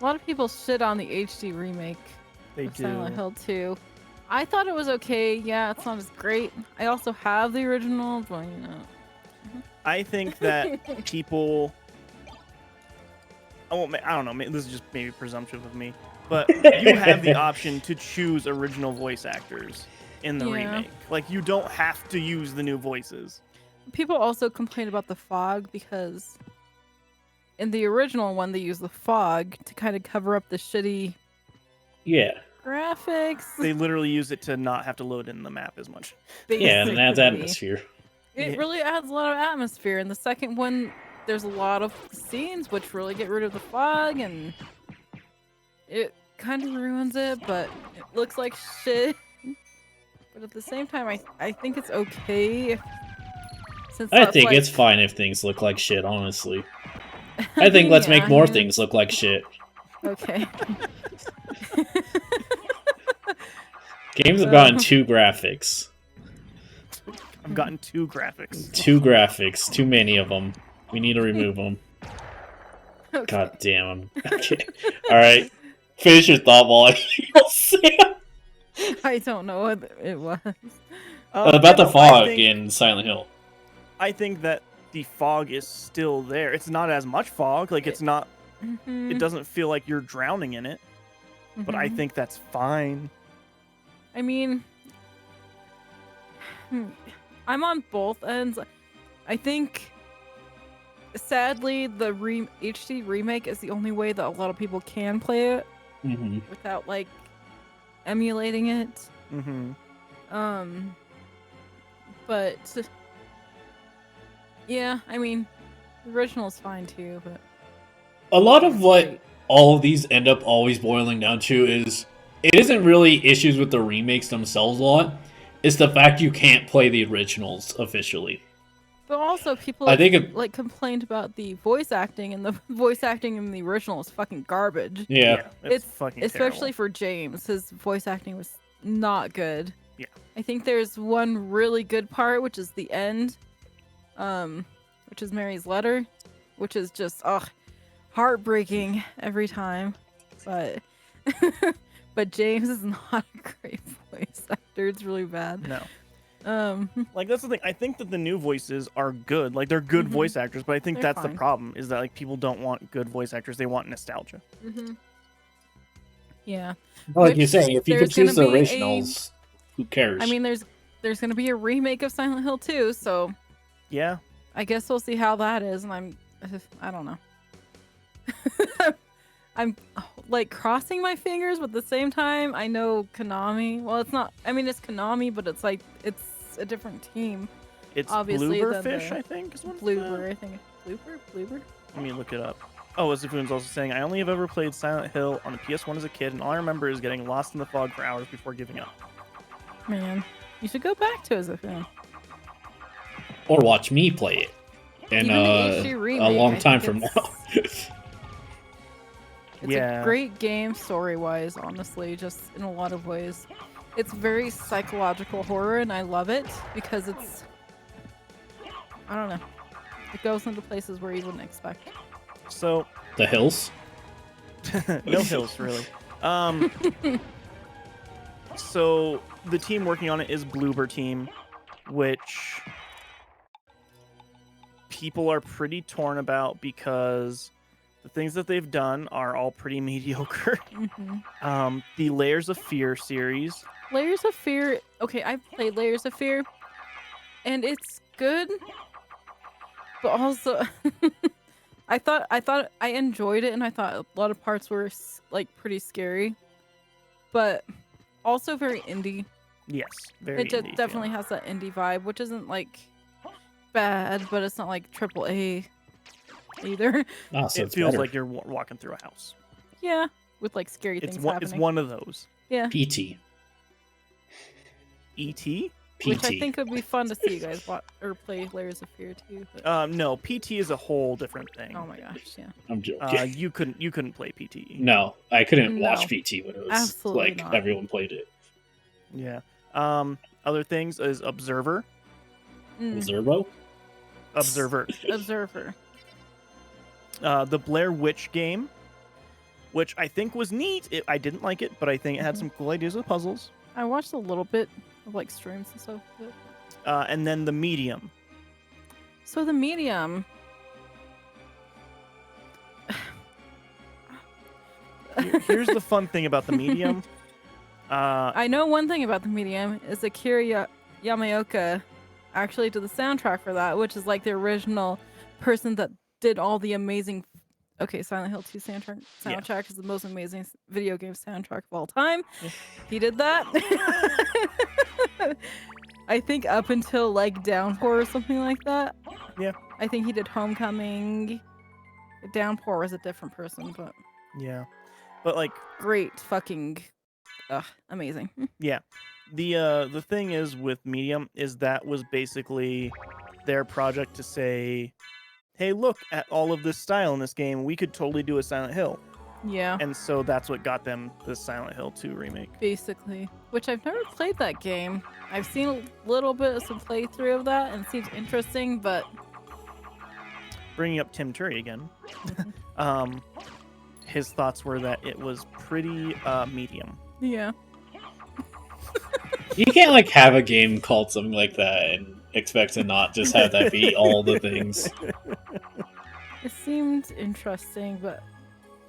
A lot of people shit on the HD remake They of do. Silent Hill 2. I thought it was okay. Yeah, it's not as great. I also have the original, but you know. I think that people. Oh, I don't know. This is just maybe presumptive of me, but you have the option to choose original voice actors in the Yeah. remake. Like, you don't have to use the new voices. People also complain about the fog because in the original one they use the fog to kind of cover up the shitty Yeah. graphics. They literally use it to not have to load in the map as much. Yeah, and it adds basically. atmosphere. It Yeah. really adds a lot of atmosphere. In the second one, there's a lot of scenes which really get rid of the fog, and it kind of ruins it, but it looks like shit. But at the same time, I think it's okay if, since I that's think like, it's fine if things look like shit, honestly. I think let's yeah, make more I mean, things look like shit. okay. Games have gotten 2 graphics. I've gotten 2 graphics. 2 graphics. Too many of them. We need to remove them. Okay. God damn. Okay. Alright. Finish your thought while I say I don't know what it was. about the I fog think- in Silent Hill. I think that the fog is still there. It's not as much fog. Like, it's not. Mhm, It doesn't feel like you're drowning in it. But I mhm. think that's fine. I mean, I'm on both ends. I think, sadly, the HD remake is the only way that a lot of people can play it Mm-hmm. without like emulating it. Mm-hmm. But yeah, I mean, the original's fine too. But A lot of what all of these end up always boiling down to is it isn't really issues with the remakes themselves a lot. It's the fact you can't play the originals officially. But also, people I think it- like complained about the voice acting, and the voice acting in the original is fucking garbage. Yeah. It's fucking Especially terrible. for James, his voice acting was not good. Yeah. I think there's one really good part, which is the end, which is Mary's letter, which is just heartbreaking every time. But but James is not a great voice actor. It's really bad. No. Like That's the thing. I think that the new voices are good. Like, they're good Mhm. voice actors, but I think They're that's the fine. problem, is that, like, people don't want good voice actors. They want nostalgia. yeah. Like you Which say, if you could there's choose the gonna be a- originals, who cares? I mean, there's gonna be a remake of Silent Hill 2, so Yeah. I guess we'll see how that is. And I don't know. I'm like crossing my fingers, but at the same time, I know Konami. Well, it's not. I mean, it's Konami, but it's like it's a different team. It's Obviously, then Blooberfish, the I think, is what it's Bloober, called. I think. Bloober. Let me look it up. Oh, as Zafoon's also saying, I only have ever played Silent Hill on the PS1 as a kid, and all I remember is getting lost in the fog for hours before giving up. Man, you should go back to it as a fan. or watch me play it. And Even the HD a remake, long I time think from now. It's Yeah. a great game story-wise, honestly, just in a lot of ways. It's very psychological horror, and I love it because it's, I don't know, it goes into places where you wouldn't expect. So The hills. no hills really. So the team working on it is Bloober Team, which people are pretty torn about because the things that they've done are all pretty mediocre. The Layers of Fear series. Layers of Fear. Okay, I've played Layers of Fear, and it's good, but also I thought I enjoyed it, and I thought a lot of parts were like pretty scary, but also very indie. Yes, very. It indie definitely feeling. has that indie vibe, which isn't like bad, but it's not like AAA either. Ah, so It it's feels better. like you're walking through a house. Yeah, with like scary It's things one. happening. It's one of those. Yeah, PT. E.T. which I PT. think would be fun to see you guys watch or play Layers of Fear too. But, No, PT is a whole different thing. oh my gosh, yeah. I'm joking. You couldn't play PT. No, I couldn't No. watch PT when it was Absolutely like not. everyone played it. Yeah. Other things is Observer. Mm, Zerbo? Observer. Observer. The Blair Witch game, which I think was neat. I didn't like it, but I think it had Mhm. some cool ideas with puzzles. I watched a little bit of like streams and stuff. But... And then The Medium. So the medium. Here's the fun thing about The Medium. I know one thing about the medium is Akira Yamaoka actually did the soundtrack for that, which is like the original person that did all the amazing. Okay, Silent Hill 2 soundtrack Yeah. is the most amazing video game soundtrack of all time. Yeah. He did that. I think up until like Downpour or something like that. Yeah. I think he did Homecoming. Downpour was a different person, but Yeah. But like, great fucking amazing. yeah. The thing is with Medium is that was basically their project to say, hey, look at all of this style in this game. We could totally do a Silent Hill. Yeah. And so that's what got them the Silent Hill 2 remake. Basically, which I've never played that game. I've seen a little bit of some playthrough of that, and it seems interesting, but Bringing up Tim Curry again, his thoughts were that it was pretty medium. yeah. You can't like have a game called something like that and expect to not just have that be all the things. It seemed interesting, but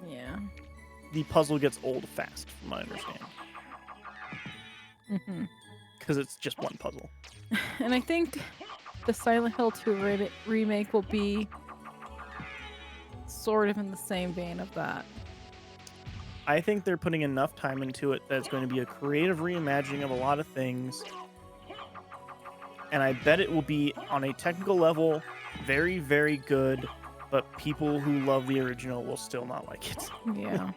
yeah. The puzzle gets old fast, from what I understand, hmm because it's just one puzzle. And I think the Silent Hill 2 remake will be sort of in the same vein of that. I think they're putting enough time into it that it's going to be a creative reimagining of a lot of things. And I bet it will be, on a technical level, very, very good, but people who love the original will still not like it. Yeah.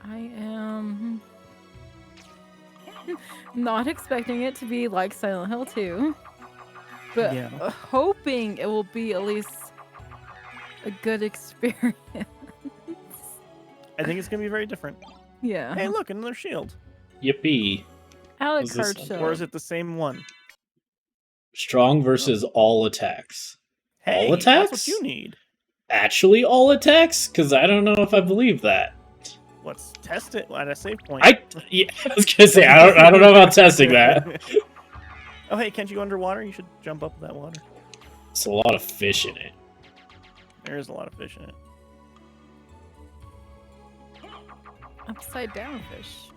I am not expecting it to be like Silent Hill 2, but Yeah. hoping it will be at least a good experience. I think it's going to be very different. Yeah. Hey, look, another shield. Yippee. Alex Is this- Card Show. Or is it the same one? Strong versus all attacks. Hey, All that's attacks? what you need. Actually all attacks? Because I don't know if I believe that. Let's test it at a save point. I was gonna say I don't know about testing that. Oh, hey, can't you go underwater? You should jump up that water. It's a lot of fish in it. There is a lot of fish in it. Upside down fish.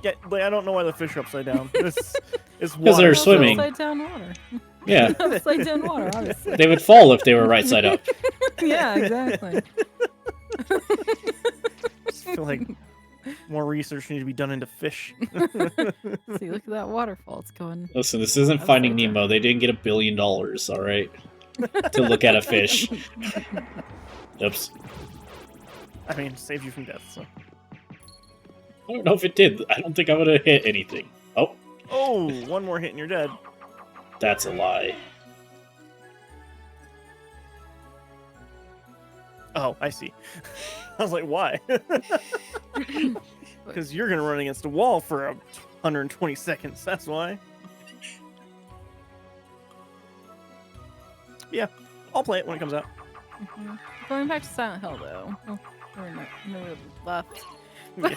Yeah, but I don't know why the fish are upside down. It's Because water. they're Also swimming. Upside down water. Yeah, Upside down water, obviously. they would fall if they were right side up. Yeah, exactly. I just feel like more research needs to be done into fish. See, look at that waterfall. It's going. Listen, this isn't Upside Finding down. Nemo. They didn't get $1 billion, all right, to look at a fish. Oops. I mean, it saves you from death. So. I don't know if it did. I don't think I would have hit anything. Oh, Oh, one more hit and you're dead. that's a lie. Oh, I see. I was like, why? Because you're gonna run against a wall for 120 seconds. That's why. Yeah, I'll play it when it comes out. Mhm. Going back to Silent Hill, though. Oh, or no left. Yeah.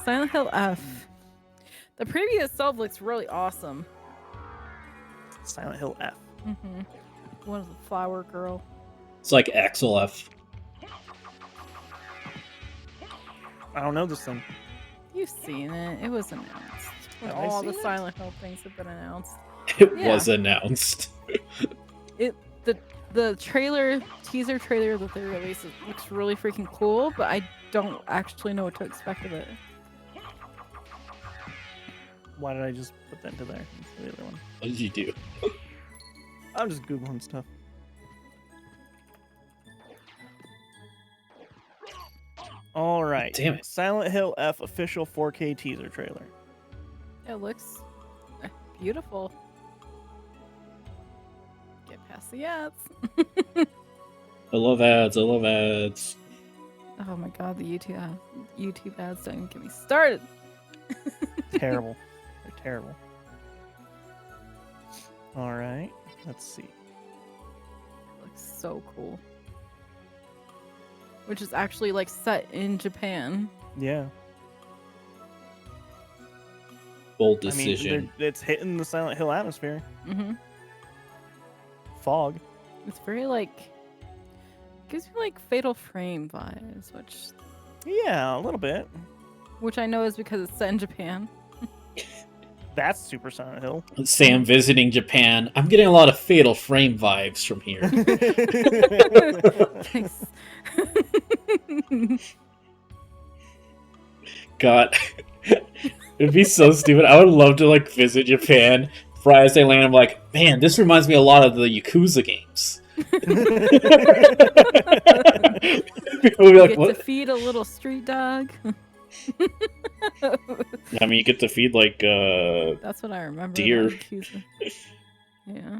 Silent Hill F. The preview itself looks really awesome. Silent Hill F. Mm-hmm. One of the flower girl. It's like Axel F. I don't know this thing. You've seen it. It was announced. When Have I all the seen it? Silent Hill things have been announced. It Yeah. was announced. The teaser trailer that they released looks really freaking cool, but I don't actually know what to expect of it. Why did I just put that into there? Into the other one. What did you do? I'm just googling stuff. All right. Damn it. Silent Hill F official 4K teaser trailer. It looks beautiful. Get past the ads. I love ads. I love ads. Oh my god, the YouTube ads don't even get me started. Terrible. They're terrible. All right. Let's see. Looks so cool. Which is actually like set in Japan. Yeah. Bold I decision. mean, it's hitting the Silent Hill atmosphere. Mm-hmm. Fog. It's very like gives me like Fatal Frame vibes, Yeah, a little bit. which I know is because it's set in Japan. That's Super Silent Hill. Sam visiting Japan. I'm getting a lot of Fatal Frame vibes from here. Thanks. God. It'd be so stupid. I would love to like visit Japan. Right as they land, I'm like, man, this reminds me a lot of the Yakuza games. People would be You like, get what? to feed a little street dog. I mean, you get to feed like That's what I remember. Deer. about Yakuza. Yeah.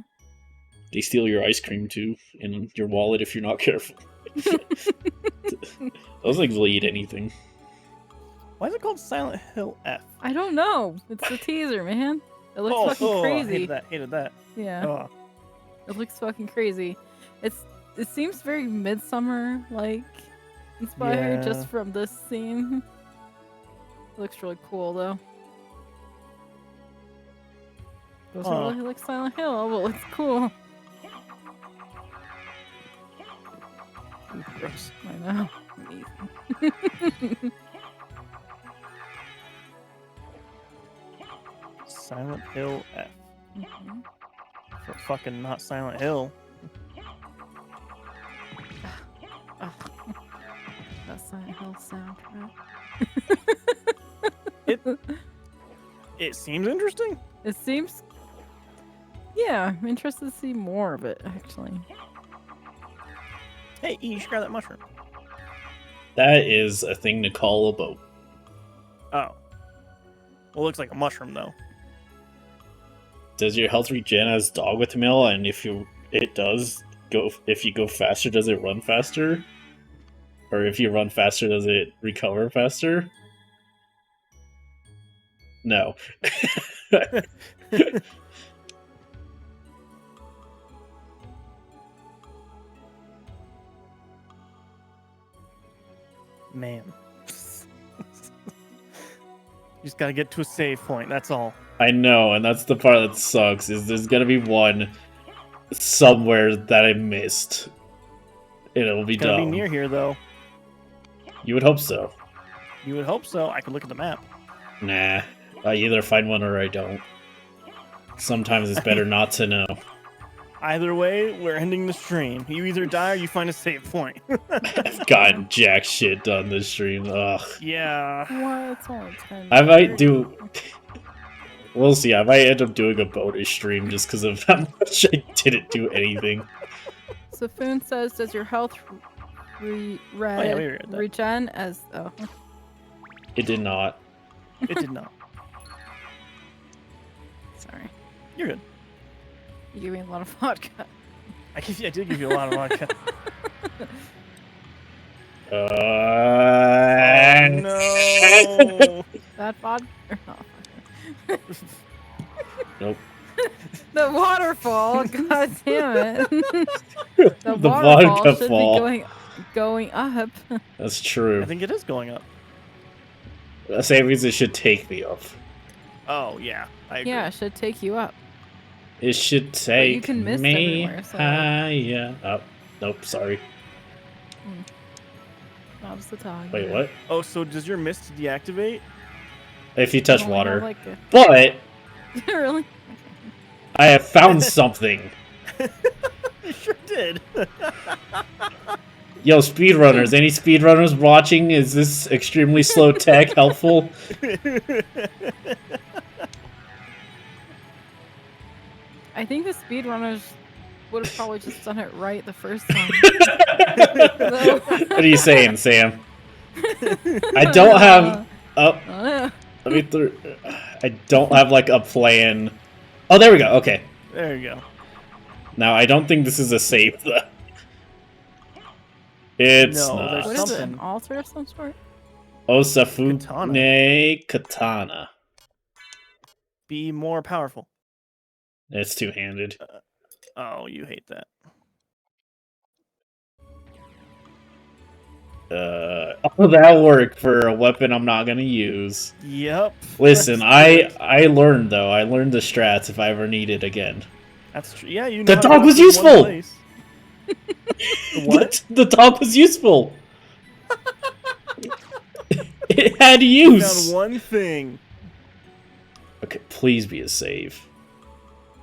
they steal your ice cream too in your wallet if you're not careful. Those things will eat anything. Why is it called Silent Hill F? I don't know. It's the teaser, man. It looks fucking I crazy. hated that. Yeah. Oh. It looks fucking crazy. It seems very Midsummer like inspired Yeah. just from this scene. It looks really cool though. Doesn't Huh. really look Silent Hill, but it's cool. Ooh, gross. I know. Amazing. Silent Hill F. Mhm. For fucking not Silent Hill. Ugh. That Silent Hill soundtrack. It seems interesting. It seems. Yeah, I'm interested to see more of it actually. Hey, you should grab that mushroom. That is a thing to call a boat. Oh. Well, it looks like a mushroom though. Does your health regen as dog with mill? And if it does go, if you go faster, does it run faster? Or if you run faster, does it recover faster? No. Man. You just gotta get to a save point, that's all. I know, and that's the part that sucks, is there's gonna be one somewhere that I missed. And it'll be It's gonna dumb. be near here though. You would hope so. You would hope so. I could look at the map. Nah. I either find one or I don't. Sometimes it's better not to know. Either way, we're ending the stream. You either die or you find a save point. I've gotten jack shit done this stream. Ugh. Yeah. What? It's only 10. I might do. We'll see. I might end up doing a bonus stream just because of how much I didn't do anything. Safoon says, "Does your health we read that. regen as?" Oh, It did not. It did not. sorry. You're good. You gave me a lot of vodka. I did give you a lot of vodka. Uh, Oh, no. No. That vodka. Nope. The waterfall. God damn it. The The waterfall vodka should fall. be going up. That's true. I think it is going up. That same means it should take me up. Oh yeah, I agree. Yeah, it should take you up. It should take can mist me everywhere, so, like- higher. Oh, nope, sorry. That was the dog. Wait, what? Oh, so does your mist deactivate? If you touch Only have, water. like, But really? I have found something. You sure did. Yo, speedrunners. Any speedrunners watching? Is this extremely slow tech helpful? I think the speedrunners would have probably just done it right the first time. What are you saying, Sam? I don't have. Oh, let me through. I don't have like a plan. Oh, there we go. Okay. There you go. Now I don't think this is a safe. It's No, not. there's What is it? something. An altar of some sort? Osafune Katana. Be more powerful. It's two-handed. Oh, you hate that. That'll work for a weapon I'm not gonna use. Yep. Listen, That's I learned though. I learned the strats if I ever need it again. That's true. Yeah, you know. The how to dog go was from one useful! place. The what? The dog was useful. It had You use. found one thing. Okay, please be a save.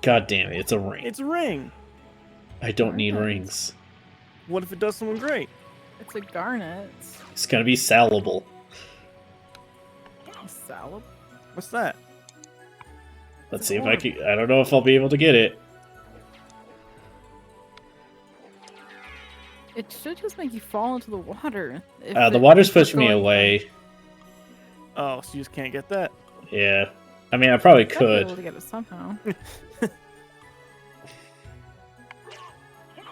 God damn it, it's a ring. It's a ring. I don't need Alright. rings. What if it does someone great? It's a garnet. It's gonna be salable. A salad? What's that? Let's see if I can. I don't know if I'll be able to get it. It should just make you fall into the water. if The it- water's if it's pushing me going away. Oh, so you just can't get that? Yeah. I mean, I probably down. I'd be able could. to get it somehow.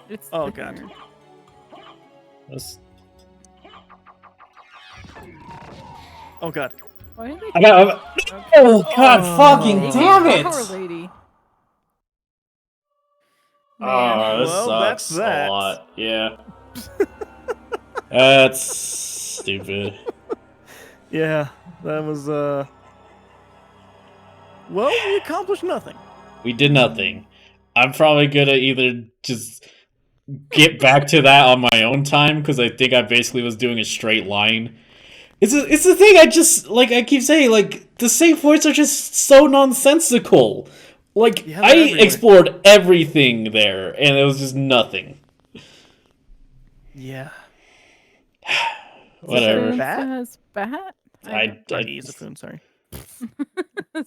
It's Oh, thicker. God. Let's- Oh god. Why did they I got. Oh god! Oh. Fucking Take damn it, it! Poor lady. Oh, Man. this Well, that's sucks that. a lot. Yeah. That's stupid. Yeah, that was well, we accomplished nothing. We did nothing. I'm probably gonna either just get back to that on my own time because I think I basically was doing a straight line. It's the thing. I just like I keep saying like the save points are just so nonsensical. Like Yeah, I they're everywhere. explored everything there and it was just nothing. Yeah. Whatever. Is it bat? Says bat? I Zafoon, sorry.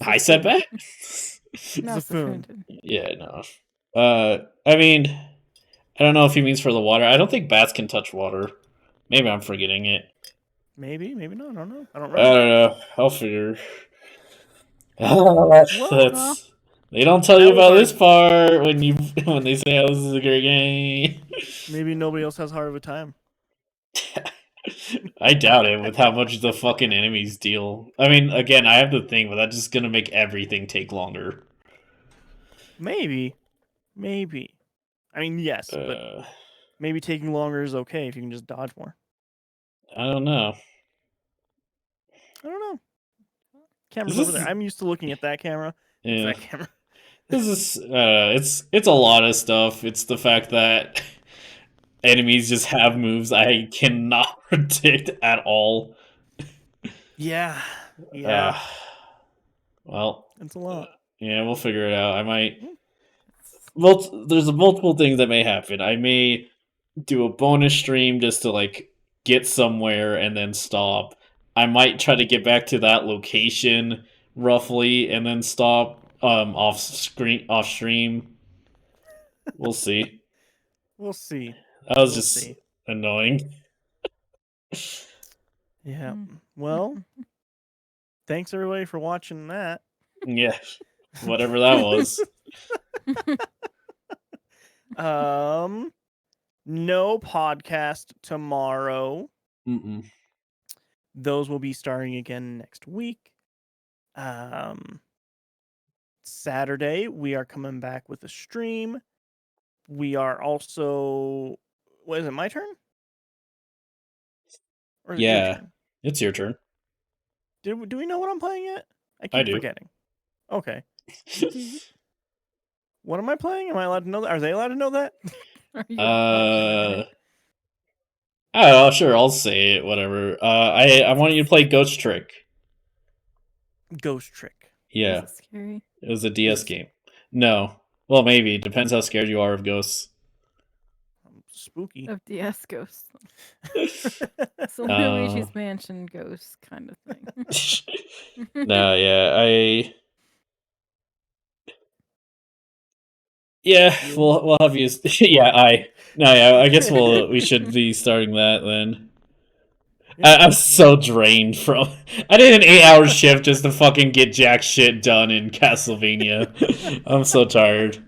I said back. No, Zafoon. Zafoon. Yeah, no. I mean, I don't know if he means for the water. I don't think bats can touch water. Maybe I'm forgetting it. Maybe, maybe not. I don't know. I don't I remember. don't know. I'll figure. Well, They don't tell you that was about our- this part when they say, "Oh, this is a great game." Maybe nobody else has hard of a time. I doubt it with how much the fucking enemies deal. I mean, again, I have the thing, but that's just gonna make everything take longer. Maybe. Maybe. I mean, yes, but maybe taking longer is okay if you can just dodge more. I don't know. I don't know. Camera's This over there. is- I'm used to looking at that camera. It's Yeah. that camera. This is it's a lot of stuff. It's the fact that enemies just have moves I cannot predict at all. Yeah. Yeah. Well, It's a lot. yeah, we'll figure it out. I might. Well, there's multiple things that may happen. I may do a bonus stream just to like get somewhere and then stop. I might try to get back to that location roughly and then stop off stream. We'll see. We'll see. That was We'll just see. annoying. Yeah. Mm. Well, thanks everybody for watching that. Yeah, whatever that was. No podcast tomorrow. Mm-mm. Those will be starting again next week. Saturday, we are coming back with a stream. We are also... What is it, my turn? Or is it your Yeah, turn? it's your turn. Do we know what I'm playing yet? I I keep do. forgetting. Okay. What am I playing? Am I allowed to know that? Are they allowed to know that? Are you allowed I don't know, sure, I'll say it, whatever. I want you to play Ghost Trick. Ghost Trick. Yeah, Is it scary? it was a Is DS it- game. No. Well, maybe. Depends how scared you are of ghosts. Spooky. Of DS ghosts. So Uh, Luigi's Mansion ghost kind of thing. No, yeah, yeah, You? we'll have you. Yeah, I guess we should be starting that then. Yeah. I'm so drained from. I did an 8-hour shift just to fucking get jack shit done in Castlevania. I'm so tired.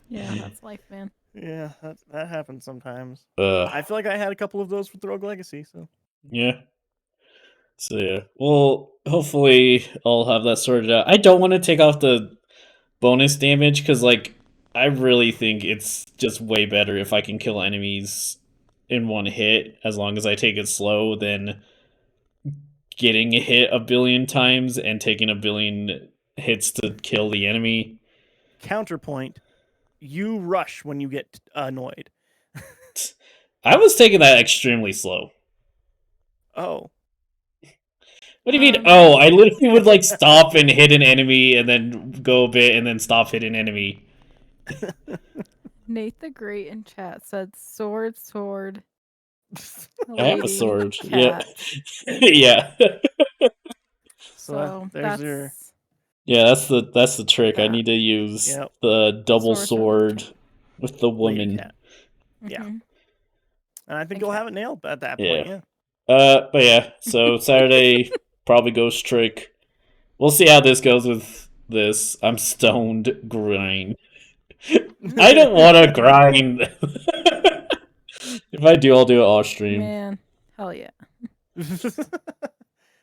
Yeah, that's life, man. Yeah, that happens sometimes. Ugh. I feel like I had a couple of those with Rogue Legacy, so Yeah. So yeah. Well, hopefully I'll have that sorted out. I don't want to take off the bonus damage because, like, I really think it's just way better if I can kill enemies in one hit as long as I take it slow than getting hit a billion times and taking a billion hits to kill the enemy. counterpoint, you rush when you get annoyed. I was taking that extremely slow. Oh. What do you mean? Oh, I literally would like Yeah. stop and hit an enemy and then go a bit and then stop hit an enemy. Nate the Great in chat said sword. I have a lady, sword. cat. Yeah. Yeah. So there's that's your Yeah, that's the trick. I that. need to use Yep. the double Sword. sword with the lady woman. cat. Yeah. Mhm. And I think And you'll cat. have it nailed at that Yeah. point, yeah. But yeah, so Saturday probably Ghost Trick. We'll see how this goes with this. I'm stoned grind. I don't want to grind. If I do, I'll do it off stream. Man, hell yeah.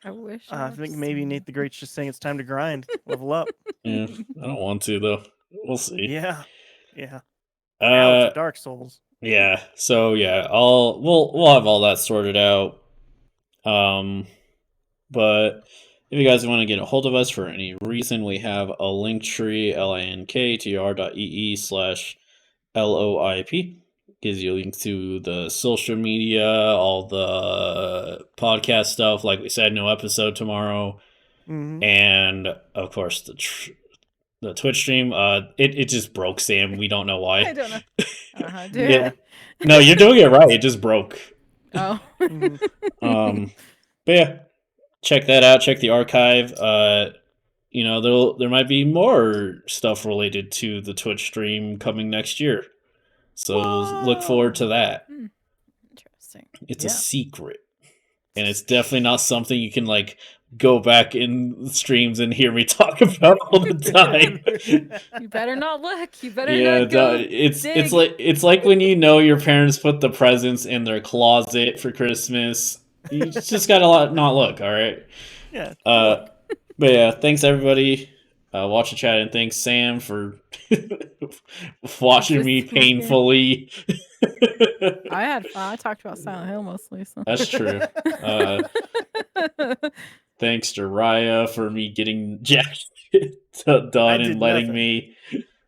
I wish. I think maybe Nate the Great's just saying it's time to grind, level up. Yeah, I don't want to though. We'll see. Yeah. Yeah. Now it's Uh, a Dark Souls. yeah. So yeah, we'll have all that sorted out. But if you guys want to get a hold of us for any reason, we have a link tree, linktr.ee/LOIP. Gives you a link to the social media, all the podcast stuff. Like we said, no episode tomorrow. Mm-hmm. And of course the Twitch stream. It just broke, Sam. We don't know why. I don't know. I don't know how to do Yeah. it. No, you're doing it right. It just broke. Oh. Mm-hmm. But yeah, check that out. Check the archive. You know, there might be more stuff related to the Twitch stream coming next year. So look forward to that. Interesting. It's Yeah. a secret. And it's definitely not something you can like go back in streams and hear me talk about all the time. You better not look. You better Yeah, not go. it's dig. like when you know your parents put the presents in their closet for Christmas. You just gotta not look, all right? Yeah. But yeah, thanks everybody. Watch the chat, and thanks Sam for watching me painfully. I had fun. I talked about Silent Hill mostly. So. That's true. Thanks to Raya for me getting jack done and did letting nothing. me.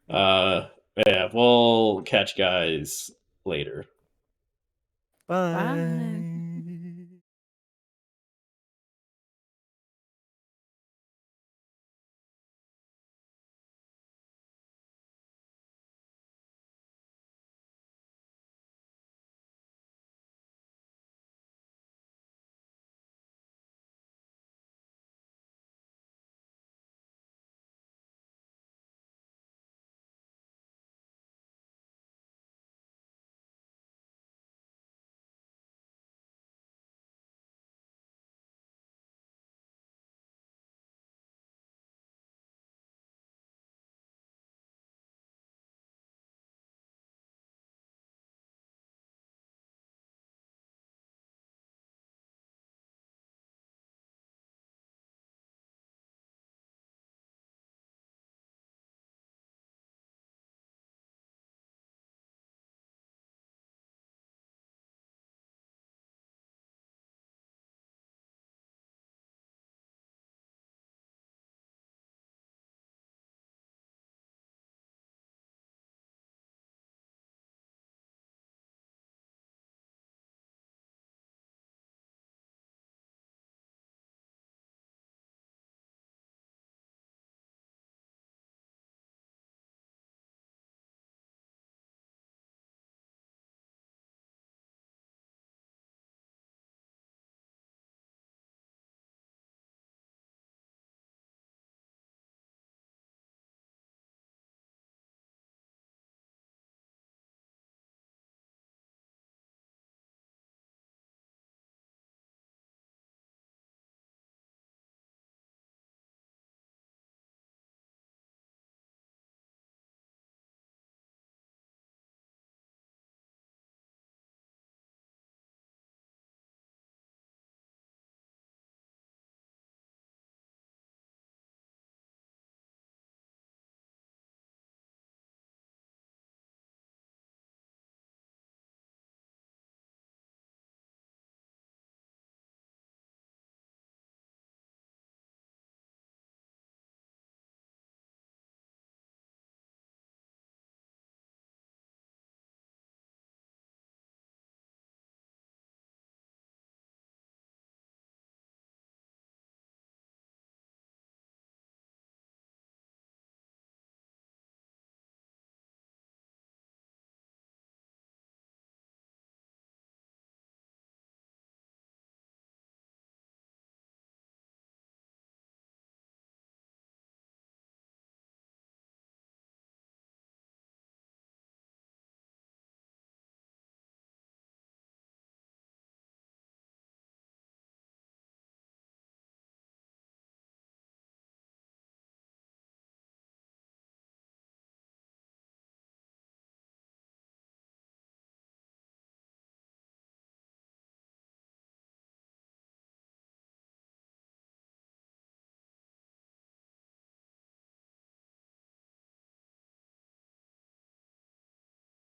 Yeah, we'll catch you guys later. Bye. Bye.